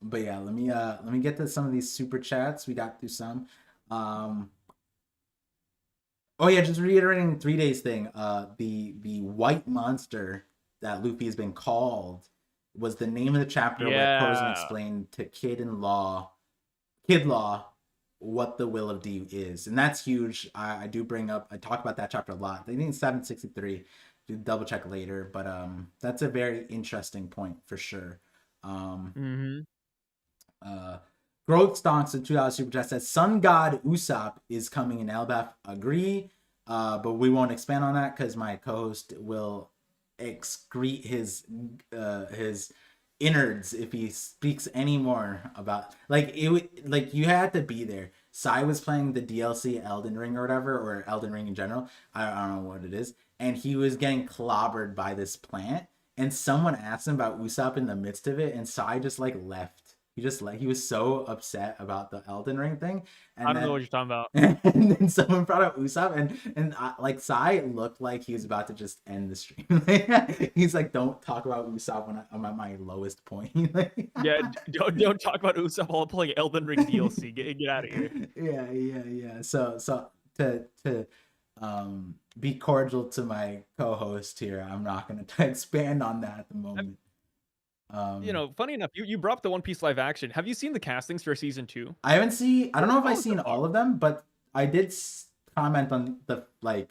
but yeah, let me get to some of these super chats. We got through some. Um, oh yeah, just reiterating 3 days thing. The white monster that Luffy has been called was the name of the chapter where Kozen Yeah. explained to Kid Law, what the will of D is, and that's huge. I do bring up. I talk about that chapter a lot. I think it's 763. Do double check later, but that's a very interesting point for sure. Um, Mm-hmm. Growth Stonks in $2 super chat says Sun God Usopp is coming in Elbaf. Agree, but we won't expand on that because my co-host will excrete his innards if he speaks any more about like like you had to be there. Sai was playing the DLC Elden Ring or whatever, or Elden Ring in general. I don't know what it is. and he was getting clobbered by this plant, and someone asked him about Usopp in the midst of it, and Sai just like left. He was so upset about the Elden Ring thing, I and don't know then what you're talking about. and then someone brought up Usopp, and like Sai looked like he was about to just end the stream. He's like, "Don't talk about Usopp when I'm at my lowest point." Yeah, don't talk about Usopp while playing Elden Ring DLC. Get out of here. Yeah. So to be cordial to my co-host here, I'm not gonna expand on that at the moment. You know, funny enough, you brought up the One Piece live action. Have you seen the castings for season 2? I haven't seen. I don't know if I've so seen far? all of them, but I did comment on the like.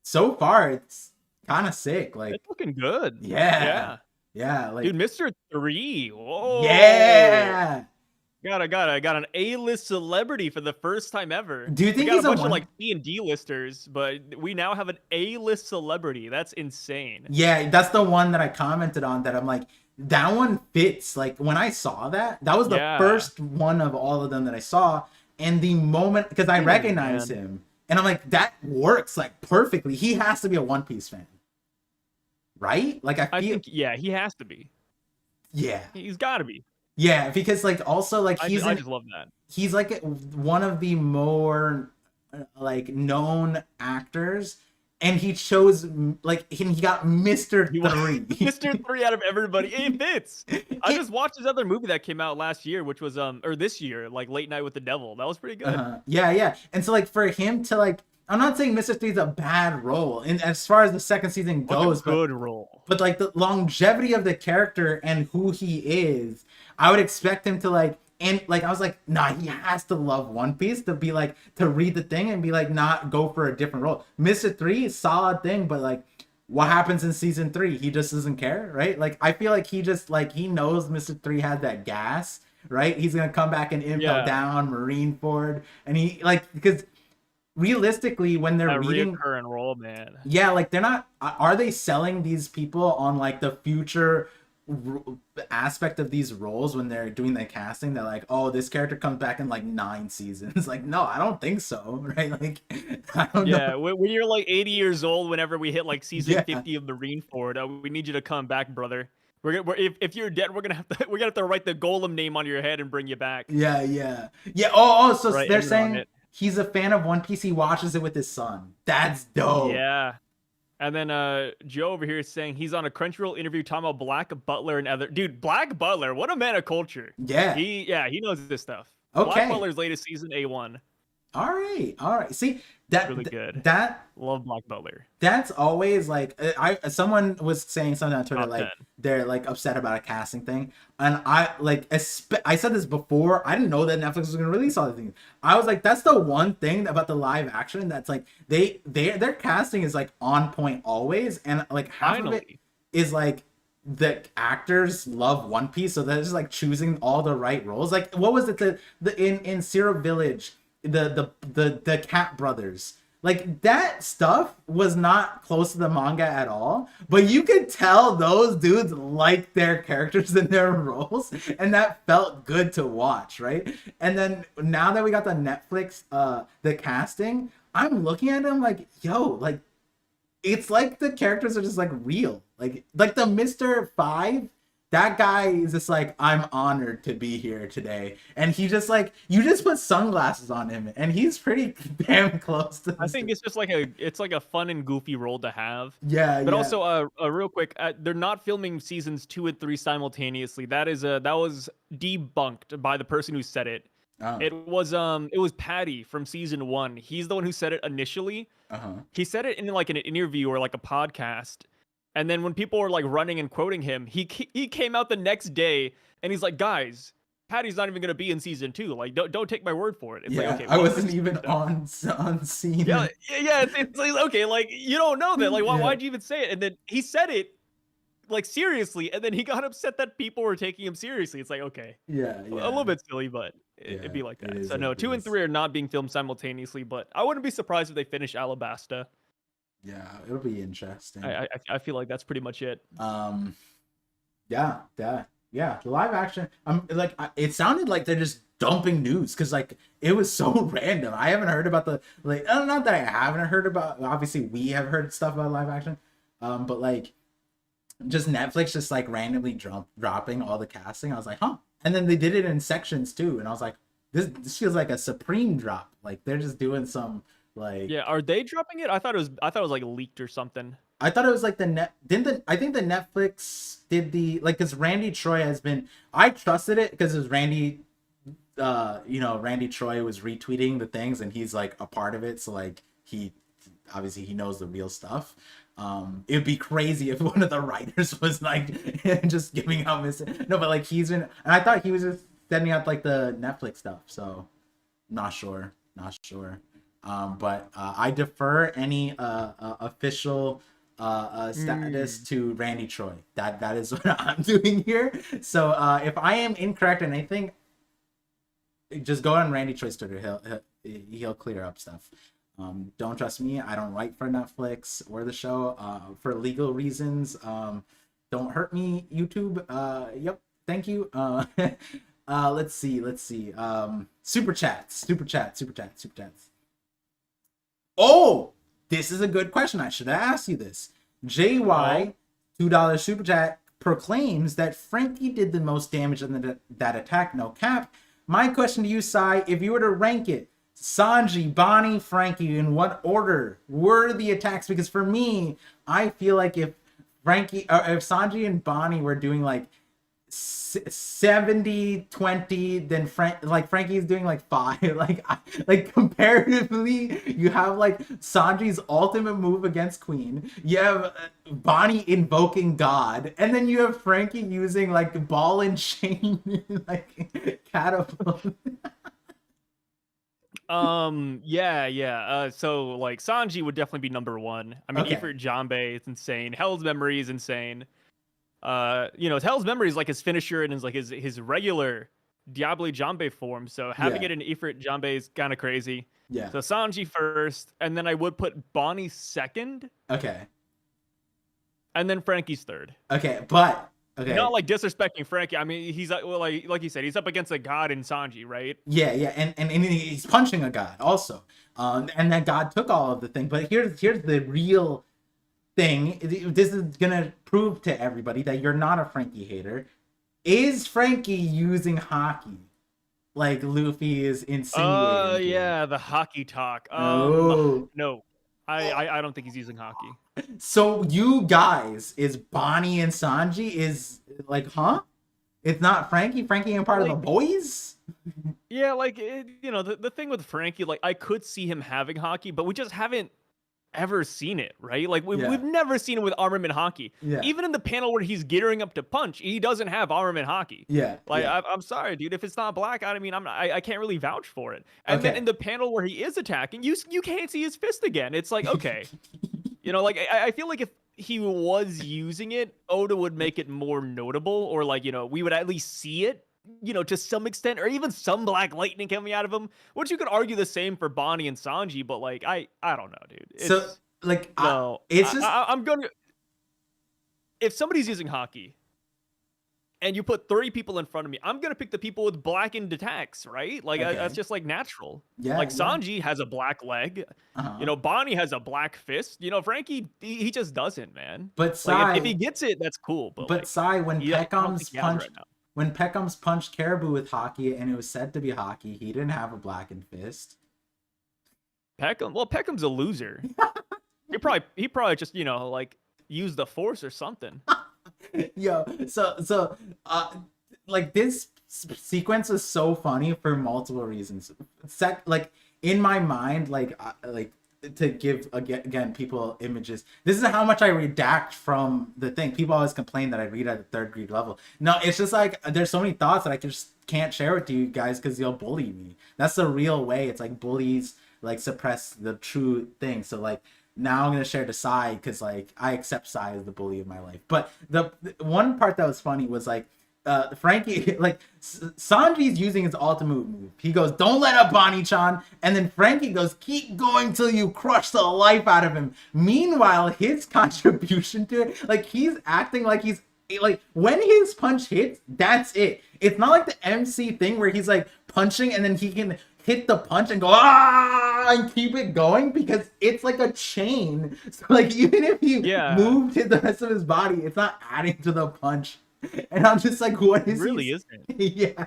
So far, it's kind of sick. Like, It's looking good. yeah. Like, Dude, Mr. 3. Whoa. yeah. Got an A-list celebrity for the first time ever. Do you think we got he's a bunch one... of like C and D listers, but we now have an A-list celebrity. That's insane. Yeah, that's the one that I commented on. That I'm like, that one fits. Like when I saw that was the first one of all of them that I saw, and the moment because I recognize him, and I'm like, that works like perfectly. He has to be a One Piece fan, right? Like I think he has to be. Yeah, he's got to be. Yeah, because like also like I just love that. He's like one of the more like known actors, and he chose like he got Mr. 3. Mr. 3 out of everybody. It fits. I just watched this other movie that came out last year, which was or this year, like Late Night with the Devil. That was pretty good. Yeah. And so like for him to like, I'm not saying Mr. 3 is a bad role, and as far as the second season goes, good role. But like the longevity of the character and who he is, I would expect him to like, and like I was like, nah, he has to love One Piece to be like to read the thing and be like not go for a different role. Mr. 3 is solid thing, but like what happens in season 3? He just doesn't care, right? Like I feel like he just like he knows Mr. 3 had that gas, right? He's gonna come back and Impel Down, Marineford, and he like because realistically when they're reading current role, man. Yeah, like they're not. Are they selling these people on like the future aspect of these roles when they're doing the casting? They're like, oh, this character comes back in like 9 seasons. Like, no, I don't think so, right? Like, I don't know. When you're like 80 years old, whenever we hit like season 50 of Marineford, we need you to come back, brother. If you're dead, we're gonna have to write the Golem name on your head and bring you back. Yeah. Oh, so right, they're saying he's a fan of One Piece. He watches it with his son. That's dope. Yeah. And then Joe over here is saying he's on a Crunchyroll interview talking about Black Butler and other dude. Black Butler, what a man of culture. Yeah. He knows this stuff. Okay. Black Butler's latest season A1. All right. See, that really good. That love Black Butler. That's always like someone was saying something on Twitter, like 10. They're like upset about a casting thing, and I like I said this before. I didn't know that Netflix was gonna release all the things. I was like, that's the one thing about the live action that's like their casting is like on point always, and like half of it is like the actors love One Piece, so they're just like choosing all the right roles. Like what was it in Syrup Village, the Cat Brothers. Like that stuff was not close to the manga at all, but you could tell those dudes like their characters in their roles, and that felt good to watch, right? And then now that we got the Netflix the casting, I'm looking at them like, yo, like it's like the characters are just like real. Like the Mr. 5, that guy is just like, I'm honored to be here today. And he just like, you just put sunglasses on him and he's pretty damn close to this. I think it's just like a fun and goofy role to have. Yeah. But also real quick, they're not filming seasons 2 and 3 simultaneously. That was debunked by the person who said it. Oh. It was Patty from season 1. He's the one who said it initially. He said it in like an interview or like a podcast. And then when people were like running and quoting him, he came out the next day and he's like, guys, Patty's not even gonna be in season 2. Like, don't take my word for it. It's like, okay, I wasn't even on scene. Yeah. It's like, okay, like you don't know that. Like, why'd you even say it? And then he said it like seriously, and then he got upset that people were taking him seriously. It's like, okay, a little bit silly, but it'd be like that. So no, 2 and 3 are not being filmed simultaneously, but I wouldn't be surprised if they finish Alabasta. Yeah, it'll be interesting. I feel like that's pretty much it. Yeah. The live action. Like it sounded like they're just dumping news because like it was so random. I haven't heard about the like not that I haven't heard about, obviously we have heard stuff about live action, but like just Netflix just like randomly dropping all the casting. I was like, huh. And then they did it in sections too, and I was like, this feels like a supreme drop. Like they're just doing some like, Yeah, are they dropping it? I thought it was like leaked or something. I thought it was like I think the Netflix did the like, because Randy Troy has been, I trusted it because it was Randy, Randy Troy was retweeting the things and he's like a part of it, so like he obviously he knows the real stuff. It'd be crazy if one of the writers was like just giving out no, but like he's been, and I thought he was just sending out like the Netflix stuff, so not sure. But I defer any official status to Randy Troy. That is what I'm doing here. So if I am incorrect in anything, just go on Randy Troy's Twitter. He'll clear up stuff. Don't trust me. I don't write for Netflix or the show for legal reasons. Don't hurt me, YouTube. Yep. Thank you. Let's see. Super chats. Oh, this is a good question. I should have asked you this. JY, $2 super chat, proclaims that Frankie did the most damage in that attack. No cap. My question to you, Sai, if you were to rank it, Sanji, Bonnie, Frankie, in what order were the attacks? Because for me, I feel like if if Sanji and Bonnie were doing like 70-20, then Frankie's doing like 5. Like comparatively, you have like Sanji's ultimate move against Queen, you have Bonnie invoking God, and then you have Frankie using like ball and chain like catapult. So like Sanji would definitely be number 1. I mean, Okay. Ifrit Jambe is insane. Hell's Memory is insane. Hell's Memory is like his finisher and is like his regular Diablo Jambe form. So having it in Ifrit Jambe is kind of crazy. Yeah. So Sanji first, and then I would put Bonnie second. Okay. And then Frankie's third. Okay, but okay. Not like disrespecting Frankie. I mean, he's like you said, he's up against a god in Sanji, right? Yeah, and he's punching a god also. And that god took all of the thing. But here's the real thing. This is gonna prove to everybody that you're not a Frankie hater. Is Frankie using hockey like Luffy is insinuating? Yeah, the hockey talk. No, I don't think he's using hockey. So you guys, is Bonnie and Sanji is like, huh? It's not Frankie and part of the boys? Yeah, like the thing with Frankie, like I could see him having hockey, but we just haven't ever seen it, right? Like we've never seen it with armament hockey. Yeah. Even in the panel where he's gearing up to punch, he doesn't have armament hockey. Yeah. Like I'm sorry, dude. If it's not black, I mean, I can't really vouch for it. And then in the panel where he is attacking, you can't see his fist again. It's like, okay, like I feel like if he was using it, Oda would make it more notable, or like we would at least see it. To some extent, or even some black lightning coming out of him, which you could argue the same for Bonnie and Sanji, but like I don't know, dude. I'm gonna, if somebody's using hockey and you put 30 people in front of me, I'm gonna pick the people with blackened attacks, right? Like that's just like natural. Yeah. Like Sanji has a black leg, Bonnie has a black fist. Frankie he just doesn't, man. But Sai, like, if he gets it, that's cool. But like, Sai, when Peckham's punched. Right now. When Peckham's punched Caribou with hockey, and it was said to be hockey, he didn't have a blackened fist. Peckham's a loser. he probably just like used the force or something. Yo, so like this sequence is so funny for multiple reasons. Like in my mind, like to give again people images, this is how much I redact from the thing. People always complain that I read at a 3rd grade level. No, it's just like there's so many thoughts that I just can't share with you guys because you'll bully me. That's the real way. It's like bullies like suppress the true thing. So like now I'm gonna share the Sai because like I accept Sai as the bully of my life. But the one part that was funny was like Frankie, like Sanji's using his ultimate move. He goes, "Don't let up, Bonnie-chan," and then Frankie goes, "Keep going till you crush the life out of him." Meanwhile, his contribution to it, like he's acting like he's like when his punch hits, that's it. It's not like the MC thing where he's like punching and then he can hit the punch and go and keep it going, because it's like a chain. So like even if he Yeah, moved the rest of his body, it's not adding to the punch. And I'm just like, what it is really he? isn't. Yeah,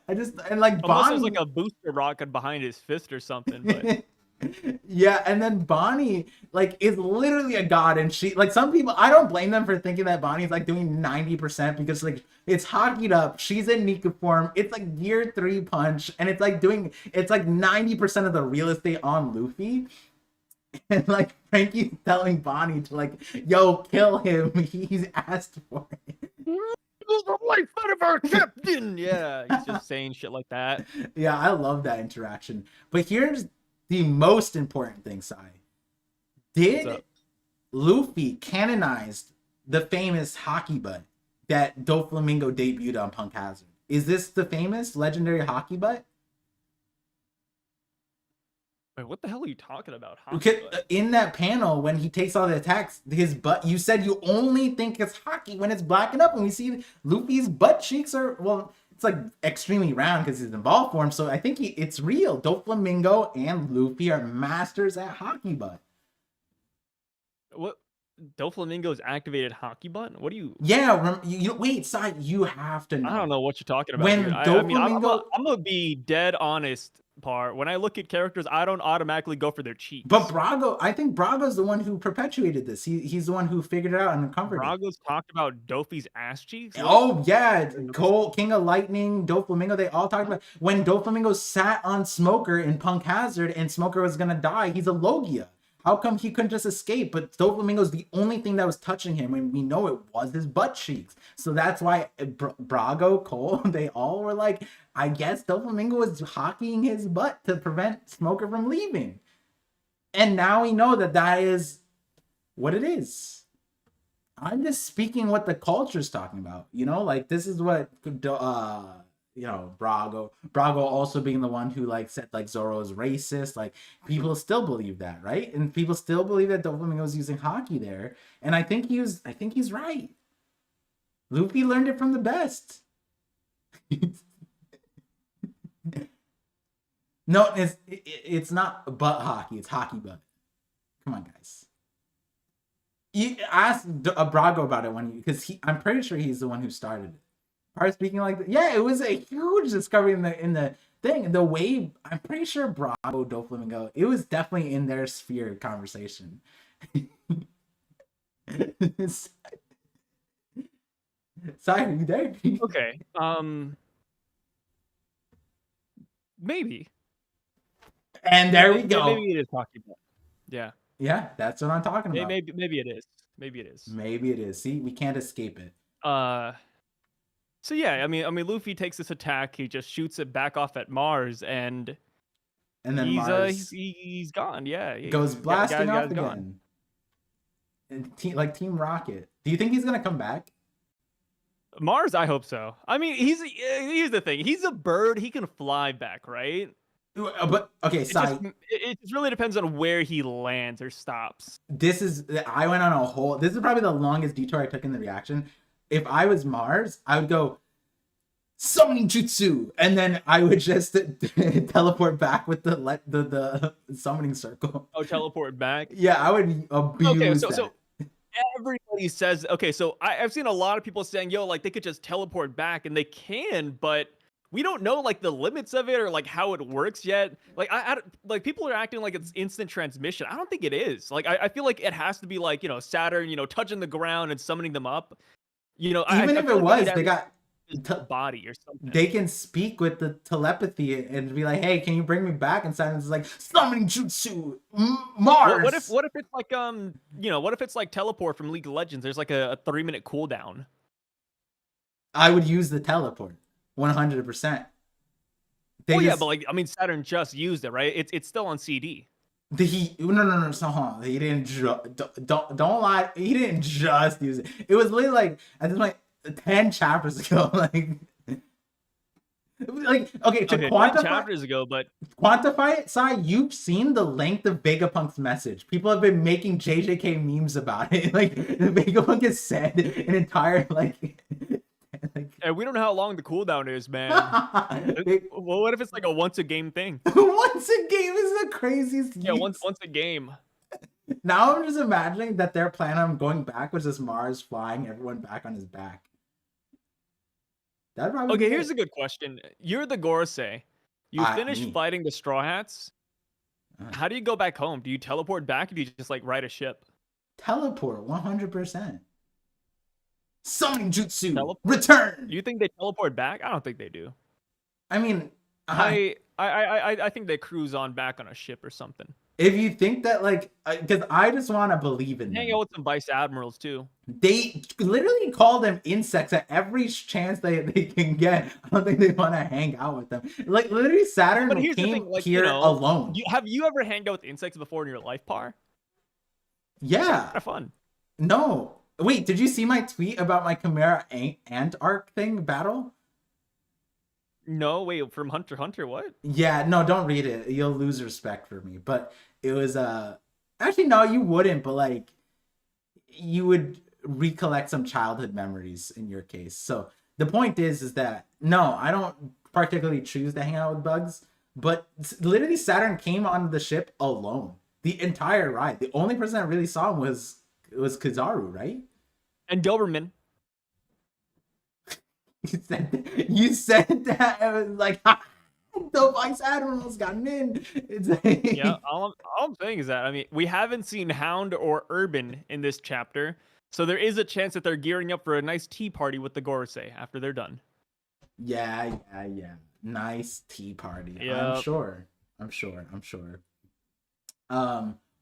I just and like Unless there's like Bonnie. a booster rocket behind his fist or something, but Yeah, and then Bonnie like is literally a god, and she like some people, I don't blame them for thinking that Bonnie's like doing 90% because like it's hockeyed up, she's in Nika form, it's like gear 3 punch, and it's like 90% of the real estate on Luffy. And like Frankie's telling Bonnie to like, yo, kill him. He's asked for it. the life out of our captain. Yeah, he's just saying shit like that. Yeah, I love that interaction. But here's the most important thing, Sai. What's Did up? Luffy canonized the famous hockey butt that Doflamingo debuted on Punk Hazard? Is this the famous legendary hockey butt? Wait, what the hell are you talking about? Hockey Because butt? in that panel, when he takes all the attacks, his butt, you said you only think it's hockey when it's blacking up. And we see Luffy's butt cheeks are, well, it's like extremely round because he's in ball form. So I think it's real. Doflamingo and Luffy are masters at hockey butt. What? Doflamingo's activated hockey butt? What do you? Yeah, wait, Sai, you have to know. I don't know what you're talking about. When Dude. I mean, Doflamingo, I'm gonna be dead honest. Part when I look at characters, I don't automatically go for their cheeks. but Brago, I think Brago's the one who perpetuated this. He's the one who figured it out and uncovered it. Brago's talked about Dofi's ass cheeks. Oh yeah, Cole, King of Lightning, Doflamingo, they all talked about when Doflamingo sat on Smoker in Punk Hazard and Smoker was gonna die. He's a Logia. How come he couldn't just escape? But Doflamingo's the only thing that was touching him, and we know it was his butt cheeks. So that's why Brago, Cole, they all were like, I guess Doflamingo was hockeying his butt to prevent Smoker from leaving. And now we know that that is what it is. I'm just speaking what the culture's talking about. You know, like this is what you know, Brago also being the one who like said like Zoro is racist. Like people still believe that, right? And people still believe that Doflamingo was using hockey there. And I think he's right. Luffy learned it from the best. No, it's not butt hockey. It's hockey butt. Come on, guys. You ask Brago about it because I'm pretty sure he's the one who started it. Part speaking like that. Yeah, it was a huge discovery in the thing. The way I'm pretty sure Brago, Doflamingo, it was definitely in their sphere of conversation. Sorry, are you there? Okay. Maybe. And there we go. Maybe it is hockey butt. Yeah. Yeah, that's what I'm talking about. Maybe it is. Maybe it is. Maybe it is. See, we can't escape it. So yeah, I mean, Luffy takes this attack. He just shoots it back off at Mars, and then he's he's gone. Yeah, goes blasting off again. Gone. And Team Rocket. Do you think he's gonna come back? Mars, I hope so. I mean, here's the thing. He's a bird. He can fly back, right? But okay, it just really depends on where he lands or stops. I went on a whole. This is probably the longest detour I took in the reaction. If I was Mars, I would go summoning jutsu, and then I would just teleport back with the summoning circle. Oh, teleport back? Yeah, I would abuse that. So everybody says, okay, so I've seen a lot of people saying, yo, like they could just teleport back, and they can, but we don't know like the limits of it or like how it works yet. Like I like people are acting like it's instant transmission. I don't think it is. Like I feel like it has to be like, you know, Saturn, you know, touching the ground and summoning them up. You know, even if it was, they got body or something. They can speak with the telepathy and be like, "Hey, can you bring me back?" And Saturn's like, "Summoning jutsu, Mars." What if it's like you know, what if it's like teleport from League of Legends? There's like a 3-minute cooldown. I would use the teleport 100%. Yeah, but like I mean, Saturn just used it, right? It's still on CD. No. So hold on. He didn't. Don't lie. He didn't just use it. It was literally like at this point 10 chapters ago. Like Like, okay, to Okay, 9 quantify chapters ago, but it, Sai, you've seen the length of Vegapunk's message. People have been making JJK memes about it. Like, Vegapunk has said an entire, like, and we don't know how long the cooldown is, man. Well, what if it's like a once a game thing? Once a game is the craziest. Yeah, once a game. Now I'm just imagining that their plan on going back was just Mars flying everyone back on his back. That'd probably Okay, be here's it. a good question. You're the Gorosei. You finish Me. fighting the Straw Hats. Uh, How do you go back home? Do you teleport back, or do you just like ride a ship? Teleport 100%. Summoning Jutsu Teleport? return. You think they teleport back? I don't think they do. I mean, I think they cruise on back on a ship or something. if you think that, like, because I just want to believe in Hang them. out with some vice admirals too. They literally call them insects at every chance they can get. I don't think they want to hang out with them. Like, literally, Saturn But here's the came thing, like, here alone. Have you ever hanged out with insects before in your life, Par? Yeah. Kind of fun. No. Wait, did you see my tweet about my Chimera Ant Arc thing battle? No, wait, from Hunter x Hunter, what? Yeah, no, don't read it. You'll lose respect for me. But it was actually no, you wouldn't, but like you would recollect some childhood memories in your case. So the point is that no, I don't particularly choose to hang out with bugs, but literally Saturn came on the ship alone. The entire ride. The only person that really saw him was Kizaru, right? And Doberman. You said that. I was like, the vice admirals got in. It's like... Yeah, all I'm saying is that, I mean, we haven't seen Hound or Urban in this chapter, so there is a chance that they're gearing up for a nice tea party with the Gorosei after they're done. Yeah. Nice tea party. Yep. I'm sure.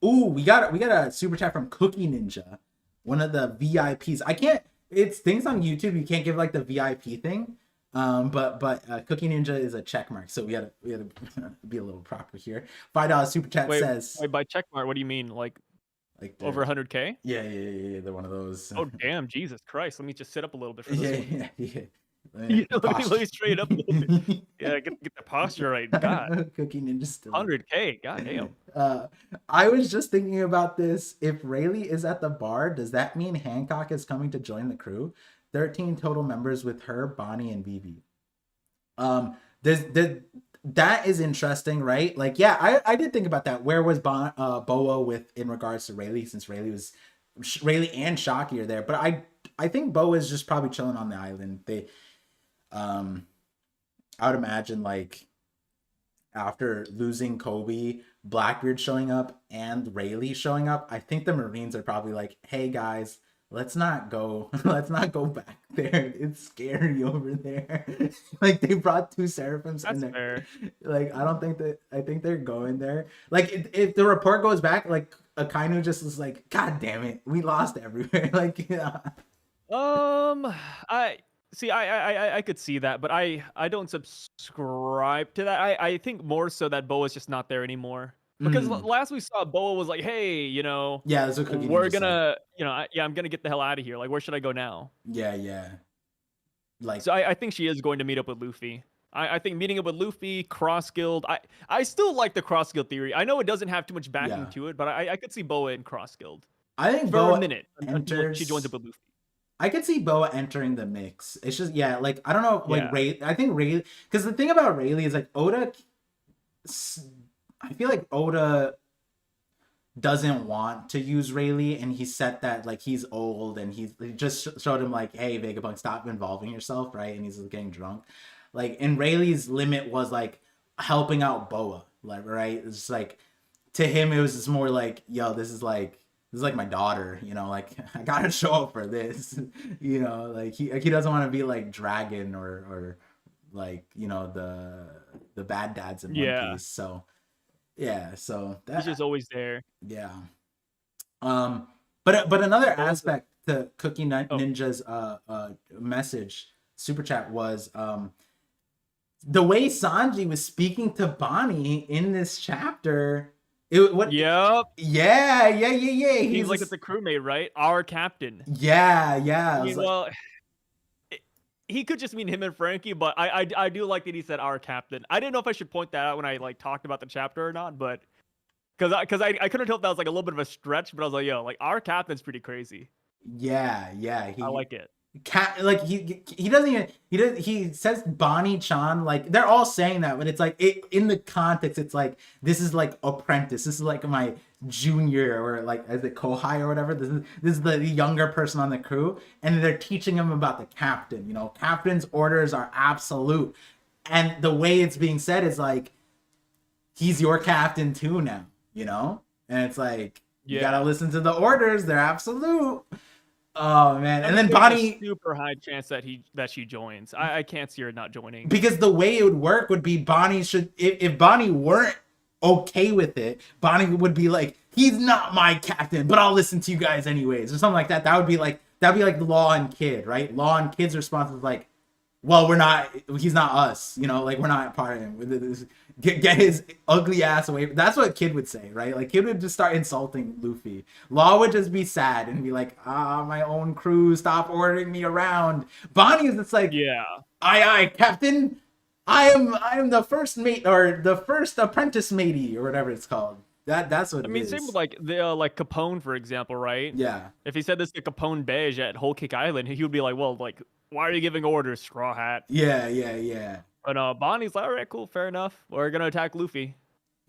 Ooh, we got a super chat from Cookie Ninja, one of the VIPs. I can't. It's things on YouTube you can't give like the VIP thing. But Cookie Ninja is a check mark, so we gotta be a little proper here. $5 super chat says. Wait, by check mark, what do you mean? Like over 100K? Yeah. They're one of those. Oh damn, Jesus Christ! Let me just sit up a little bit for this one. Yeah. Let me straight up a little bit. Yeah, get the posture right. God. Cookie Ninja still 100K. God damn. I was just thinking about this. If Rayleigh is at the bar, does that mean Hancock is coming to join the crew? 13 total members with her, Bonnie, and Vivi. That is interesting, right? Like, yeah, I did think about that. Where was Boa in regards to Rayleigh, since Rayleigh and Shocky are there, but I think Boa is just probably chilling on the island. I would imagine, like, after losing Kobe, Blackbeard showing up and Rayleigh showing up, I think the Marines are probably like, hey guys, let's not go back there. It's scary over there. Like, they brought 2 Seraphims in there. Fair. Like, I think they're going there. Like, if the report goes back, like, Akainu just is like, God damn it, we lost everywhere. Like, yeah. I could see that, but I don't subscribe to that. I think more so that Boa's just not there anymore. Because last we saw, Boa was like, hey, yeah, that's what we're gonna, I'm gonna get the hell out of here. Like, where should I go now? Yeah. Like, so I think she is going to meet up with Luffy. I think meeting up with Luffy, cross guild. I still like the cross guild theory. I know it doesn't have too much backing to it, but I could see Boa in cross guild. I think for Boa a minute until she joins up with Luffy. I could see Boa entering the mix. It's just, yeah, like, I don't know, like, Yeah. I think Rayleigh, because the thing about Rayleigh is, like, Oda, I feel like Oda doesn't want to use Rayleigh, and he said that, like, he's old, and he just showed him, like, hey, Vegapunk, stop involving yourself, right? And he's getting drunk. Like, and Rayleigh's limit was, like, helping out Boa, like, right? It's just, like, to him, it was just more like, yo, this is like my daughter, like, I gotta show up for this, like, he doesn't want to be like Dragon or like, the bad dads in One Piece. So yeah, so he's just always there. Yeah. But another aspect to Cookie Ninja's message super chat was the way Sanji was speaking to Bonnie in this chapter. Yep. Yeah. He's like, it's a crewmate, right? Our captain. Yeah. I mean, well, he could just mean him and Frankie, but I do like that he said our captain. I didn't know if I should point that out when I like talked about the chapter or not, but I couldn't tell if that was like a little bit of a stretch, but I was like, yo, like our captain's pretty crazy. Yeah. I like it. Like he doesn't even he says Bonnie Chan, like they're all saying that, but it's like in the context it's like this is like apprentice, this is like my junior, or like as a kohai or whatever, this is the younger person on the crew, and they're teaching him about the captain. You know, captain's orders are absolute, and the way it's being said is like he's your captain too now, you know, and it's like you gotta listen to the orders, they're absolute. Oh man, and then Bonnie, super high chance that she joins. I can't see her not joining, because the way it would work would be Bonnie should, if Bonnie weren't okay with it, Bonnie would be like, he's not my captain, but I'll listen to you guys anyways, or something like that. That'd be like Law and Kid, right? Law and Kid's response is like, well, he's not us, you know, like we're not part of him. Get his ugly ass away. That's what Kid would say, right? Like Kid would just start insulting Luffy. Law would just be sad and be like, my own crew, stop ordering me around. Bonnie is just like, yeah, aye, Captain. I am the first mate, or the first apprentice matey, or whatever it's called. That's what I mean, same with like the like Capone, for example, right? Yeah. If he said this to Capone Beige at Whole Cake Island, he would be like, well, like, why are you giving orders, Straw Hat? Yeah. But Bonnie's like, all right, cool, fair enough. We're gonna attack Luffy.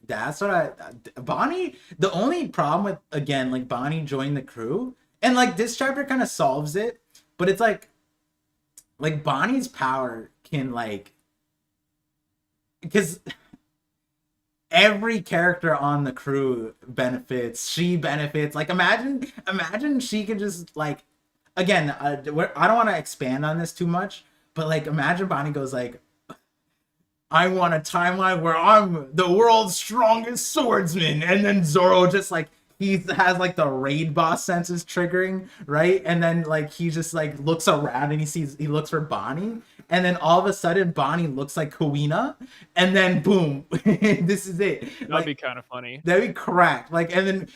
That's what Bonnie, the only problem with, again, like Bonnie joined the crew, and like this chapter kind of solves it, but it's like Bonnie's power can like, because every character on the crew benefits, she benefits. Like imagine she could just like, again, I don't want to expand on this too much, but like imagine Bonnie goes like, I want a timeline where I'm the world's strongest swordsman, and then Zoro just like, he has like the raid boss senses triggering, right? And then like he just like looks around and he looks for Bonnie, and then all of a sudden Bonnie looks like Kuina, and then boom, this is it. That'd be kind of funny. That'd be cracked. Like, and then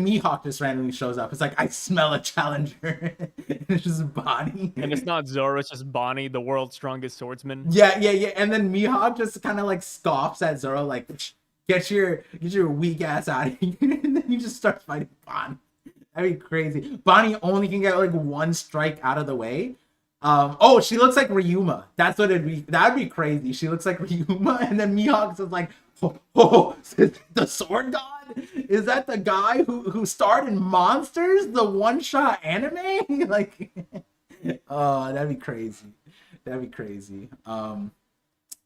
Mihawk just randomly shows up. It's like, I smell a challenger. And it's just Bonnie. And it's not Zoro, it's just Bonnie, the world's strongest swordsman. Yeah. And then Mihawk just kind of like scoffs at Zoro, like, get your weak ass out of here. And then he just starts fighting Bonnie. That'd be crazy. Bonnie only can get like one strike out of the way. She looks like Ryuma. That's what it'd be. That'd be crazy. She looks like Ryuma, and then Mihawk's is like, the sword god? Is that the guy who starred in Monsters, the one-shot anime? Like, oh, that'd be crazy.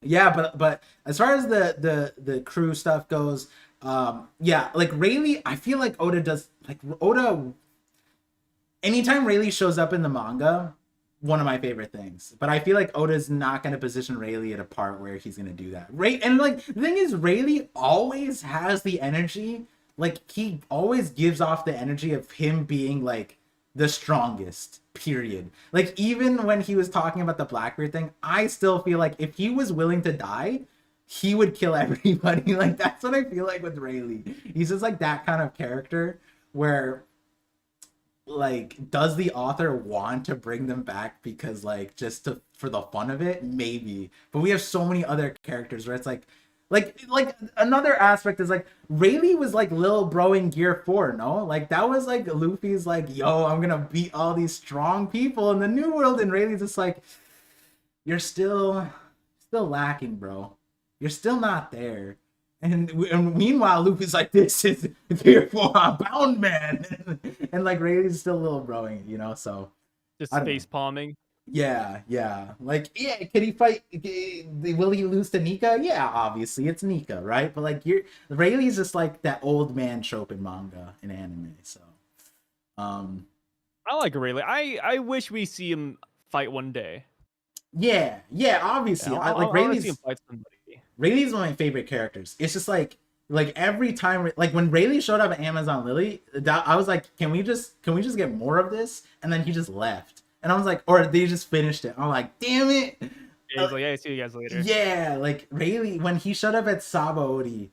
Yeah, but as far as the crew stuff goes, like Rayleigh, I feel like Oda, anytime Rayleigh shows up in the manga, one of my favorite things. But I feel like Oda's not going to position Rayleigh at a part where he's going to do that. And like the thing is, Rayleigh always has the energy, like he always gives off the energy of him being like the strongest, period. Like even when he was talking about the Blackbeard thing, I still feel like if he was willing to die, he would kill everybody. Like that's what I feel like with Rayleigh. He's just like that kind of character where, like, does the author want to bring them back because like just for the fun of it? Maybe. But we have so many other characters where it's like another aspect is like Rayleigh was like Lil Bro in Gear 4, no? Like that was like Luffy's like, yo, I'm gonna beat all these strong people in the new world, and Rayleigh's just like, you're still lacking, bro. You're still not there. And meanwhile, Luffy's like, this is Gear 4, I'm bound, man. And like Rayleigh's still a little broing, you know, so just face palming. Yeah. Like, yeah, can he fight? Will he lose to Nika? Yeah, obviously, it's Nika, right? But like, Rayleigh's just like that old man trope in manga and anime. So, I like Rayleigh. I wish we see him fight one day. Yeah, obviously, yeah, I like Rayleigh's. See him fight somebody. Rayleigh's one of my favorite characters. It's just like every time, like when Rayleigh showed up at Amazon Lily, I was like, can we just get more of this? And then he just left. And I was like, or they just finished it. I'm like, damn it. Yeah, he's like, yeah, see you guys later. Yeah, like Rayleigh, when he showed up at Sabaody,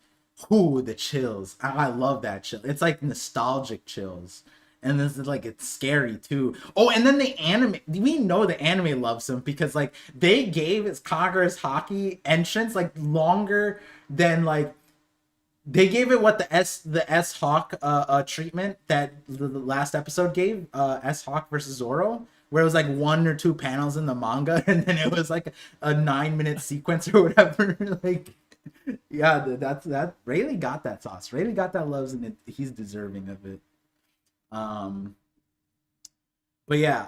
the chills. I love that chill. It's like nostalgic chills. And this is like it's scary too. Oh, and then the anime, we know the anime loves him because like they gave his Kagura's hockey entrance like longer than like they gave it what the S Hawk treatment that the last episode gave, S Hawk versus Zoro, where it was like 1 or 2 panels in the manga and then it was like a 9-minute sequence or whatever. Like yeah, that Rayleigh got that sauce. Rayleigh got that loves and he's deserving of it. Um, but yeah,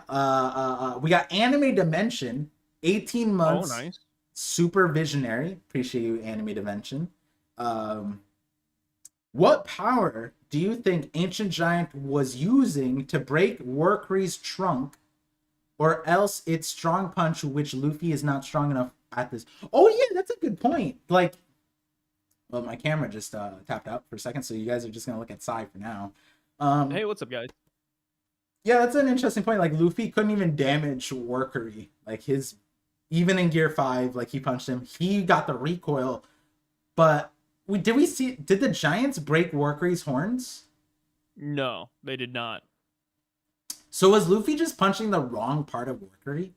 we got Anime Dimension, 18 Oh, months, nice. super visionary. Appreciate you, Anime Dimension. Um, what power do you think Ancient Giant was using to break Workery's trunk, or else its strong punch, which Luffy is not strong enough at this? Oh yeah, that's a good point. Like, well, my camera just tapped out for a second, so you guys are just gonna look at Sai for now. Hey, what's up, guys? Yeah, that's an interesting point. Like Luffy couldn't even damage Workery. Like his, even in Gear 5, like he punched him, he got the recoil. But did the Giants break Workery's horns? No, they did not. So was Luffy just punching the wrong part of Workery?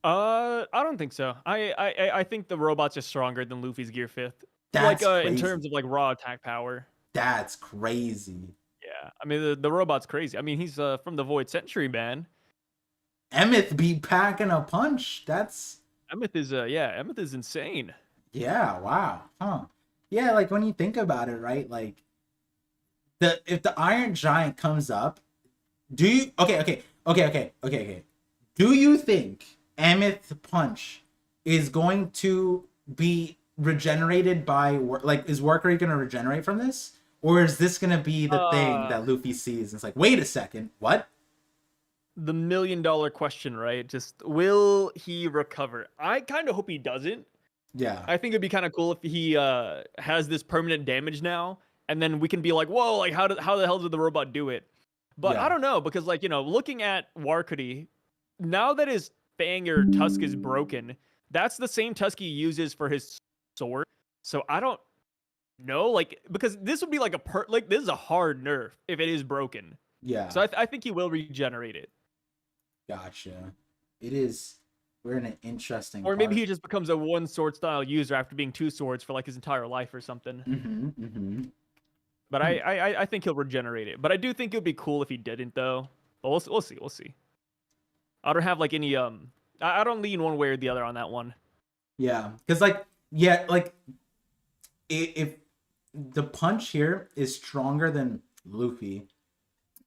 I don't think so. I think the robot's just stronger than Luffy's Gear 5th. That's Like, in crazy. terms of like raw attack power. That's crazy. Yeah, I mean the robot's crazy. I mean he's from the Void Century, man. Emeth be packing a punch. That's Emeth is Emeth is insane. yeah, wow. Huh. Yeah, like when you think about it, right? Like if the Iron Giant comes up, do you okay. Do you think Emeth's punch is going to be regenerated by like is Workery gonna regenerate from this? Or is this gonna be the thing that Luffy sees and it's like, wait a second, what? The $1,000,000 question, right? Just will he recover? I kind of hope he doesn't. Yeah. I think it'd be kind of cool if he has this permanent damage now, and then we can be like, whoa, like how the hell did the robot do it? But Yeah. I don't know, because like, looking at Warkody, now that his fang or tusk is broken, that's the same tusk he uses for his sword. So I don't know, like, because this would be like this is a hard nerf if it is broken. Yeah. So I think he will regenerate it. Gotcha. It is. We're in an interesting. Or maybe he just becomes a one sword style user after being 2 swords for like his entire life or something. Mm-hmm. Mm-hmm. But I think he'll regenerate it. But I do think it would be cool if he didn't, though. But we'll see. We'll see. I don't have like any I don't lean one way or the other on that one. Yeah, because like if the punch here is stronger than Luffy,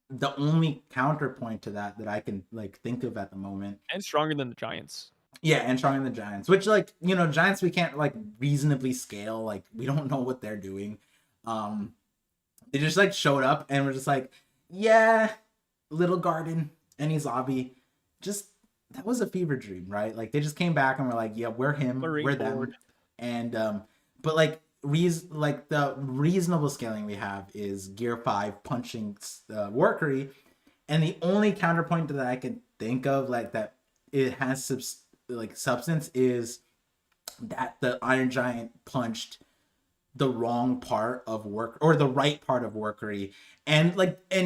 the only counterpoint to that I can like think of at the moment, And stronger than the Giants. yeah, and stronger than the Giants, which like Giants we can't like reasonably scale, like we don't know what they're doing. They just like showed up and we're just like, yeah, Little Garden, any zombie, just that was a fever dream, right? Like they just came back and we're like, yeah, we're him, we're them, and but like the reasonable scaling we have is Gear 5 punching Workery, and the only counterpoint that I can think of like that it has substance is that the Iron Giant punched the wrong part of or the right part of Workery, and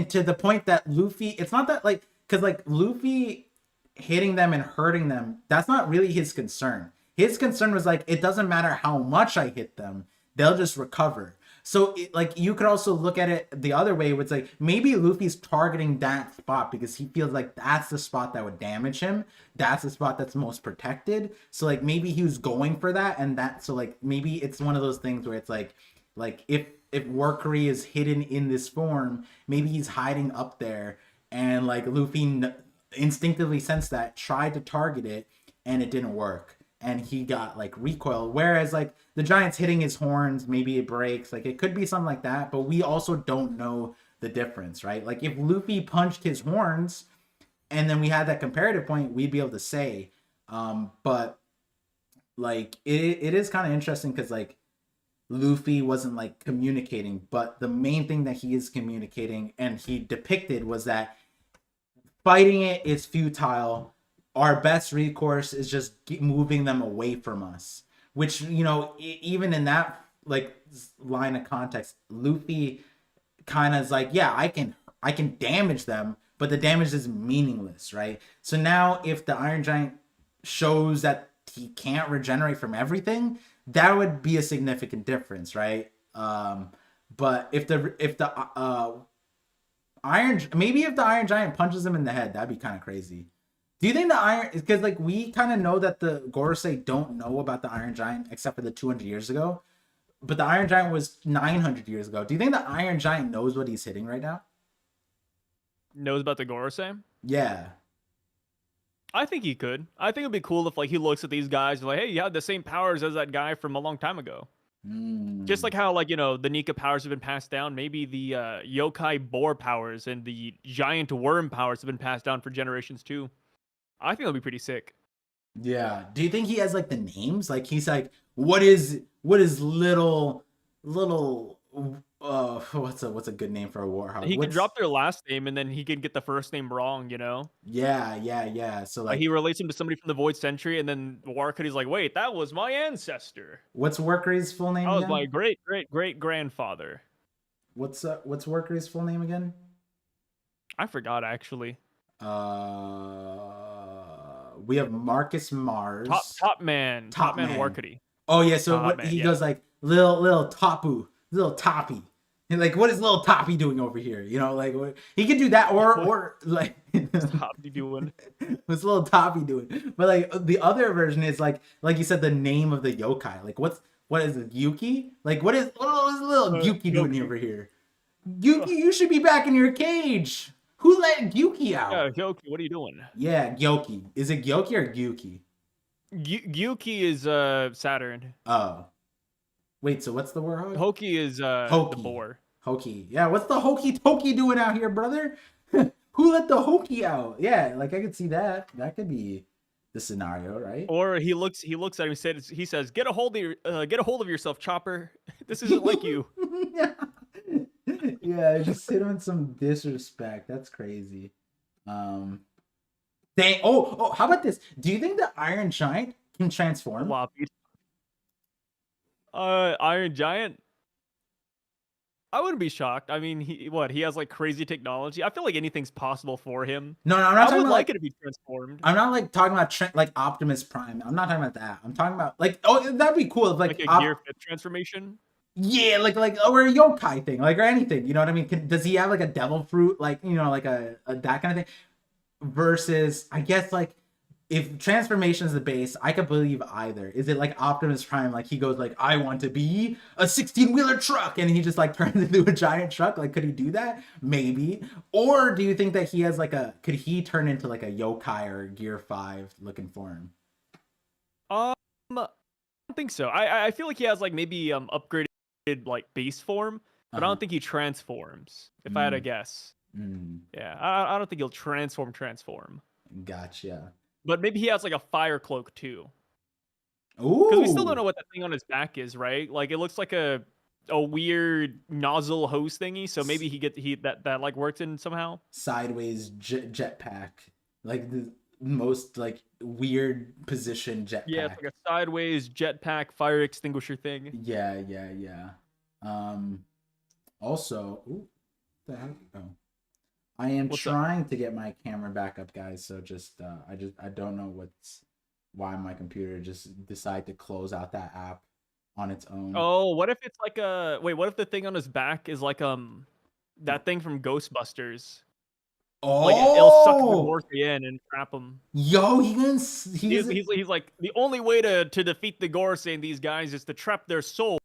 to the point that Luffy, it's not that like, because like Luffy hitting them and hurting them, that's not really his concern. His concern was like, it doesn't matter how much I hit them, they'll just recover. So like you could also look at it the other way, where it's like maybe Luffy's targeting that spot because he feels like that's the spot that would damage him. That's the spot that's most protected. So like maybe he was going for that, and so like maybe it's one of those things where it's like if Workery is hidden in this form, maybe he's hiding up there, and like Luffy instinctively sensed that, tried to target it, and it didn't work, and he got like recoil. Whereas like the Giant's hitting his horns, maybe it breaks, like it could be something like that, but we also don't know the difference, right? Like if Luffy punched his horns and then we had that comparative point, we'd be able to say, but like it is kind of interesting because like Luffy wasn't like communicating, but the main thing that he is communicating and he depicted was that fighting it is futile. Our best recourse is just moving them away from us. Which, even in that like line of context, Luffy kind of is like, yeah, I can damage them, but the damage is meaningless, right? So now if the Iron Giant shows that he can't regenerate from everything, that would be a significant difference, right? But if the maybe if the Iron Giant punches him in the head, that'd be kind of crazy. Do you think the Iron, because like we kind of know that the Gorosei don't know about the Iron Giant except for the 200 years ago, but the Iron Giant was 900 years ago. Do you think the Iron Giant knows what he's hitting right now? Knows about the Gorosei? Yeah. I think he could. I think it'd be cool if like he looks at these guys and like, hey, you have the same powers as that guy from a long time ago. Just like how, like, you know, the Nika powers have been passed down, maybe the yokai boar powers and the giant worm powers have been passed down for generations too. I think that'll be pretty sick. Yeah. Do you think he has like the names? Like he's like, what is little what's a good name for a warhog? He could drop their last name and then he could get the first name wrong, you know? Yeah. So like he relates him to somebody from the Void Century, and then Warcuddy's like, wait, that was my ancestor. What's Workery's full name? That was again? my great grandfather. What's Workery's full name again? I forgot actually. We have Marcus Mars. Top man Warcuddy. Oh yeah, so what he goes like little Toppy. And like, what is little Toppy doing over here? You know, like he could do that, or like what's Toppy doing? What's little Toppy doing? But like the other version is like you said, the name of the yokai. Like what is it, Yuki? Like what is little Yuki doing over here? Yuki, you should be back in your cage. Who let Yuki out? Yeah, Gyoki, what are you doing? Yeah, Gyoki. Is it Gyoki or Gyuki? Gyuki is Saturn. Oh. Wait, so what's the warhog? Hoki is the boar. Hoki. Yeah, what's the Hoki Toki doing out here, brother? Who let the Hoki out? Yeah, like I could see that. That could be the scenario, right? Or he looks at him and he says, "Get a hold of yourself, Chopper. This isn't like you." Yeah, just hit him with some disrespect. That's crazy. Dang. Oh, how about this? Do you think the Iron Giant can transform? Iron Giant? I wouldn't be shocked. I mean, he has like crazy technology. I feel like anything's possible for him. No, I'm not talking about like it to be transformed. I'm not like talking about like Optimus Prime. I'm not talking about that. I'm talking about like, oh, that'd be cool if like a Gear 5 transformation. Yeah, like or a yokai thing, like, or anything. You know what I mean? Does he have like a devil fruit, like, you know, like a that kind of thing? Versus, I guess, like, if transformation is the base, I could believe either. Is it like Optimus Prime, like he goes like, I want to be a 16-wheeler truck, and he just like turns into a giant truck? Like, could he do that? Maybe. Or do you think that he has like could he turn into like a yokai or a Gear 5 looking form? I don't think so. I feel like he has like maybe upgraded like base form, but I don't think he transforms, if I had to guess. Yeah, I don't think he'll transform. Gotcha. But maybe he has like a fire cloak too. Ooh. Because we still don't know what that thing on his back is, right? Like it looks like a weird nozzle hose thingy. So maybe that like works in somehow. Sideways jetpack, like the most like weird position jetpack. Yeah, it's like a sideways jetpack fire extinguisher thing. Yeah. Also, ooh, what the heck? Oh. I am trying to get my camera back up, guys. So just I don't know why my computer just decided to close out that app on its own. Oh, what if it's like what if the thing on his back is like that thing from Ghostbusters? Oh, like it'll suck the Gorosei in and trap him. Yo, he's like, the only way to defeat the Gorosei and these guys is to trap their souls,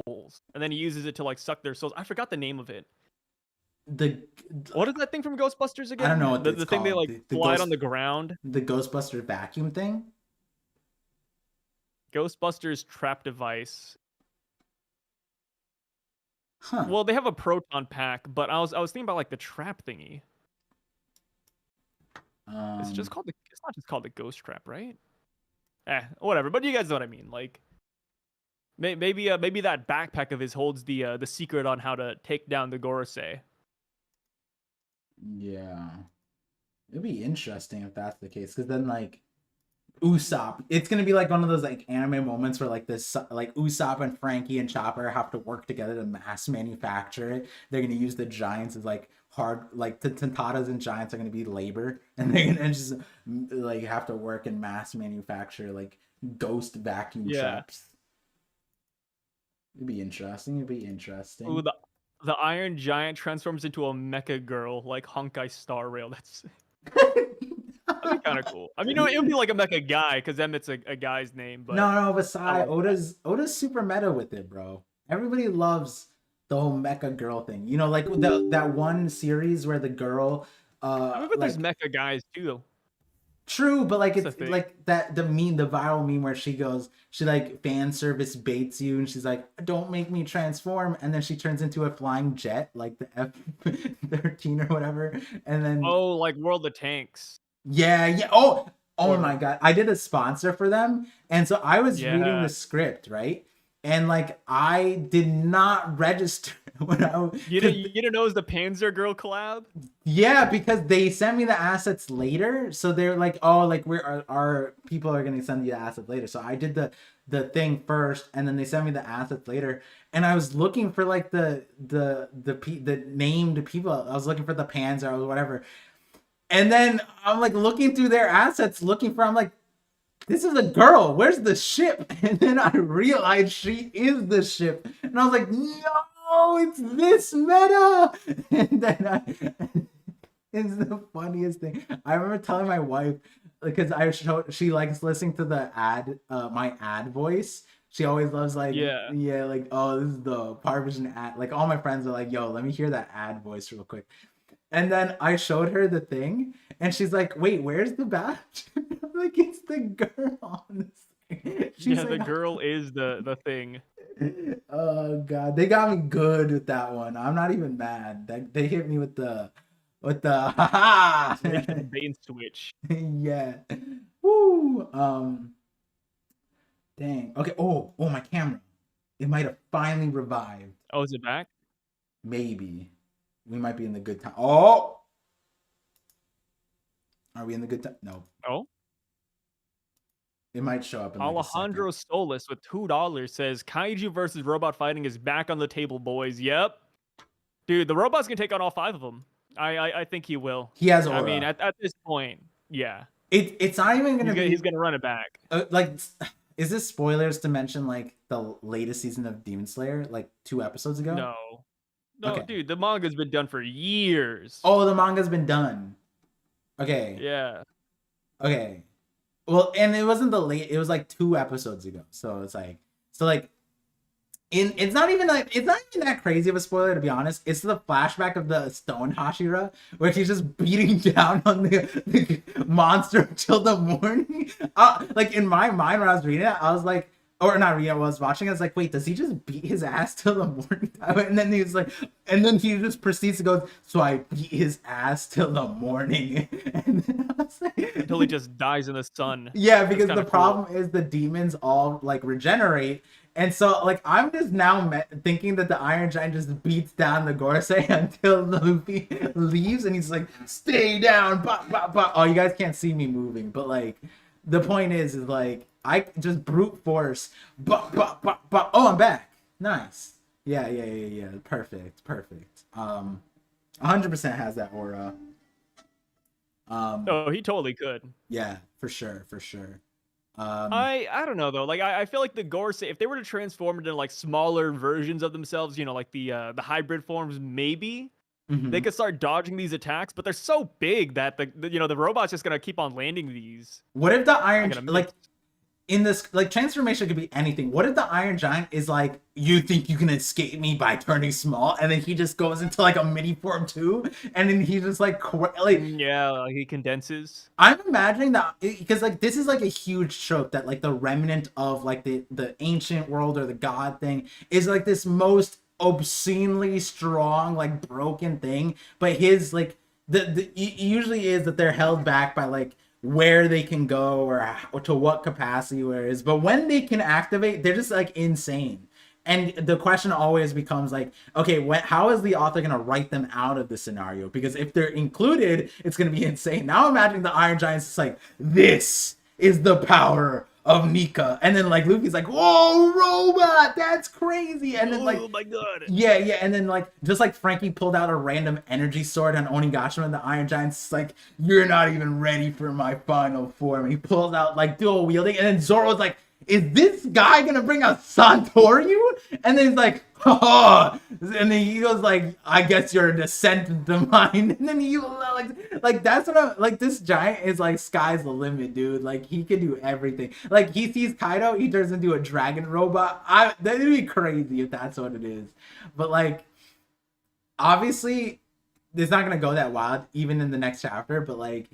and then he uses it to like suck their souls. I forgot the name of it. What is that thing from Ghostbusters again? I don't know what the thing they like slide on the ground. The Ghostbuster vacuum thing. Ghostbusters trap device. Huh. Well, they have a proton pack, but I was thinking about like the trap thingy. It's not just called the ghost trap, right? Whatever. But you guys know what I mean. Like maybe that backpack of his holds the secret on how to take down the Gorosei. Yeah, it'd be interesting if that's the case, because then like Usopp, it's gonna be like one of those like anime moments where like Usopp and Frankie and Chopper have to work together to mass manufacture it. They're gonna use the giants as like hard, like the Tentatas and Giants are gonna be labor, and they're gonna just like have to work in mass manufacture like ghost vacuum Yeah. traps. It'd be interesting. It'd be Ooh, interesting. the Iron Giant transforms into a mecha girl like Honkai Star Rail. That'd be kind of cool. I mean, it would be like a mecha guy because Emmett's a guy's name, but No, I Beside like that. Oda's super meta with it, bro. Everybody loves the whole mecha girl thing. You know, like that one series where the girl, I mean, but there's like mecha guys too, though. true, but like That's the it's thing. like that the viral meme where she like fan service baits you, and she's like, "Don't make me transform," and then she turns into a flying jet, like the F-13 or whatever, and then Oh, like World of Tanks. yeah, yeah. Oh Or my God. I did a sponsor for them. And so I was reading yeah, the script, right? And like I did not register when I because you didn't know it was the Panzer Girl collab? yeah, because they sent me the assets later. So they're like, oh, like our people are gonna send you the assets later. So I did the thing first, and then they sent me the assets later. And I was looking for like the named people. I was looking for the Panzer or whatever. And then I'm like looking through their assets, I'm like, this is a girl. Where's the ship? And then I realized she is the ship. And I was like, no, it's this meta. And then it's the funniest thing. I remember telling my wife, because she likes listening to the ad, my ad voice. She always loves like, Yeah. yeah, like, oh, this is the ParVision ad. Like all my friends are like, yo, let me hear that ad voice real quick. And then I showed her the thing, and she's like, "Wait, where's the badge?" I'm like, "It's the girl on the side." She's Yeah, the like, girl is the thing. "Oh God, they got me good with that one. I'm not even mad. They hit me with the haha." Bait and switch. Yeah. Woo. Dang. Okay. Oh, my camera. It might have finally revived. Oh, is it back? Maybe. We might be in the good time. Oh, are we in the good time? No. Oh. It might show up in like a second. Alejandro Solis with $2 says Kaiju versus robot fighting is back on the table, boys. Yep. Dude, the robot's gonna take on all 5 of them. I think he will. He has I mean, aura. at this point, yeah. It's not even gonna He's be gonna run it back. like. Is this spoilers to mention like the latest season of Demon Slayer, like 2 episodes ago? No. No, Okay. dude, the manga's been done for years. Oh, the manga's been done. Okay. Yeah. Okay. Well, and it wasn't the late. It was like 2 episodes ago. So it's like it's not even that crazy of a spoiler, to be honest. It's the flashback of the Stone Hashira where he's just beating down on the monster until the morning. Like in my mind when I was reading it, I was like, or not reading it, I was watching, I was like, wait, does he just beat his ass till the morning time? And then he was like, and then he just proceeds to go, so I beat his ass till the morning. And then I was like, Until he just dies in the sun. yeah, That's because the kinda problem cool. is the demons all like regenerate, and so like I'm just now thinking that the Iron Giant just beats down the Gorosei until Luffy leaves, and he's like, "Stay down!" Bah, bah, bah. Oh, you guys can't see me moving, but like the point is like I just brute force. Bah, bah, bah, bah. Oh, I'm back. Nice. Yeah. Perfect. 100% has that aura. Oh, he totally could. Yeah, for sure. I don't know though. Like I feel like the Gorosei, if they were to transform into like smaller versions of themselves, like the hybrid forms, maybe they Mhm. could start dodging these attacks. But they're so big that the robot's just gonna keep on landing these. What if the Not Iron gonna like miss. in this like transformation could be anything? What if the Iron Giant is like, you think you can escape me by turning small, and then he just goes into like a mini form too, and then he just like Yeah, like he condenses. I'm imagining that because like this is like a huge trope that like the remnant of like the ancient world or the god thing is like this most obscenely strong like broken thing, but his like the usually is that they're held back by like where they can go or to what capacity where it is, but when they can activate they're just like insane. And the question always becomes like, okay, how is the author going to write them out of the scenario? Because if they're included, it's going to be insane. Now imagine the Iron Giant's just like, this is the power of Nika. And then like Luffy's like, whoa, robot, that's crazy. And then like, Oh my god. yeah, yeah, and then like just like Frankie pulled out a random energy sword on Onigashima, and the Iron Giant's like, "You're not even ready for my final form." And he pulls out like dual wielding, and then Zoro's like, "Is this guy gonna bring out Santoryu?" And then he's like, "Oh," and then he goes like, "I guess you're a descendant of mine." And then he like that's what I'm like. This giant is like sky's the limit, dude. Like he can do everything. Like he sees Kaido, he turns into a dragon robot. That'd be crazy if that's what it is. But like, obviously, it's not gonna go that wild even in the next chapter. But like,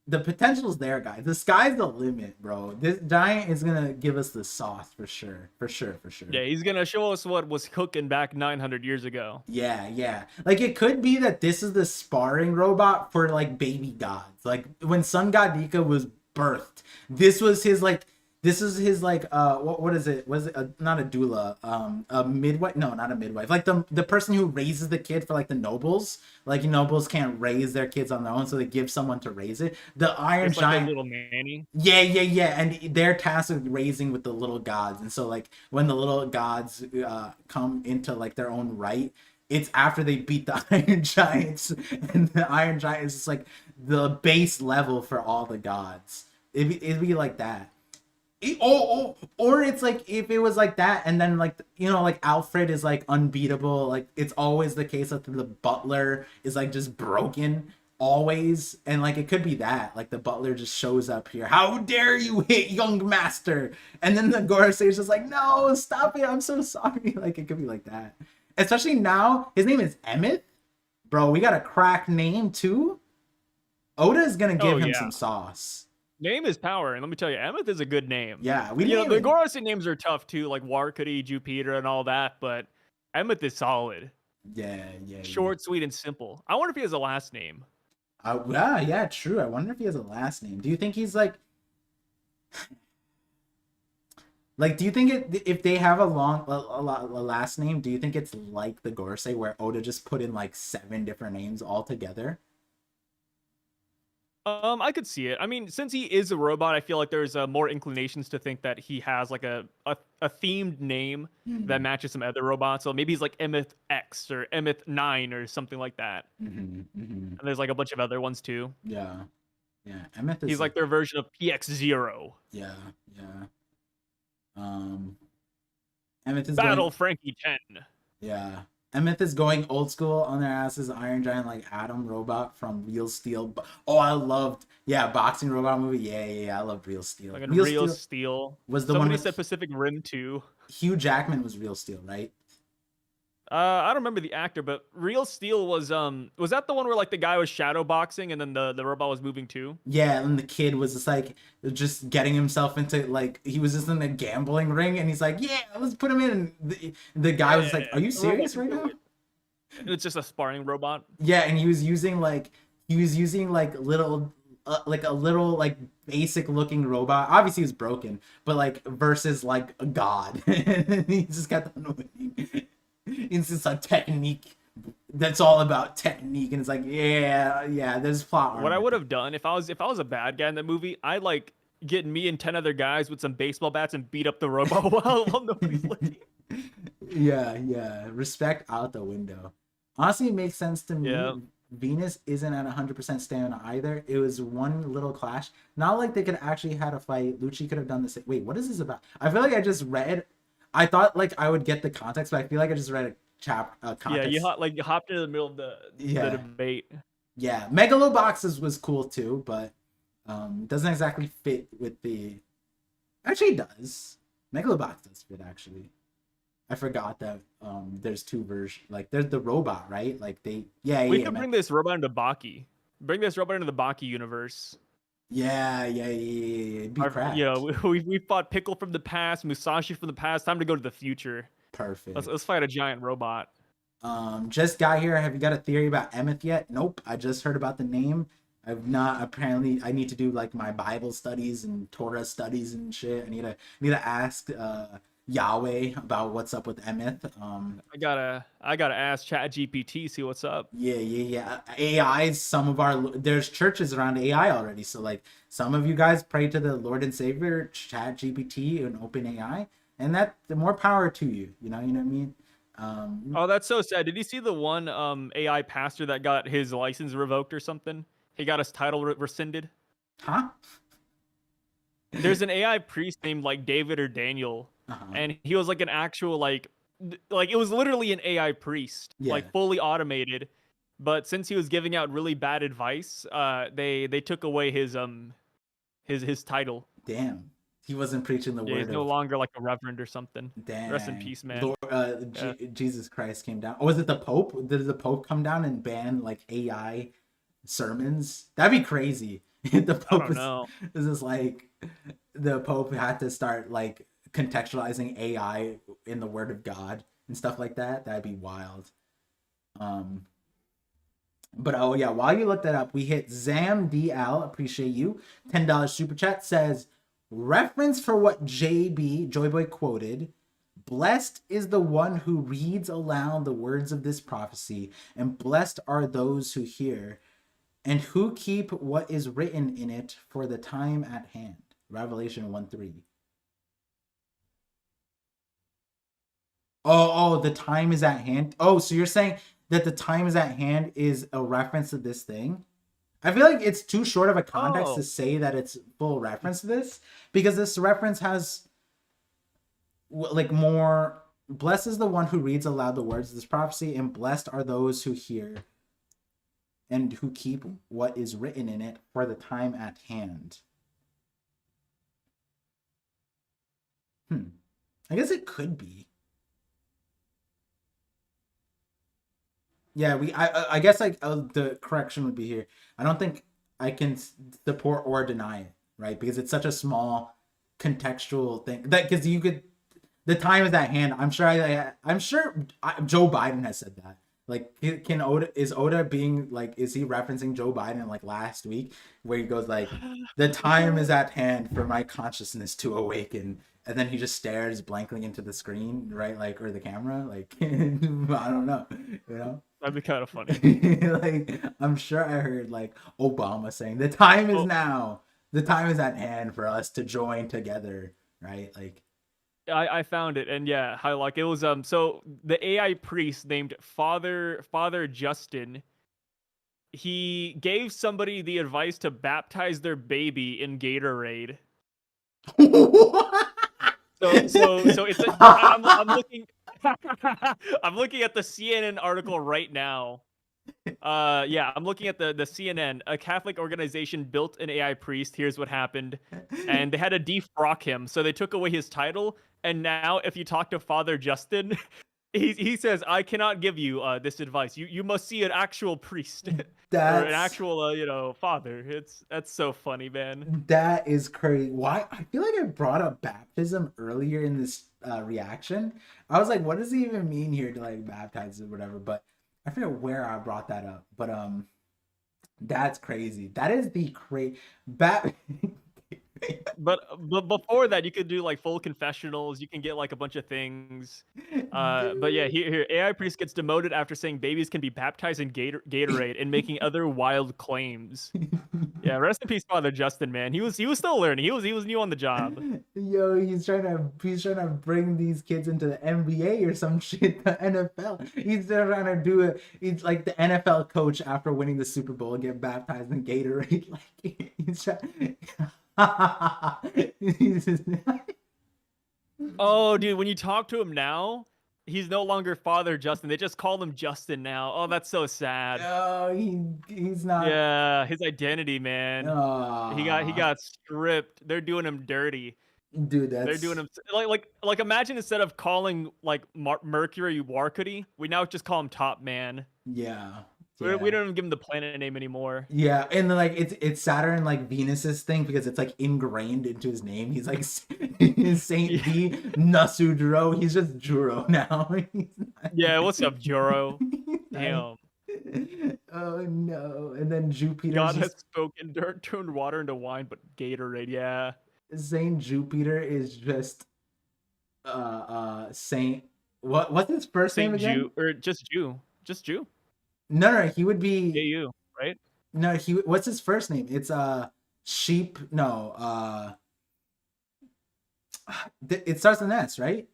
the potential's there, guys. The sky's the limit, bro. This giant is gonna give us the sauce for sure, for sure, for sure. Yeah, he's gonna show us what was cooking back 900 years ago. Yeah, yeah. Like it could be that this is the sparring robot for like baby gods. Like when Sun God Nika was birthed, this was his like. This is his like what is it? Was it not a doula? A midwife? No, not a midwife. Like the person who raises the kid for like the nobles. Like nobles can't raise their kids on their own, so they give someone to raise it. The Iron It's Giant, like a little nanny. yeah, yeah, yeah, and they're tasked with raising with the little gods, and so like when the little gods come into like their own right, it's after they beat the Iron Giants, and the Iron Giant is just like the base level for all the gods. It'd be like that. Or it's like if it was like that, and then like like Alfred is like unbeatable. Like it's always the case that the butler is like just broken always, and like it could be that like the butler just shows up here. How dare you hit young master? And then the Gorosei is just like, no, stop it. I'm so sorry. Like it could be like that. Especially now, his name is Emmett, bro. We got a crack name too. Oda is gonna give him some sauce. Name is power, and let me tell you, Emmett is a good name. Yeah, the Gorosei names are tough too, like Warkudi, Jupiter, and all that, but Emmett is solid. Yeah, yeah. Short, sweet, and simple. I wonder if he has a last name. Yeah, true. I wonder if he has a last name. Do you think he's like do you think if they have a last name, do you think it's like the Gorosei where Oda just put in like 7 different names all together? I could see it. I mean, since he is a robot, I feel like there's more inclinations to think that he has like a themed name that matches some other robots. So maybe he's like Emmett X or Emmett 9 or something like that. And there's like a bunch of other ones too. Yeah, yeah. Emmett is he's like their version of PX0. Yeah, yeah. Emmett is Battle Frankie 10. Yeah. Emmett is going old school on their asses. Iron Giant like Adam Robot from Real Steel. Oh, I loved boxing robot movie. Yeah. I loved Real Steel. Like Real Steel was the Somebody one said Pacific Rim 2. Hugh Jackman was Real Steel, right? I don't remember the actor, but Real Steel was that the one where like the guy was shadow boxing and then the robot was moving too? Yeah, and the kid was just like just getting himself into like he was just in a gambling ring, and he's like, yeah, let's put him in. And the guy was like, are you serious right now? It's just a sparring robot. Yeah, and he was using like little like a little like basic looking robot. Obviously he was broken, but like versus like a god. And he just got the winning. It's just a technique that's all about technique, and it's like yeah there's plot armor. What I would have done if I was a bad guy in the movie, I'd like get me and 10 other guys with some baseball bats and beat up the robot while nobody's looking. Yeah, respect out the window. Honestly, it makes sense to me. Yeah. Venus isn't at 100% stamina either. It was one little clash. Not like they could actually had a fight. Lucci could have done the same. Wait, what is this about? I feel like I just read. I thought like I would get the context, but I feel like I just read a context. Yeah, you hopped into the middle of the debate. Yeah, Megaloboxes was cool too, but doesn't exactly fit with the. Actually, it does. Megalobox does fit actually. I forgot that there's 2 versions. Like there's the robot, right? Like we could bring this robot into Baki. Bring this robot into the Baki universe. Yeah. It'd be cracked. We fought Pickle from the past, Musashi from the past. Time to go to the future. Perfect. Let's fight a giant robot. Just got here. Have you got a theory about Emmett yet? Nope. I just heard about the name. I've not. Apparently, I need to do like my Bible studies and Torah studies and shit. I need to ask Yahweh about what's up with Emeth. I gotta ask Chat GPT, see what's up. Yeah. AI, some of our there's churches around AI already. So like some of you guys pray to the Lord and Savior, Chat GPT and Open AI, and that the more power to you. You know what I mean? Oh, that's so sad. Did you see the one AI pastor that got his license revoked or something? He got his title rescinded. huh? There's an AI priest named like David or Daniel, Uh-huh. and he was like an actual like it was literally an AI priest, Yeah. like fully automated. But since he was giving out really bad advice, they took away his title. Damn. He wasn't preaching the Yeah, he's word no of longer like a reverend or something. Rest in dang. peace, man. Lord Yeah. Jesus Christ came down. Oh, was it the Pope? Did the Pope come down and ban like AI sermons? That'd be crazy. The I Pope don't know. is just like the Pope had to start like contextualizing AI in the Word of God and stuff like that. That'd be wild. Um, but oh yeah, while you look that up, we hit Zam DL. Appreciate you. $10 super chat says reference for what JB Joyboy quoted. Blessed is the one who reads aloud the words of this prophecy, and blessed are those who hear and who keep what is written in it for the time at hand. Revelation 1:3. Oh, the time is at hand. Oh, so you're saying that the time is at hand is a reference to this thing? I feel like it's too short of a context to Oh, say that it's full reference to this because this reference has like more. Blessed is the one who reads aloud the words of this prophecy, and blessed are those who hear and who keep what is written in it for the time at hand. I guess it could be. Yeah, I guess like the correction would be here. I don't think I can support or deny it, right? Because it's such a small contextual thing that because you could the time is at hand. I'm sure Joe Biden has said that. Like, can Oda is Oda being like is he referencing Joe Biden like last week where he goes like the time is at hand for my consciousness to awaken, and then he just stares blankly into the screen, right? Like or the camera, like I don't know, you know. that'd be kind of funny. Like I'm sure I heard like Obama saying the time is Oh, now, the time is at hand for us to join together, right? Like I found it, and yeah, how like it was so the AI priest named Father Justin, he gave somebody the advice to baptize their baby in Gatorade. So it's a I'm looking I'm looking at the CNN article right now. Yeah, I'm looking at the CNN. A Catholic organization built an AI priest. Here's what happened, and they had to defrock him, so they took away his title. And now, if you talk to Father Justin, he says, "I cannot give you this advice. You must see an actual priest or an That's actual father." That's so funny, man. that is crazy. Why? I feel like I brought up baptism earlier in this reaction. I was like, what does he even mean here to like baptize or whatever? But I forget where I brought that up. But that's crazy. That is the crazy bat. But before that, you could do like full confessionals. You can get like a bunch of things. But yeah, Dude. here AI priest gets demoted after saying babies can be baptized in Gatorade and making other wild claims. Yeah, rest in peace, Father Justin. Man, he was still learning. He was new on the job. Yo, he's trying to bring these kids into the NBA or some shit, the NFL. He's trying to do it. He's like the NFL coach after winning the Super Bowl and get baptized in Gatorade. Like he's trying. He's just- Oh, dude, when you talk to him now, he's no longer Father Justin. They just call him Justin now. Oh, that's so sad. no, he's not. Yeah, his identity, man. He Aw, got stripped. They're doing him dirty. dude, They're doing that's him like imagine instead of calling like Mercury Warcuty, we now just call him Top Man. yeah, We yeah. don't even give him the planet name anymore. Yeah, and then like it's Saturn like Venus's thing because it's like ingrained into his name. He's like Saint Yeah, V Nasudro. He's just Juro now. He's not, yeah. What's up, Joro? he's not- Damn. Oh no! And then Jupiter's God has just spoken, dirt turned water into wine, but Gatorade, yeah. Saint Jupiter is just Saint. What's his first name Saint again? Jew or just Jew, just Jew. No, he would be AU, right? no. He what's his first name? It's sheep. No, it starts with an S, right?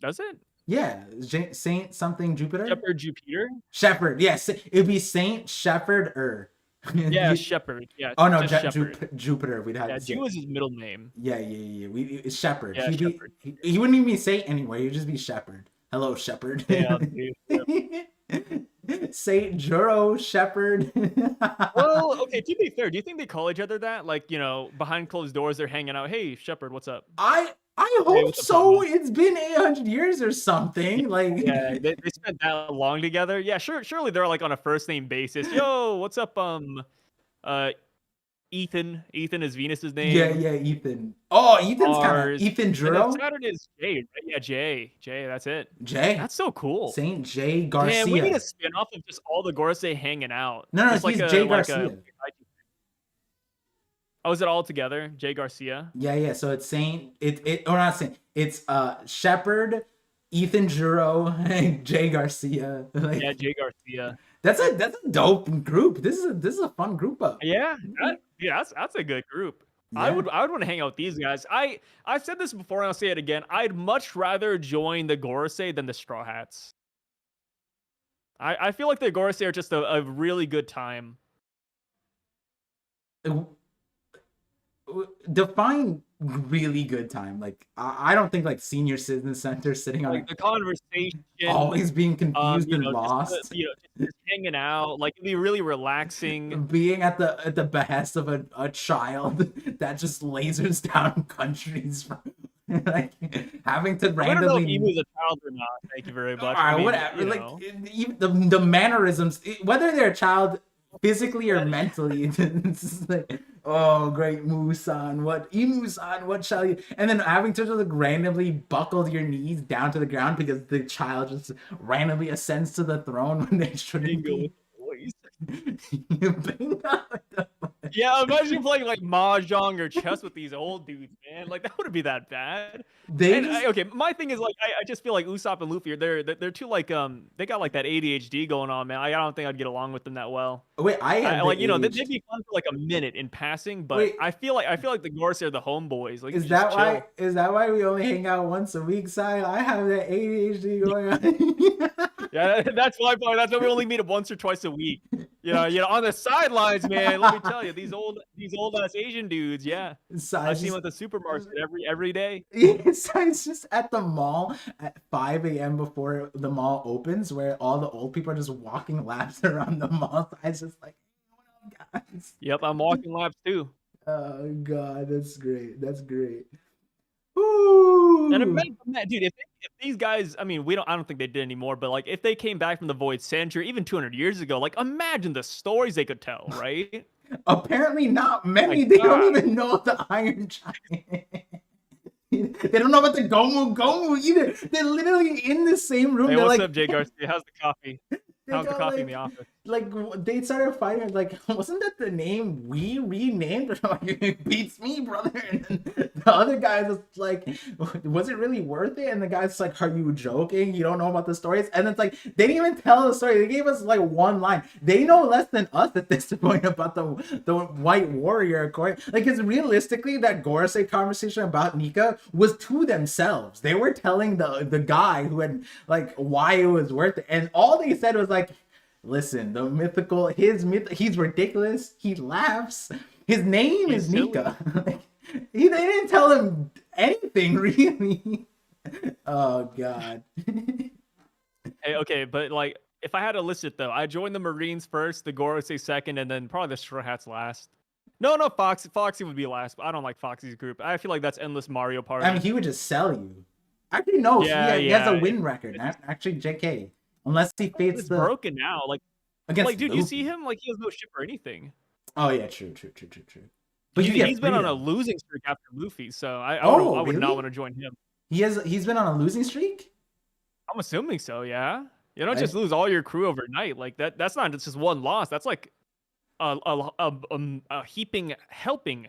Does it? Yeah, Saint something Jupiter. Shepherd Jupiter? Shepherd. Yes, it'd be Saint Shepherd. Yeah, Shepherd. Yeah, Oh no, just Shepherd. Jupiter. We'd have Yeah, to say. Jew is his middle name. Yeah. It's Shepherd. Yeah, Shepherd. He wouldn't even be Saint anyway. He'd just be Shepherd. Hello, Shepherd. Yeah, dude. Saint Juro Shepherd. Well, okay, to be fair, do you think they call each other that? Like, behind closed doors, they're hanging out. Hey, Shepherd, what's up? I Hey, hope what's up, so. Papa? It's been 800 years or something. Like, Yeah, they spent that long together. Yeah, surely they're like on a first name basis. Yo, what's up, Ethan. Ethan is Venus's name. yeah, Ethan. Oh, Ethan's kind of Ethan Juro. Saturn is Jay, right? Yeah, Jay. That's it. Jay. That's so cool. Saint Jay Garcia. Damn, we need a spin-off of just all the Gorsei hanging out. No, Just he's like Jay Garcia. Oh, is it all together? Jay Garcia? Yeah. So it's Saint. Or not Saint. It's Shepherd, Ethan Juro, and Jay Garcia. Like, Yeah, Jay Garcia. That's a dope group. This is a fun group up. Yeah, that's a good group. Yeah. I would want to hang out with these guys. I've said this before and I'll say it again. I'd much rather join the Gorsei than the Straw Hats. I feel like the Gorsei are just a really good time. Define really good time. Like, I don't think like senior citizen center sitting on Like the conversation, always being confused and lost, just hanging out. Like, it'd be really relaxing. being at the behest of a child that just lasers down countries. Like, having to randomly. I don't know if he was a child or not. Thank you very much. All right, whatever. Like, even the mannerisms, whether they're a child physically or mentally, it's just like, oh, great Musan, what shall you? And then having to just like randomly buckle your knees down to the ground because the child just randomly ascends to the throne when they shouldn't be. Yeah, imagine playing like mahjong or chess with these old dudes, man. Like, that wouldn't be that bad. Okay, my thing is like I just feel like Usopp and Luffy are they're too like they got like that ADHD going on, man. I don't think I'd get along with them that well. Wait, like they'd be fun for like a minute in passing, but wait, I feel like the Gorsei are the homeboys. Like, is that why we only hang out once a week, Sai? I have that ADHD going on. Yeah, that's why we only meet up once or twice a week. On the sidelines, man. Let me tell you, these old ass Asian dudes. Yeah, I see them at the supermarket every day. Yes, it's just at the mall at 5 a.m. before the mall opens, where all the old people are just walking laps around the mall. I was just like, what up, guys? Yep, I'm walking laps too. Oh god, that's great. That's great. Ooh. And imagine that, dude. If these guys, I mean, I don't think they did anymore, but like if they came back from the Void Century, even 200 years ago, like imagine the stories they could tell, right? Apparently not many. They don't even know the Iron Giant. They don't know about the Gomu either. They're literally in the same room. Hey, They're what's like, up, Jay Garcia? How's the coffee? How's the coffee in the office? Like, they started fighting. Like, wasn't that the name we renamed? Like, it beats me, brother. And then the other guy was like, was it really worth it? And the guy's like, are you joking? You don't know about the stories? And it's like, they didn't even tell the story. They gave us like one line. They know less than us at this point about the White Warrior. Like, because realistically, that Gorsei conversation about Nika was to themselves. They were telling the guy who had like why it was worth it, and all they said was like, listen, the mythical, he's ridiculous. He laughs. His name is Nika. Like, they didn't tell him anything really. Oh god. Hey, okay, but like if I had to list it though, I joined the Marines first, the Gorsei second, and then probably the Straw Hats last. No, Foxy would be last, but I don't like Foxy's group. I feel like that's endless Mario Party. I mean, he would just sell you. Actually, no. Yeah, he has a win record. Actually, JK. Unless he fades it's broken now. Like dude, Luffy. You see him? Like, he has no ship or anything. Oh yeah, true. But he's been on a losing streak after Luffy, so I would not want to join him. He's been on a losing streak? I'm assuming so, yeah. You don't just lose all your crew overnight. Like that's not just one loss. That's like a helping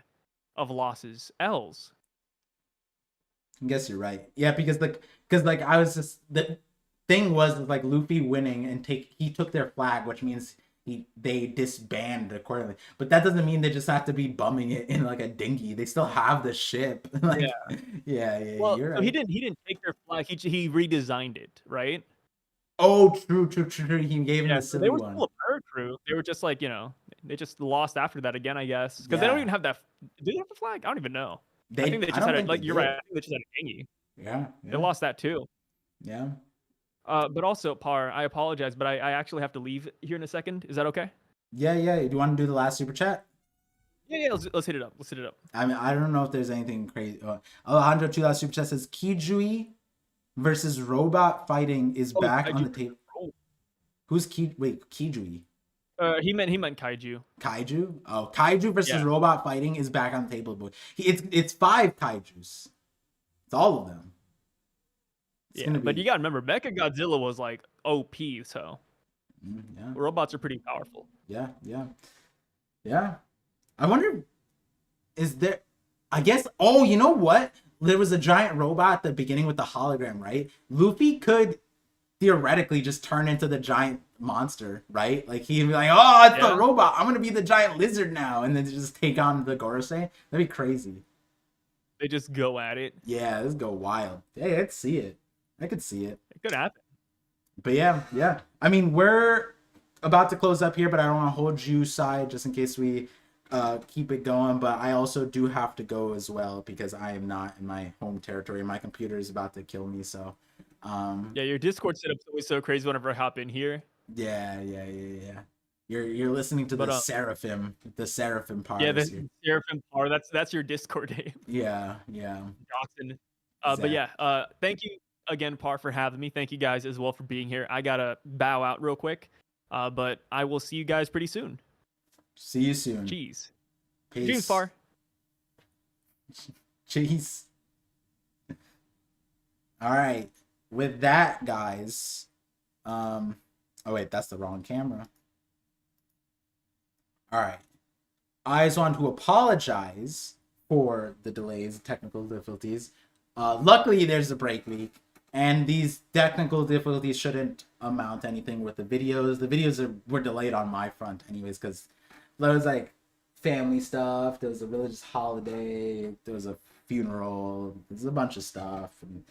of losses, L's. I guess you're right. Yeah, because I was just the thing was like Luffy winning and he took their flag, which means they disbanded accordingly. But that doesn't mean they just have to be bumming it in like a dinghy. They still have the ship. Yeah. Like, yeah, Well, you're so he right. didn't take their flag. He redesigned it, right? Oh, true. He gave him Yeah, the so they silly were one. still a pirate crew. They were just like, they just lost after that again, I guess, because they don't Yeah, even have that. Do they have the flag? I don't even know. I think they. they I just don't had think they you're right. I did. think they just had a dinghy. Yeah, They yeah, lost that too. yeah. But also, Par, I apologize, but I actually have to leave here in a second. Is that okay? Yeah. Do you want to do the last super chat? Yeah. Let's hit it up. Let's hit it up. I mean, I don't know if there's anything crazy. Alejandro two last super chat says Kijui versus robot fighting is Oh, back on kaiju. the table. Oh, Who's Kijui? he meant kaiju. Kaiju? Oh, Kaiju versus Yeah. robot fighting is back on the table. Boy, it's five Kaijus. It's all of them. It's Yeah, gonna but you be gotta remember, Mecha Godzilla was like OP, so yeah, robots are pretty powerful. yeah. I wonder, is there? I guess. Oh, you know what? There was a giant robot at the beginning with the hologram, right? Luffy could theoretically just turn into the giant monster, right? Like he'd be like, "Oh, it's the Yeah, robot. I'm gonna be the giant lizard now," and then just take on the Gorosei. That'd be crazy. they just go at it. Yeah, this go wild. Hey, I'd see it. I could see it. It could happen. But yeah. I mean, we're about to close up here, but I don't want to hold you side just in case we keep it going. But I also do have to go as well because I am not in my home territory. My computer is about to kill me. So, Yeah, your Discord setup's always so crazy whenever I hop in here. yeah. You're listening to But the Seraphim yeah, parts the here. Seraphim Par, that's your Discord name. Yeah. Dawson. But Exactly. yeah, thank you again, Par, for having me. Thank you guys as well for being here. I gotta bow out real quick. But I will see you guys pretty soon. See you soon. Cheese. Cheers, Peace. Par. Cheese. All right. With that, guys. Oh wait, that's the wrong camera. All right. I just want to apologize for the delays, technical difficulties. Luckily, there's a break week, and these technical difficulties shouldn't amount to anything with the videos. The videos were delayed on my front, anyways, because there was like family stuff. There was a religious holiday. There was a funeral. There's a bunch of stuff, and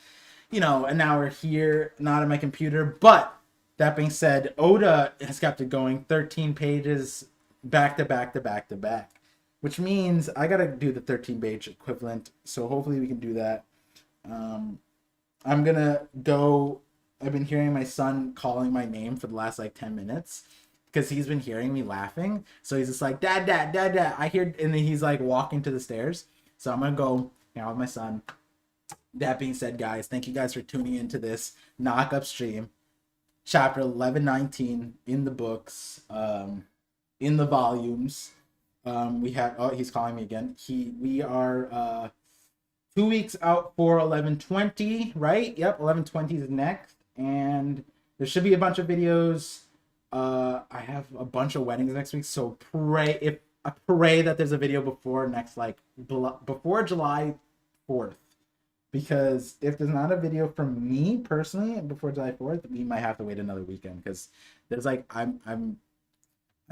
and now we're here, not on my computer. But that being said, Oda has kept it going, 13 pages back to back to back to back, which means I gotta do the 13-page equivalent. So hopefully we can do that. I'm gonna go. I've been hearing my son calling my name for the last like 10 minutes because he's been hearing me laughing. So he's just like, Dad, Dad, Dad, Dad. I hear, and then he's like walking to the stairs. So I'm gonna go hang out with my son. That being said, guys, thank you guys for tuning into this knock up stream. Chapter 1119 in the books, in the volumes. We have. Oh, he's calling me again. We are 2 weeks out for 1120, right? Yep, 1120 is next, and there should be a bunch of videos. I have a bunch of weddings next week, so pray that there's a video before before July 4th. Because if there's not a video from me personally before July 4th, we might have to wait another weekend. Because there's I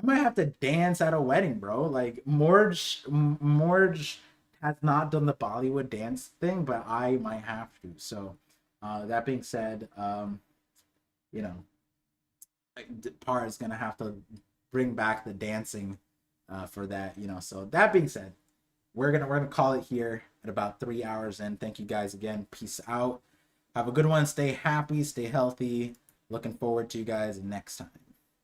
might have to dance at a wedding, bro. Like Morge has not done the Bollywood dance thing, but I might have to. So that being said, Par is gonna have to bring back the dancing for that. So that being said, we're gonna call it here at about 3 hours in. Thank you guys again. Peace out. Have a good one. Stay happy. Stay healthy. Looking forward to you guys next time.